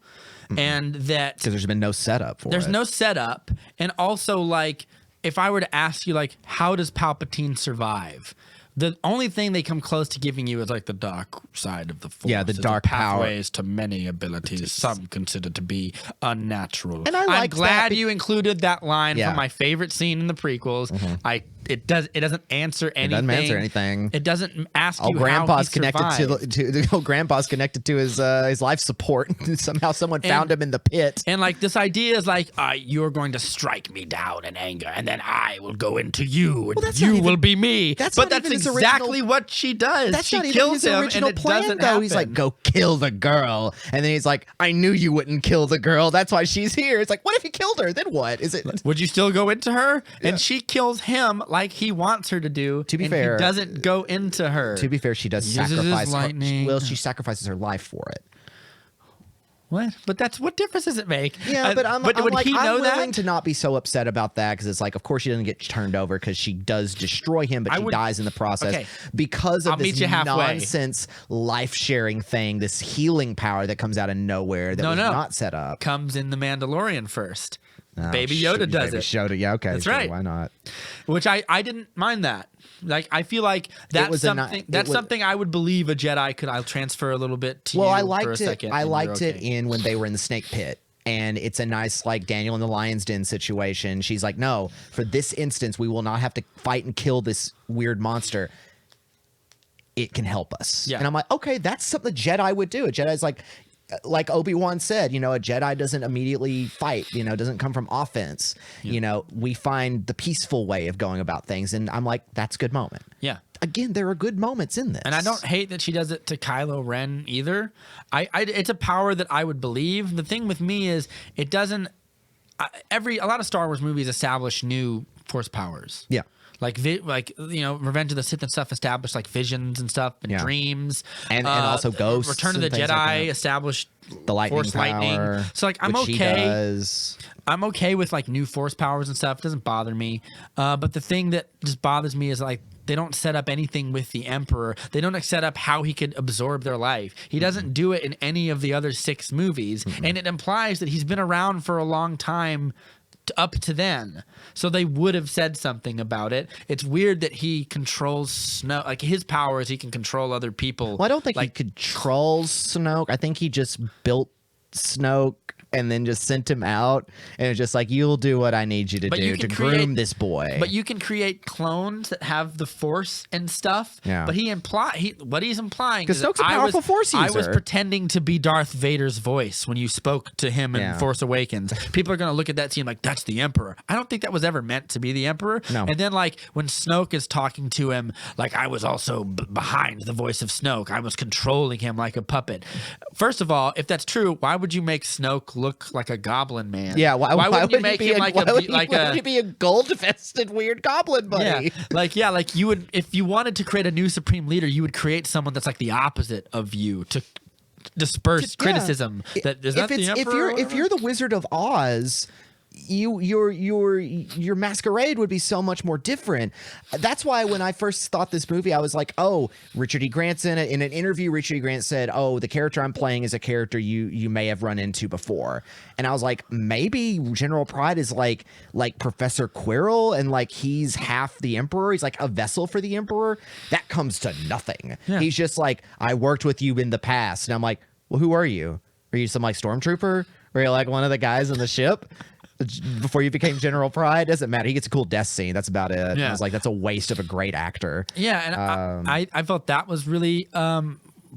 and that Because there's been no setup for it. there's no setup, and also like if I were to ask you like how does Palpatine survive? The only thing they come close to giving you is like the dark side of the Force. Yeah, the It's dark power. pathways to many abilities, some consider to be unnatural. And I I'm liked glad that you included that line Yeah. from my favorite scene in the prequels. It doesn't answer anything. doesn't answer anything. It doesn't ask Oh, you grandpa's how he connected survived. to grandpa's connected to his life support. Somehow someone found him in the pit. And like this idea is like you're going to strike me down in anger, and then I will go into you, and that's you not even- will be me. that's but not that's even his exactly original- what she does. That's she not even kills his him, original and it plan, doesn't though. happen. He's like, go kill the girl. And then he's like, I knew you wouldn't kill the girl. That's why she's here. It's like, what if he killed her? Then what? Is it? would you still go into her? And she kills him like he wants her to do. To be and fair- he doesn't go into her. To be fair, she does Uses his sacrifice. lightning. Well, she sacrifices her life for it. What? But that's what difference does it make? Yeah, but I'm would like, he know I'm willing that? to not be so upset about that because it's like, of course, she doesn't get turned over because she does destroy him, but I she would- dies in the process Okay. because of I'll meet this you halfway. nonsense life-sharing thing, this healing power that comes out of nowhere that No, was no. not set up. Comes in the Mandalorian first. Oh, Baby shoot, Yoda does Baby it. Yoda, yeah, okay, That's sure, right. Why not? Which I didn't mind that. Like I feel like that's was a ni- something it was- something I would believe a Jedi could. I'll transfer a little bit to Well, you I for a liked it. second. I and liked you're it okay. in when they were in the snake pit. And it's a nice, like, Daniel in the Lion's Den situation. She's like, no, for this instance, we will not have to fight and kill this weird monster. It can help us. Yeah. And I'm like, okay, that's something a Jedi would do. A Jedi's like Obi-Wan said, you know, a Jedi doesn't immediately fight, you know, doesn't come from offense. You know, we find the peaceful way of going about things. And I'm like, that's a good moment. Yeah. Again, there are good moments in this. And I don't hate that she does it to Kylo Ren either. It's a power that I would believe. The thing with me is it doesn't. A lot of Star Wars movies establish new Force powers. Yeah. Like you know, Revenge of the Sith and stuff established like visions and stuff and Yeah. dreams, And also ghosts Return of the and things Jedi like that. established The lightning Force power, lightning. So like I'm which she okay. does. I'm okay with like new Force powers and stuff. It doesn't bother me. But the thing that just bothers me is like they don't set up anything with the Emperor. They don't set up how he could absorb their life. He doesn't do it in any of the other 6 movies, and it implies that he's been around for a long time. Up to then, so they would have said something about it. It's weird that he controls Snoke. Like his power is he can control other people. Well, I don't think like he controls Snoke. I think he just built Snoke and then just sent him out and it's just like, you'll do what I need you to But you do to can groom create- this boy. But you can create clones that have the Force and stuff. Yeah. But what he's implying 'Cause is that Snoke's a powerful Force I was user. pretending to be Darth Vader's voice when you spoke to him in Yeah. Force Awakens. People are going to look at that scene like, that's the Emperor. I don't think that was ever meant to be the Emperor. No. And then like when Snoke is talking to him, like I was also behind the voice of Snoke. I was controlling him like a puppet. First of all, if that's true, why would you make Snoke look like a goblin man? yeah, why wouldn't you would make he be him like why would a he- like why a would he be a gold-vested weird goblin buddy? yeah, like you would if you wanted to create a new supreme leader, you would create someone that's like the opposite of you to disperse Yeah. criticism. That is if that the it's Emperor? if you're the Wizard of Oz, your masquerade would be so much more different. That's why when I first thought this movie, I was like, oh, Richard E. Grant's in it. In an interview, Richard E. Grant said, oh, the character I'm playing is a character you may have run into before. And I was like, maybe General Pride is like Professor Quirrell and like he's half the Emperor. He's like a vessel for the Emperor. That comes to nothing. Yeah. He's just like, I worked with you in the past. And I'm like, well, who are you? Are you some like stormtrooper? Or are you like one of the guys on the ship? Before you became General Pride, doesn't matter. He gets a cool death scene. That's about it. Yeah. I was like, that's a waste of a great actor. Yeah, and I felt that was really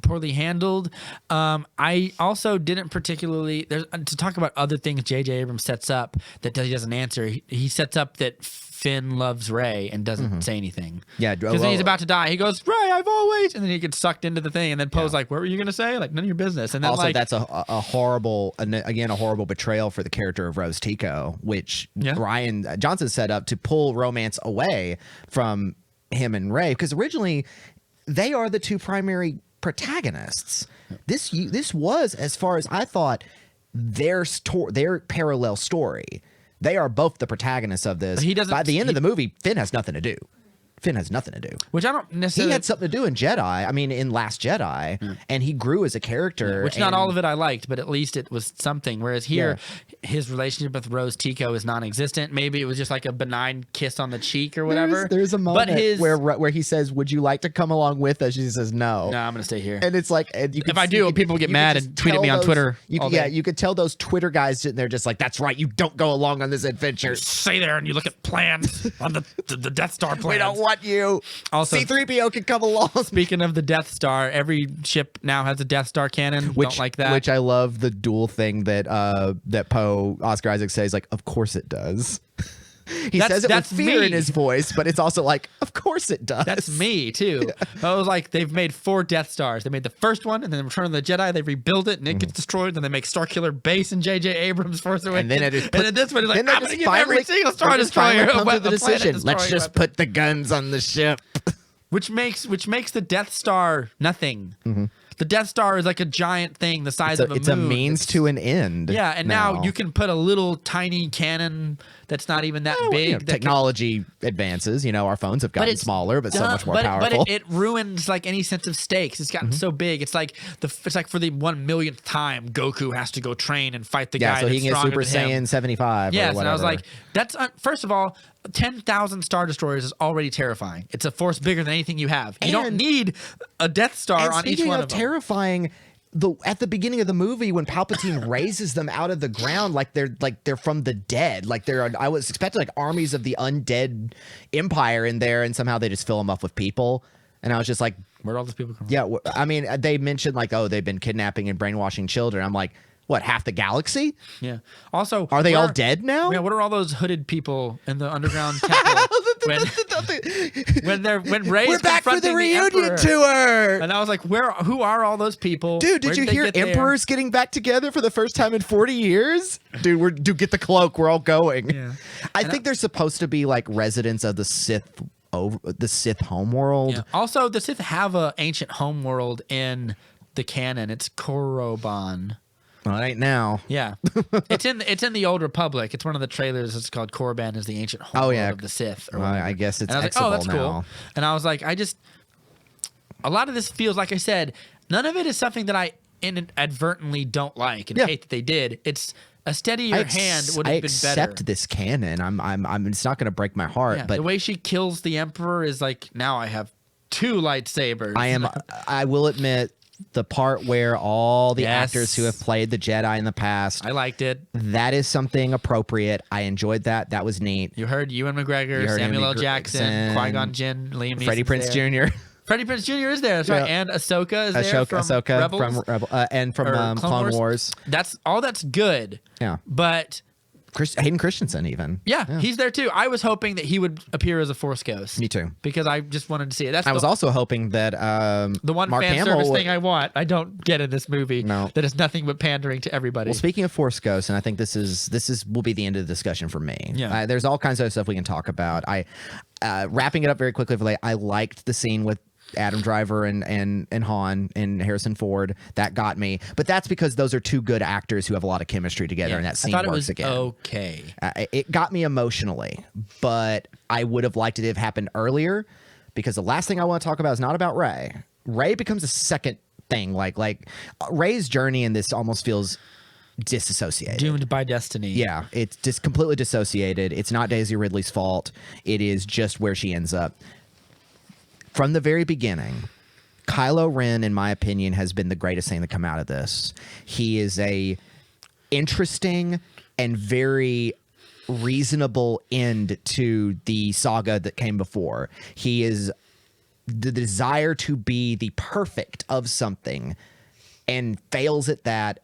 poorly handled. I also didn't particularly to talk about other things J.J. Abrams sets up that he doesn't answer. He sets up that Finn loves Rey and doesn't say anything. Yeah, because when he's about to die, he goes, "Rey, I've always," and then he gets sucked into the thing, and then Poe's like, "What were you gonna say? Like, none of your business." And then also, like, that's a horrible, again, a horrible betrayal for the character of Rose Tico, which Ryan Johnson set up to pull romance away from him and Rey, because originally they are the two primary protagonists. This was, as far as I thought, their parallel story. They are both the protagonists of this. He doesn't. By the end of the movie, Finn has nothing to do. Finn has nothing to do. Which I don't necessarily. He had something to do in Jedi. I mean, in Last Jedi, and he grew as a character. Which not all of it I liked, but at least it was something. Whereas here, his relationship with Rose Tico is non-existent. Maybe it was just like a benign kiss on the cheek or whatever. There's a moment but where he says, "Would you like to come along with us?" She says, "No." No, I'm gonna stay here. And it's like, If I do, people get mad and tweet at me on Twitter. You could tell those Twitter guys sitting there just like, "That's right, you don't go along on this adventure. Stay there and you look at plans on the Death Star plans. We don't want you." Also, C-3PO can come along. Speaking of the Death Star, every ship now has a Death Star cannon. Don't like that. Which I love the dual thing that Oscar Isaac says, like, "Of course it does." He says it with fear in his voice, but it's also like, of course it does. That's me too. I was like, they've made 4 Death Stars. They made the first one, and then Return of the Jedi, they rebuild it, and it gets destroyed. Then they make Starkiller Base in J.J. Abrams' Force Awakens. And then this one is like, I'm going to give every single Star Destroyer come to the a decision. Let's planet-destroying just put the guns on the ship. Which makes the Death Star nothing. The Death Star is like a giant thing the size of a moon. It's a means to an end. Yeah, and now you can put a little tiny cannon that's not even that big. Technology advances. Our phones have gotten smaller, but so much more powerful. But it ruins like any sense of stakes. It's gotten so big. It's like for the 1,000,000th time, Goku has to go train and fight the guy. So he can get Super Saiyan Saiyan 75. Yes, or and I was like, that's first of all, 10,000 Star Destroyers is already terrifying. It's a force bigger than anything you have. You don't need a Death Star on each one of them. Terrifying. At the beginning of the movie, when Palpatine raises them out of the ground, like they're from the dead, I was expecting like armies of the undead empire in there, and somehow they just fill them up with people, and I was just like, where'd all those people come from? Yeah, I mean, they mentioned like, oh, they've been kidnapping and brainwashing children. I'm like, what, half the galaxy? Yeah. Also, are they all dead now? Yeah. What are all those hooded people in the underground temple when Rey's we're back for the reunion tour? And I was like, who are all those people? Dude, did you hear Emperor's getting back together for the first time in 40 years? Dude, get the cloak. We're all going. Yeah. I think they're supposed to be like residents of the Sith homeworld. Yeah. Also, the Sith have a ancient homeworld in the canon. It's Korriban. Right now. Yeah. It's in the Old Republic. It's one of the trailers. It's called Korriban is the ancient homeworld of the Sith. Or I guess it's like, oh, that's cool. And I was like, a lot of this feels, like I said, none of it is something that I inadvertently don't like and hate that they did. It's a steadier hand would have been better. I accept this canon. I'm it's not going to break my heart, but the way she kills the Emperor is like, now I have 2 lightsabers. I will admit, the part where all the actors who have played the Jedi in the past, I liked it. That is something appropriate. I enjoyed that. That was neat. You heard Ewan McGregor, Samuel L. Jackson, Qui-Gon Jinn, Liam Neeson, Freddie Prinze Jr. Freddie Prinze Jr. is there. That's right. And Ahsoka is there from Rebels. And from Clone Wars. That's good. Yeah. But Hayden Christensen even. Yeah, he's there too. I was hoping that he would appear as a Force ghost. Me too. Because I just wanted to see it. I was also hoping that the one Mark fan Hamill service thing I don't get in this movie. No. That is nothing but pandering to everybody. Well, speaking of Force ghosts, and I think this will be the end of the discussion for me. Yeah. There's all kinds of stuff we can talk about. Wrapping it up very quickly, I liked the scene with Adam Driver and Han and Harrison Ford. That got me, but that's because those are 2 good actors who have a lot of chemistry together, and that scene works again. Okay, it got me emotionally, but I would have liked it to have happened earlier, because the last thing I want to talk about is not about Rey. Rey becomes a second thing. Like Rey's journey in this almost feels disassociated. Doomed by destiny. Yeah, it's just completely dissociated. It's not Daisy Ridley's fault. It is just where she ends up. From the very beginning, Kylo Ren, in my opinion, has been the greatest thing to come out of this. He is a interesting and very reasonable end to the saga that came before. He is the desire to be the perfect of something and fails at that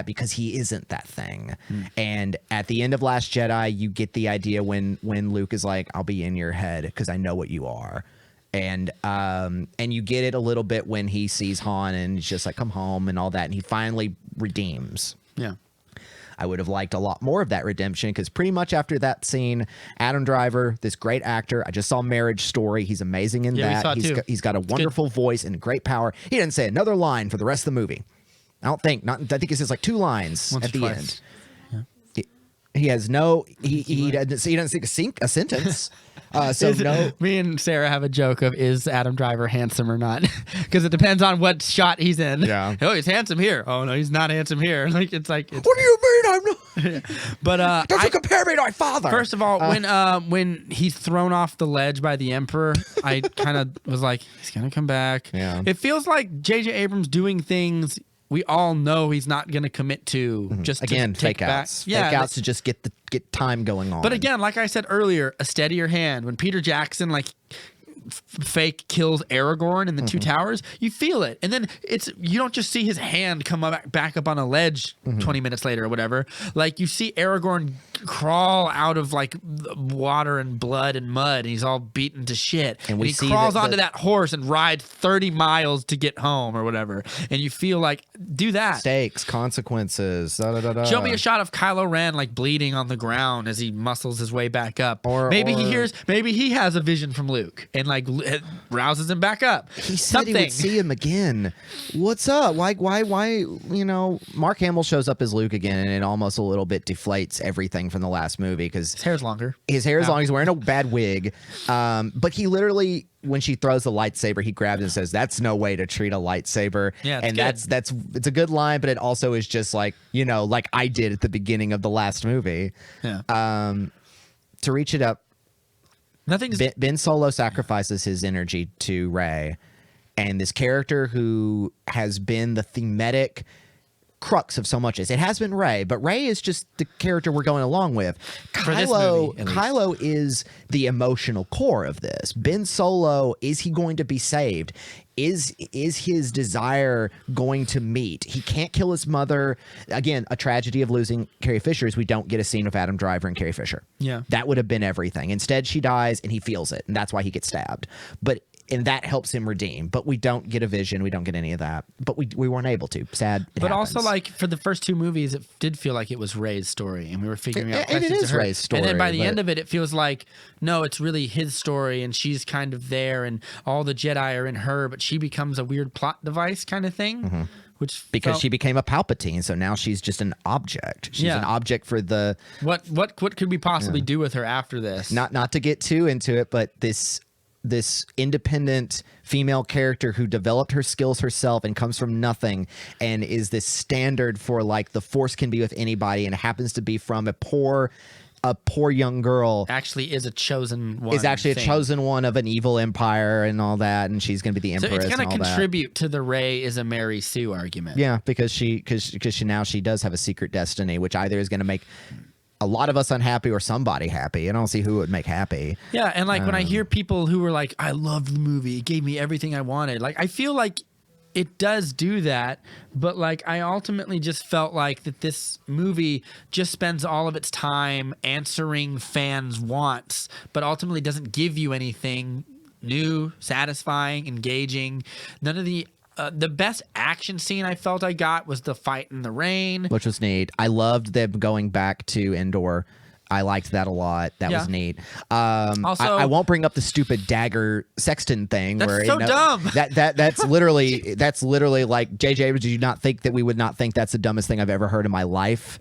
because he isn't that thing. And at the end of Last Jedi, you get the idea when Luke is like, I'll be in your head because I know what you are. And you get it a little bit when he sees Han and he's just like, come home and all that. And he finally redeems. Yeah. I would have liked a lot more of that redemption because pretty much after that scene, Adam Driver, this great actor, I just saw Marriage Story. He's amazing in Yeah, we that. saw it too. He's got a wonderful voice and great power. He didn't say another line for the rest of the movie. I think he says like 2 lines Once at or the twice. end. He has no. He doesn't sink a sentence. So no. Me and Sarah have a joke of, is Adam Driver handsome or not? Because it depends on what shot he's in. Yeah. Oh, he's handsome here. Oh no, he's not handsome here. Like it's What do you mean I'm not? But Don't you compare me to my father? first of all, when he's thrown off the ledge by the Emperor, I kind of was like, he's gonna come back. Yeah. It feels like J.J. Abrams doing things we all know he's not gonna commit to. Just again, to take fake back. outs. Yeah, Fake outs to just get time going on. but again, like I said earlier, a steadier hand. When Peter Jackson fake kills Aragorn in the Two Towers, you feel it, and then you don't just see his hand come back up on a ledge 20 minutes later or whatever. Like you see Aragorn crawl out of like water and blood and mud, and he's all beaten to shit. And we he see crawls that onto that horse and rides 30 miles to get home or whatever, and you feel like, do that. Stakes, consequences. Da, da, da, da. Show me a shot of Kylo Ren like bleeding on the ground as he muscles his way back up. Maybe he has a vision from Luke and like rouses him back up. He said he would see him again. What's up? Why? Mark Hamill shows up as Luke again, and it almost a little bit deflates everything from the last movie because His hair's longer. his hair is long. He's wearing a bad wig. But he literally, when she throws the lightsaber, he grabs it and says, "That's no way to treat a lightsaber." Yeah, it's and good. it's a good line, but it also is just like like I did at the beginning of the last movie. Yeah. To reach it up, Nothing's Ben Solo sacrifices his energy to Rey, and this character who has been the thematic crux of so much is it has been Rey, but Rey is just the character we're going along with. For this movie, at least. Kylo is the emotional core of this. Ben Solo, is he going to be saved? Is his desire going to meet? He can't kill his mother. Again, a tragedy of losing Carrie Fisher is we don't get a scene of Adam Driver and Carrie Fisher. Yeah. That would have been everything. Instead, she dies and he feels it, and that's why he gets stabbed. And that helps him redeem. But we don't get a vision. We don't get any of that. But we weren't able to. Sad. But also, like, for the first 2 movies, it did feel like it was Rey's story, and we were figuring out And it questions is to her. Rey's story, and then by the but- end of it, it feels like, no, it's really his story, and she's kind of there, and all the Jedi are in her, but she becomes a weird plot device kind of thing, which because felt- she became a Palpatine, so now she's just an object. She's Yeah. an object for the what could we possibly do with her after this? not to get too into it, but this independent female character who developed her skills herself and comes from nothing and is this standard for like the Force can be with anybody and happens to be from a poor young girl. Actually, is a chosen one. Is actually thing. a chosen one of an evil empire and all that, and she's going to be the So empress. it's going and to all that. contribute to the Rey is a Mary Sue argument. Yeah, because she now she does have a secret destiny, which either is going to make a lot of us unhappy or somebody happy. I don't see who it would make happy. Yeah, and like when I hear people who were like, I loved the movie, it gave me everything I wanted. Like I feel like it does do that, but like I ultimately just felt like that this movie just spends all of its time answering fans' wants, but ultimately doesn't give you anything new, satisfying, engaging. None of the best action scene I felt I got was the fight in the rain. Which was neat. I loved them going back to Endor. I liked that a lot. That was Yeah. neat. Also- I won't bring up the stupid dagger sexton thing. That's where so dumb. That's literally like J.J. Abrams. Did you not think that we would not think that's the dumbest thing I've ever heard in my life?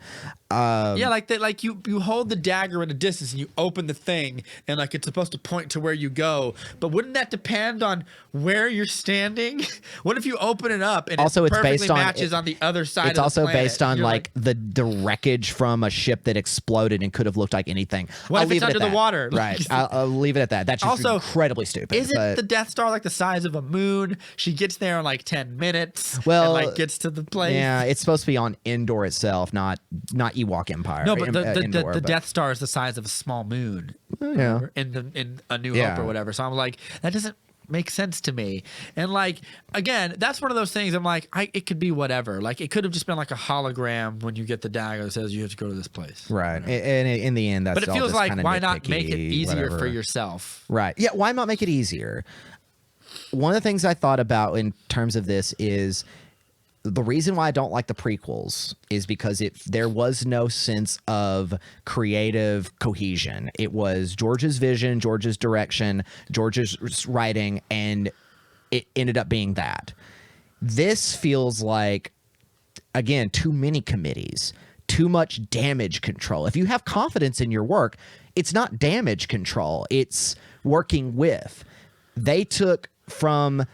Yeah, like that. Like you hold the dagger at a distance and you open the thing, and like it's supposed to point to where you go. But wouldn't that depend on where you're standing? What if you open it up and Also, it it's perfectly based on- matches on the other side? It's of also the planet? based on You're like the wreckage from a ship that exploded and could have looked like anything. What I'll if leave it's it at under the that. water? Right. I'll leave it at that. That's just Also, incredibly stupid. Isn't but- the Death Star like the size of a moon? She gets there in like 10 minutes. Well, and like gets to the place. Yeah, it's supposed to be on Endor itself, not Ewok Empire. No, but the Endor, but- Death Star is the size of a small moon. Yeah. In A New Yeah. Hope or whatever. So I'm like, that doesn't make sense to me. And like, again, that's one of those things I'm like, it could be whatever. Like, it could have just been like a hologram when you get the dagger that says you have to go to this place. Right. And in the end, that's But it all feels just like, kinda why not make it nitpicky, easier for whatever. yourself? Right. Yeah. Why not make it easier? One of the things I thought about in terms of this is the reason why I don't like the prequels is because there was no sense of creative cohesion. It was George's vision, George's direction, George's writing, and it ended up being that. This feels like, again, too many committees, too much damage control. If you have confidence in your work, it's not damage control, it's working with. They took from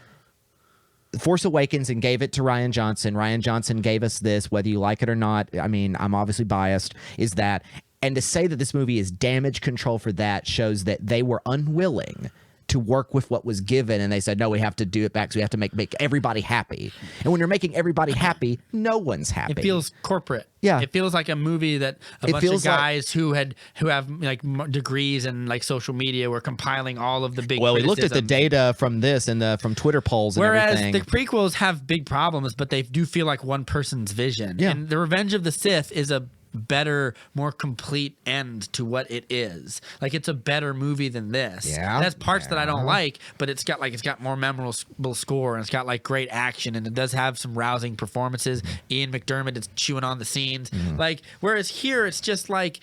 Force Awakens and gave it to Rian Johnson. Rian Johnson gave us this, whether you like it or not. I mean, I'm obviously biased, is that. And to say that this movie is damage control for that shows that they were unwilling to work with what was given, and they said, no, we have to do it back, so we have to make everybody happy. And when you're making everybody happy, no one's happy. It feels corporate. Yeah. It feels like a movie that a bunch of feels like- guys who have like degrees in like social media were compiling all of the big Well, we looked at the criticisms. data from this and from Twitter polls and Whereas everything. the prequels have big problems, but they do feel like one person's vision. Yeah. And The Revenge of the Sith is a better, more complete end to what it is. Like, it's a better movie than this. Yeah, It has parts that I don't yeah. like, but it's got more memorable score, and it's got like great action, and it does have some rousing performances. Ian McDermott is chewing on the scenes. Mm-hmm. Like, whereas here it's just like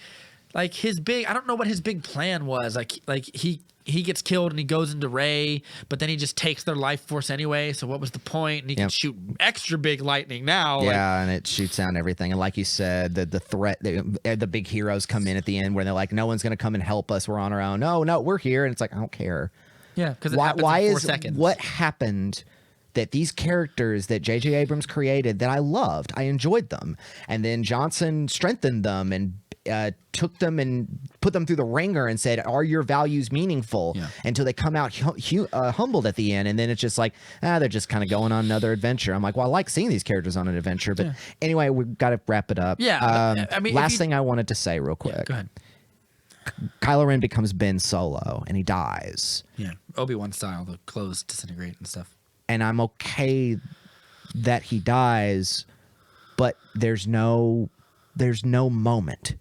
his big, I don't know what his big plan was. Like he gets killed and he goes into Rey, but then he just takes their life force anyway. So what was the point? And he can Yep. shoot extra big lightning now. Yeah, and it shoots down everything. And like you said, the threat, the big heroes come in at the end where they're like, no one's going to come and help us. We're on our own. No, we're here. And it's like, I don't care. Yeah, because it Why, happens why in 4 is seconds. what happened that these characters that J.J. Abrams created that I loved, I enjoyed them. And then Johnson strengthened them and took them and put them through the ringer and said, are your values meaningful? Yeah. Until they come out humbled at the end. And then it's just like, they're just kind of going on another adventure. I'm like, well, I like seeing these characters on an adventure. But anyway, we've got to wrap it up. Yeah, I mean, if last you- thing I wanted to say real quick. Go ahead. Kylo Ren becomes Ben Solo and he dies. Yeah, Obi-Wan style, the clothes disintegrate and stuff. And I'm okay that he dies, but there's no moment.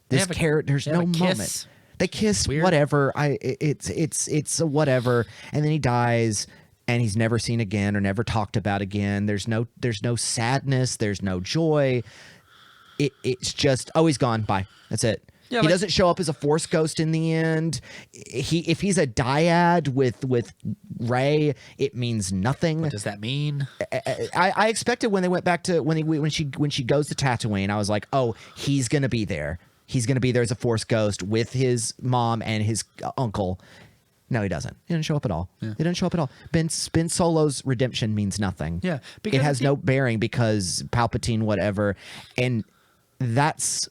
They There's have a- there's they no have a moment. kiss. They kiss, Weird. whatever. It's a whatever. And then he dies, and he's never seen again or never talked about again. There's no sadness. There's no joy. It's just, oh, he's gone. Bye. That's it. Yeah, he like- doesn't show up as a Force ghost in the end. If he's a dyad with Rey, it means nothing. What does that mean? I expected when they went back to when she goes to Tatooine, I was like, oh, he's gonna be there. He's gonna be there as a Force ghost with his mom and his uncle. No, he doesn't. He didn't show up at all. He didn't show up at all. Ben Solo's redemption means nothing. Yeah, it because has at the- no bearing because Palpatine, whatever, and that's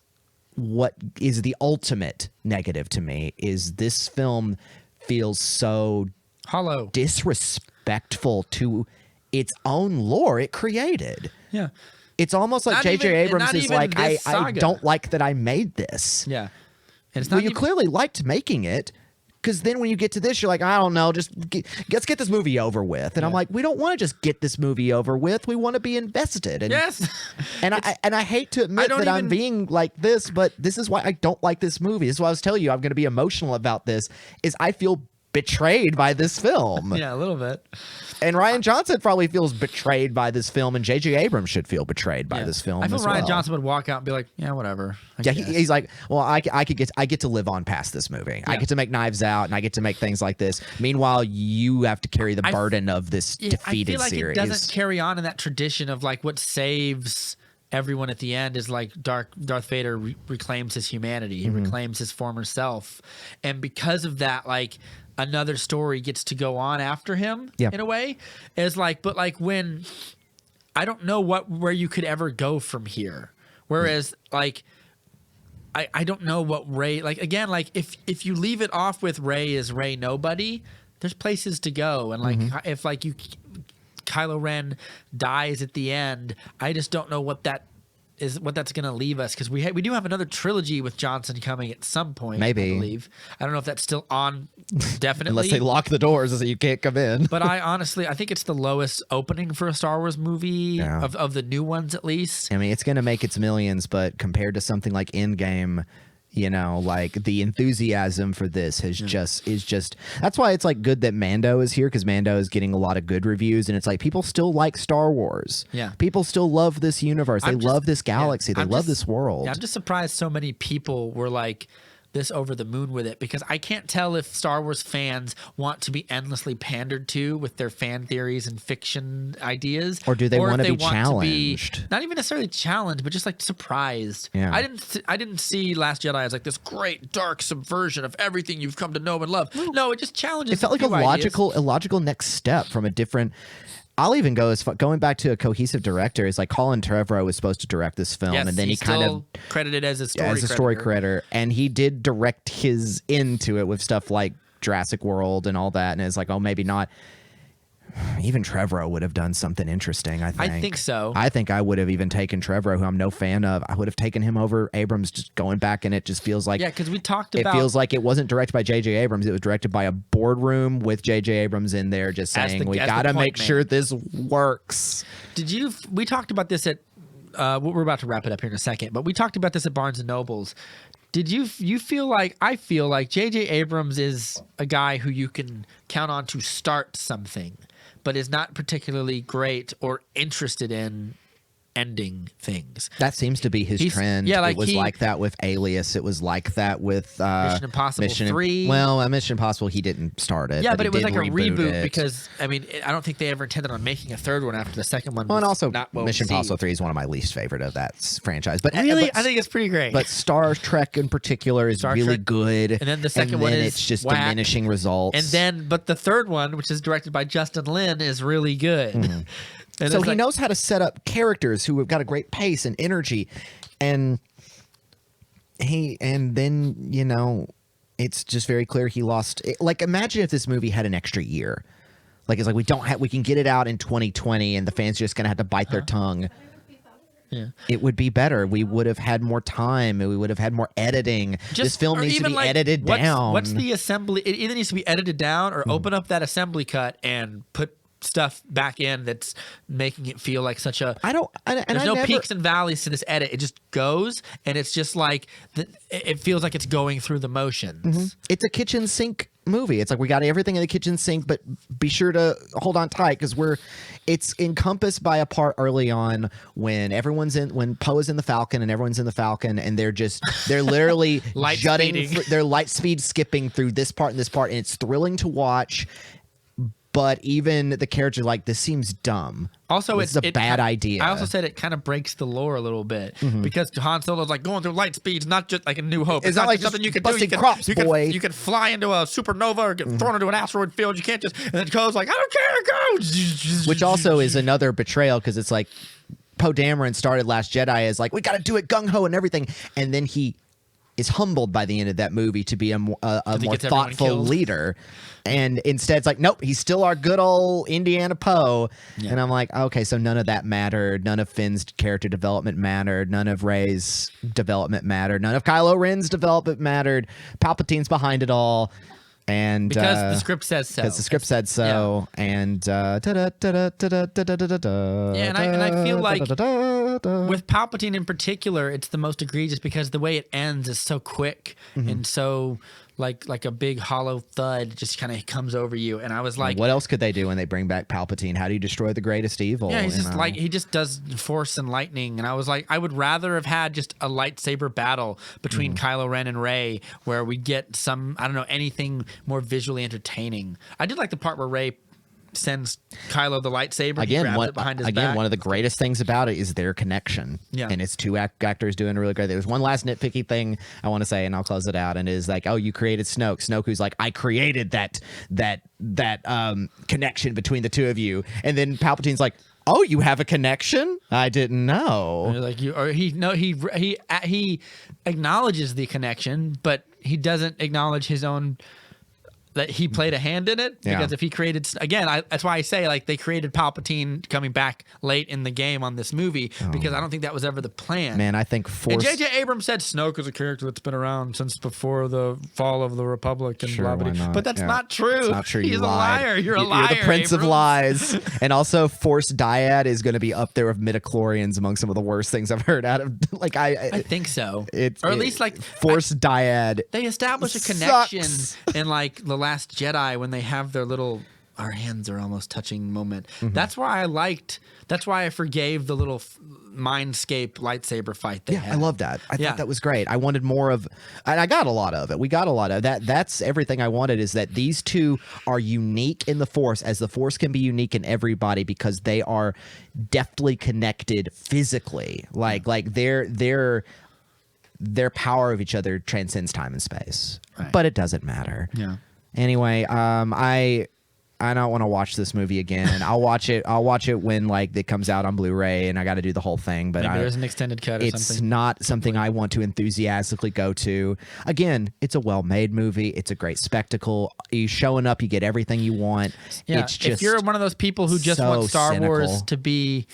what is the ultimate negative to me. Is this film feels so Hollow. disrespectful to its own lore it created. Yeah. It's almost like Not J.J. even- Abrams not is even like, I this saga. don't like that I made this. Yeah. And it's Well, not you even, clearly liked making it, because then when you get to this, you're like, I don't know, let's get this movie over with. And I'm Yeah. like, we don't want to just get this movie over with. We want to be invested. And, Yes. and I hate to admit don't that I'm even- being like this, but this is why I don't like this movie. This is why I was telling you I'm going to be emotional about this, is I feel betrayed by this film. Yeah, a little bit. And Rian Johnson probably feels betrayed by this film, and J.J. Abrams should feel betrayed by Yeah. this film. I feel as Ryan well. Johnson would walk out and be like, yeah, whatever. I Yeah, guess. he's like, well, I get to live on past this movie. I Yeah. get to make Knives Out, and I get to make things like this. Meanwhile, you have to carry the I f- burden of this Yeah, defeated I feel like series. it doesn't carry on in that tradition of like what saves everyone at the end is like Darth Vader reclaims his humanity. He reclaims his former self. And because of that, like another story gets to go on after him Yeah. in a way. Is like, but like when I don't know where you could ever go from here. Whereas like I don't know what Rey, like again, like if you leave it off with Rey as Rey nobody, there's places to go. And like if like Kylo Ren dies at the end, I just don't know what that is what that's going to leave us, because we do have another trilogy with Johnson coming at some point. Maybe. I believe. I don't know if that's still on. Definitely, Unless they lock the doors so you can't come in. But I think it's the lowest opening for a Star Wars movie Yeah. of the new ones, at least. I mean, it's going to make its millions, but compared to something like Endgame, you know, like the enthusiasm for this is just that's why it's like good that Mando is here, because Mando is getting a lot of good reviews, and it's like people still like Star Wars. Yeah. People still love this universe. They I'm just- love this galaxy. yeah, They I'm love just- this world. Yeah, I'm just surprised so many people were like this over the moon with it, because I can't tell if Star Wars fans want to be endlessly pandered to with their fan theories and fiction ideas, Or do they if wanna be want to challenged? not even necessarily challenged, but just like surprised. Yeah. I didn't see Last Jedi as like this great dark subversion of everything you've come to know and love. No, it just challenges. It felt like a few ideas. logical next step from a different. I'll even go as far, going back to a cohesive director. Is like Colin Trevorrow was supposed to direct this film, Yes, and then he he's kind of still credited as a story creator, and he did direct his into it with stuff like Jurassic World and all that. And it's like, oh, maybe not. Even Trevorrow would have done something interesting. I think so. I think I would have even taken Trevorrow, who I'm no fan of. I would have taken him over Abrams. Just going back, and it just feels like Yeah, because we talked it about feels like it wasn't directed by J.J. Abrams. It was directed by a boardroom with J.J. Abrams in there, just As saying the- we as the got to point make man." sure this works. We talked about this at we're about to wrap it up here in a second, but we talked about this at Barnes and Nobles. Did you feel like I feel like J.J. Abrams is a guy who you can count on to start something, but is not particularly great or interested in ending things. That seems to be his He's- trend. yeah, it like was he- like that with Alias. It was like that with Mission Impossible 3. Well, Mission Impossible, he didn't start it. Yeah, but he it was did like a reboot reboot it. because I mean I don't think they ever intended on making a third one after the second one. Well, and was also not well Mission received. Impossible 3 is one of my least favorite of that franchise. But Really, but, I think it's pretty great. but Star Trek in particular is Star really Trek. good. And then the second one then is it's just whack. diminishing results. And then, but the third one, which is directed by Justin Lin, is really good. And so it's he like- knows how to set up characters who have got a great pace and energy, and then you know, it's just very clear he lost. Like, imagine if this movie had an extra year. Like, it's like we can get it out in 2020, and the fans are just gonna have to bite their tongue. Yeah. It would be better. We would have had more time, and we would have had more editing. This film or needs to even be like, edited down. What's the assembly? It either needs to be edited down or open up that assembly cut and put stuff back in that's making it feel like such a. There's no peaks and valleys to this edit. It just goes, and it's just like it feels like it's going through the motions. It's a kitchen sink movie. It's like we got everything in the kitchen sink, but be sure to hold on tight because it's encompassed by a part early on when Poe is in the Falcon and everyone's in the Falcon, and they're literally Light jutting, speeding. they're light speed skipping through this part and this part, and it's thrilling to watch. But even the character like, this seems dumb. Also, this is a bad idea. I also said it kind of breaks the lore a little bit Mm-hmm. because Han Solo's like going through light speeds, not just like a New Hope. It's not like something just you can do. busting crops, boy. You can fly into a supernova or get thrown into an asteroid field. You can't just. And then Poe's like, I don't care, go. Which also is another betrayal because it's like Poe Dameron started Last Jedi as like, we got to do it gung ho and everything, and then he is humbled by the end of that movie to be a more he gets everyone thoughtful killed. leader, and instead it's like, nope, he's still our good old Indiana Poe. Yeah. And I'm like, okay, so none of that mattered. None of Finn's character development mattered. None of Rey's development mattered. None of Kylo Ren's development mattered. Palpatine's behind it all. And Because the script says so. Because the script said so, and yeah, and I feel like with Palpatine in particular, it's the most egregious because the way it ends is so quick and so like a big hollow thud just kind of comes over you. And I was like, what else could they do when they bring back Palpatine? How do you destroy the greatest evil? yeah, he's you just know? like he just does force and lightning, and I was like, I would rather have had just a lightsaber battle between Kylo Ren and Rey, where we get some anything more visually entertaining. I did like the part where Rey sends Kylo the lightsaber. He grabs it behind his back. One of the greatest things about it is their connection. Yeah. And it's two actors doing really great. There's one last nitpicky thing I want to say, and I'll close it out. And it is like, oh, you created Snoke. Snoke, who's like, I created that connection between the two of you. And then Palpatine's like, oh, you have a connection? I didn't know. Like he acknowledges the connection, but he doesn't acknowledge his own that he played a hand in it, Yeah. because if he created again, that's why I say like they created Palpatine coming back late in the game on this movie, because I don't think that was ever the plan. Man, I think And Force. J.J. Abrams said Snoke is a character that's been around since before the fall of the Republic and Sure, blah blah why blah. not? But that's Yeah. not true. It's not true. He's You a lied. liar. You're a You're liar. the prince of Abrams. lies. And also, Force Dyad is going to be up there with midichlorians among some of the worst things I've heard out of. Like I think so. it's Or at least like Force Dyad. they establish a connection Sucks. in like The Last Jedi when they have their little our hands are almost touching moment. Mm-hmm. That's why I forgave the little Mindscape lightsaber fight they Yeah, had. I love that. I Yeah. thought that was great. I wanted more of, and I got a lot of it. We got a lot of that. That's everything I wanted, is that these two are unique in the Force, as the Force can be unique in everybody, because they are deftly connected physically. Like their power of each other transcends time and space. Right. But it doesn't matter. Yeah. Anyway, I don't want to watch this movie again. I'll watch it when like it comes out on Blu-ray, and I got to do the whole thing. But Maybe there's an extended cut or it's something. not something I want to enthusiastically go to. Again, it's a well-made movie. It's a great spectacle. You showing up, you get everything you want. Yeah, It's just if you're one of those people who just so want Star Wars cynical. to be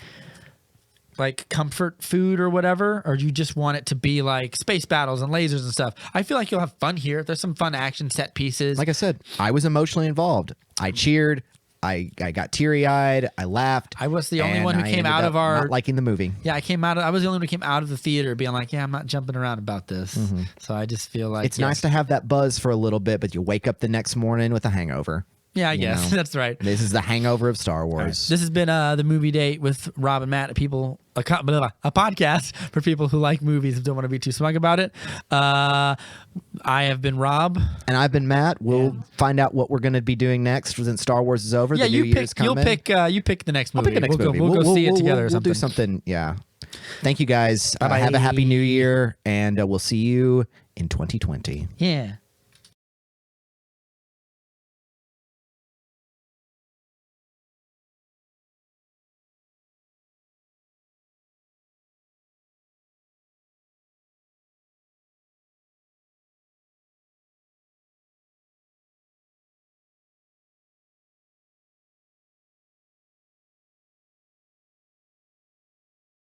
like comfort food or whatever, or you just want it to be like space battles and lasers and stuff, I feel like you'll have fun here. There's some fun action set pieces. like I said, I was emotionally involved. I cheered. I got teary-eyed. I laughed. I was the only and one who I came ended out up of our not liking the movie. Yeah, I was the only one who came out of the theater being like, yeah, I'm not jumping around about this. So I just feel like It's nice to have that buzz for a little bit, but you wake up the next morning with a hangover. Yeah, I guess know. that's right. This is the hangover of Star Wars. This has been the movie date with Rob and Matt. A podcast for people who like movies and don't want to be too smug about it. I have been Rob. And I've been Matt. We'll find out what we're going to be doing next since Star Wars is over. Yeah, the New Year's coming. you pick the next I'll movie. pick the next movie. We'll go see it together or We'll something. do something. Yeah. Thank you guys. Bye-bye. Have a happy New Year, and we'll see you in 2020. Yeah.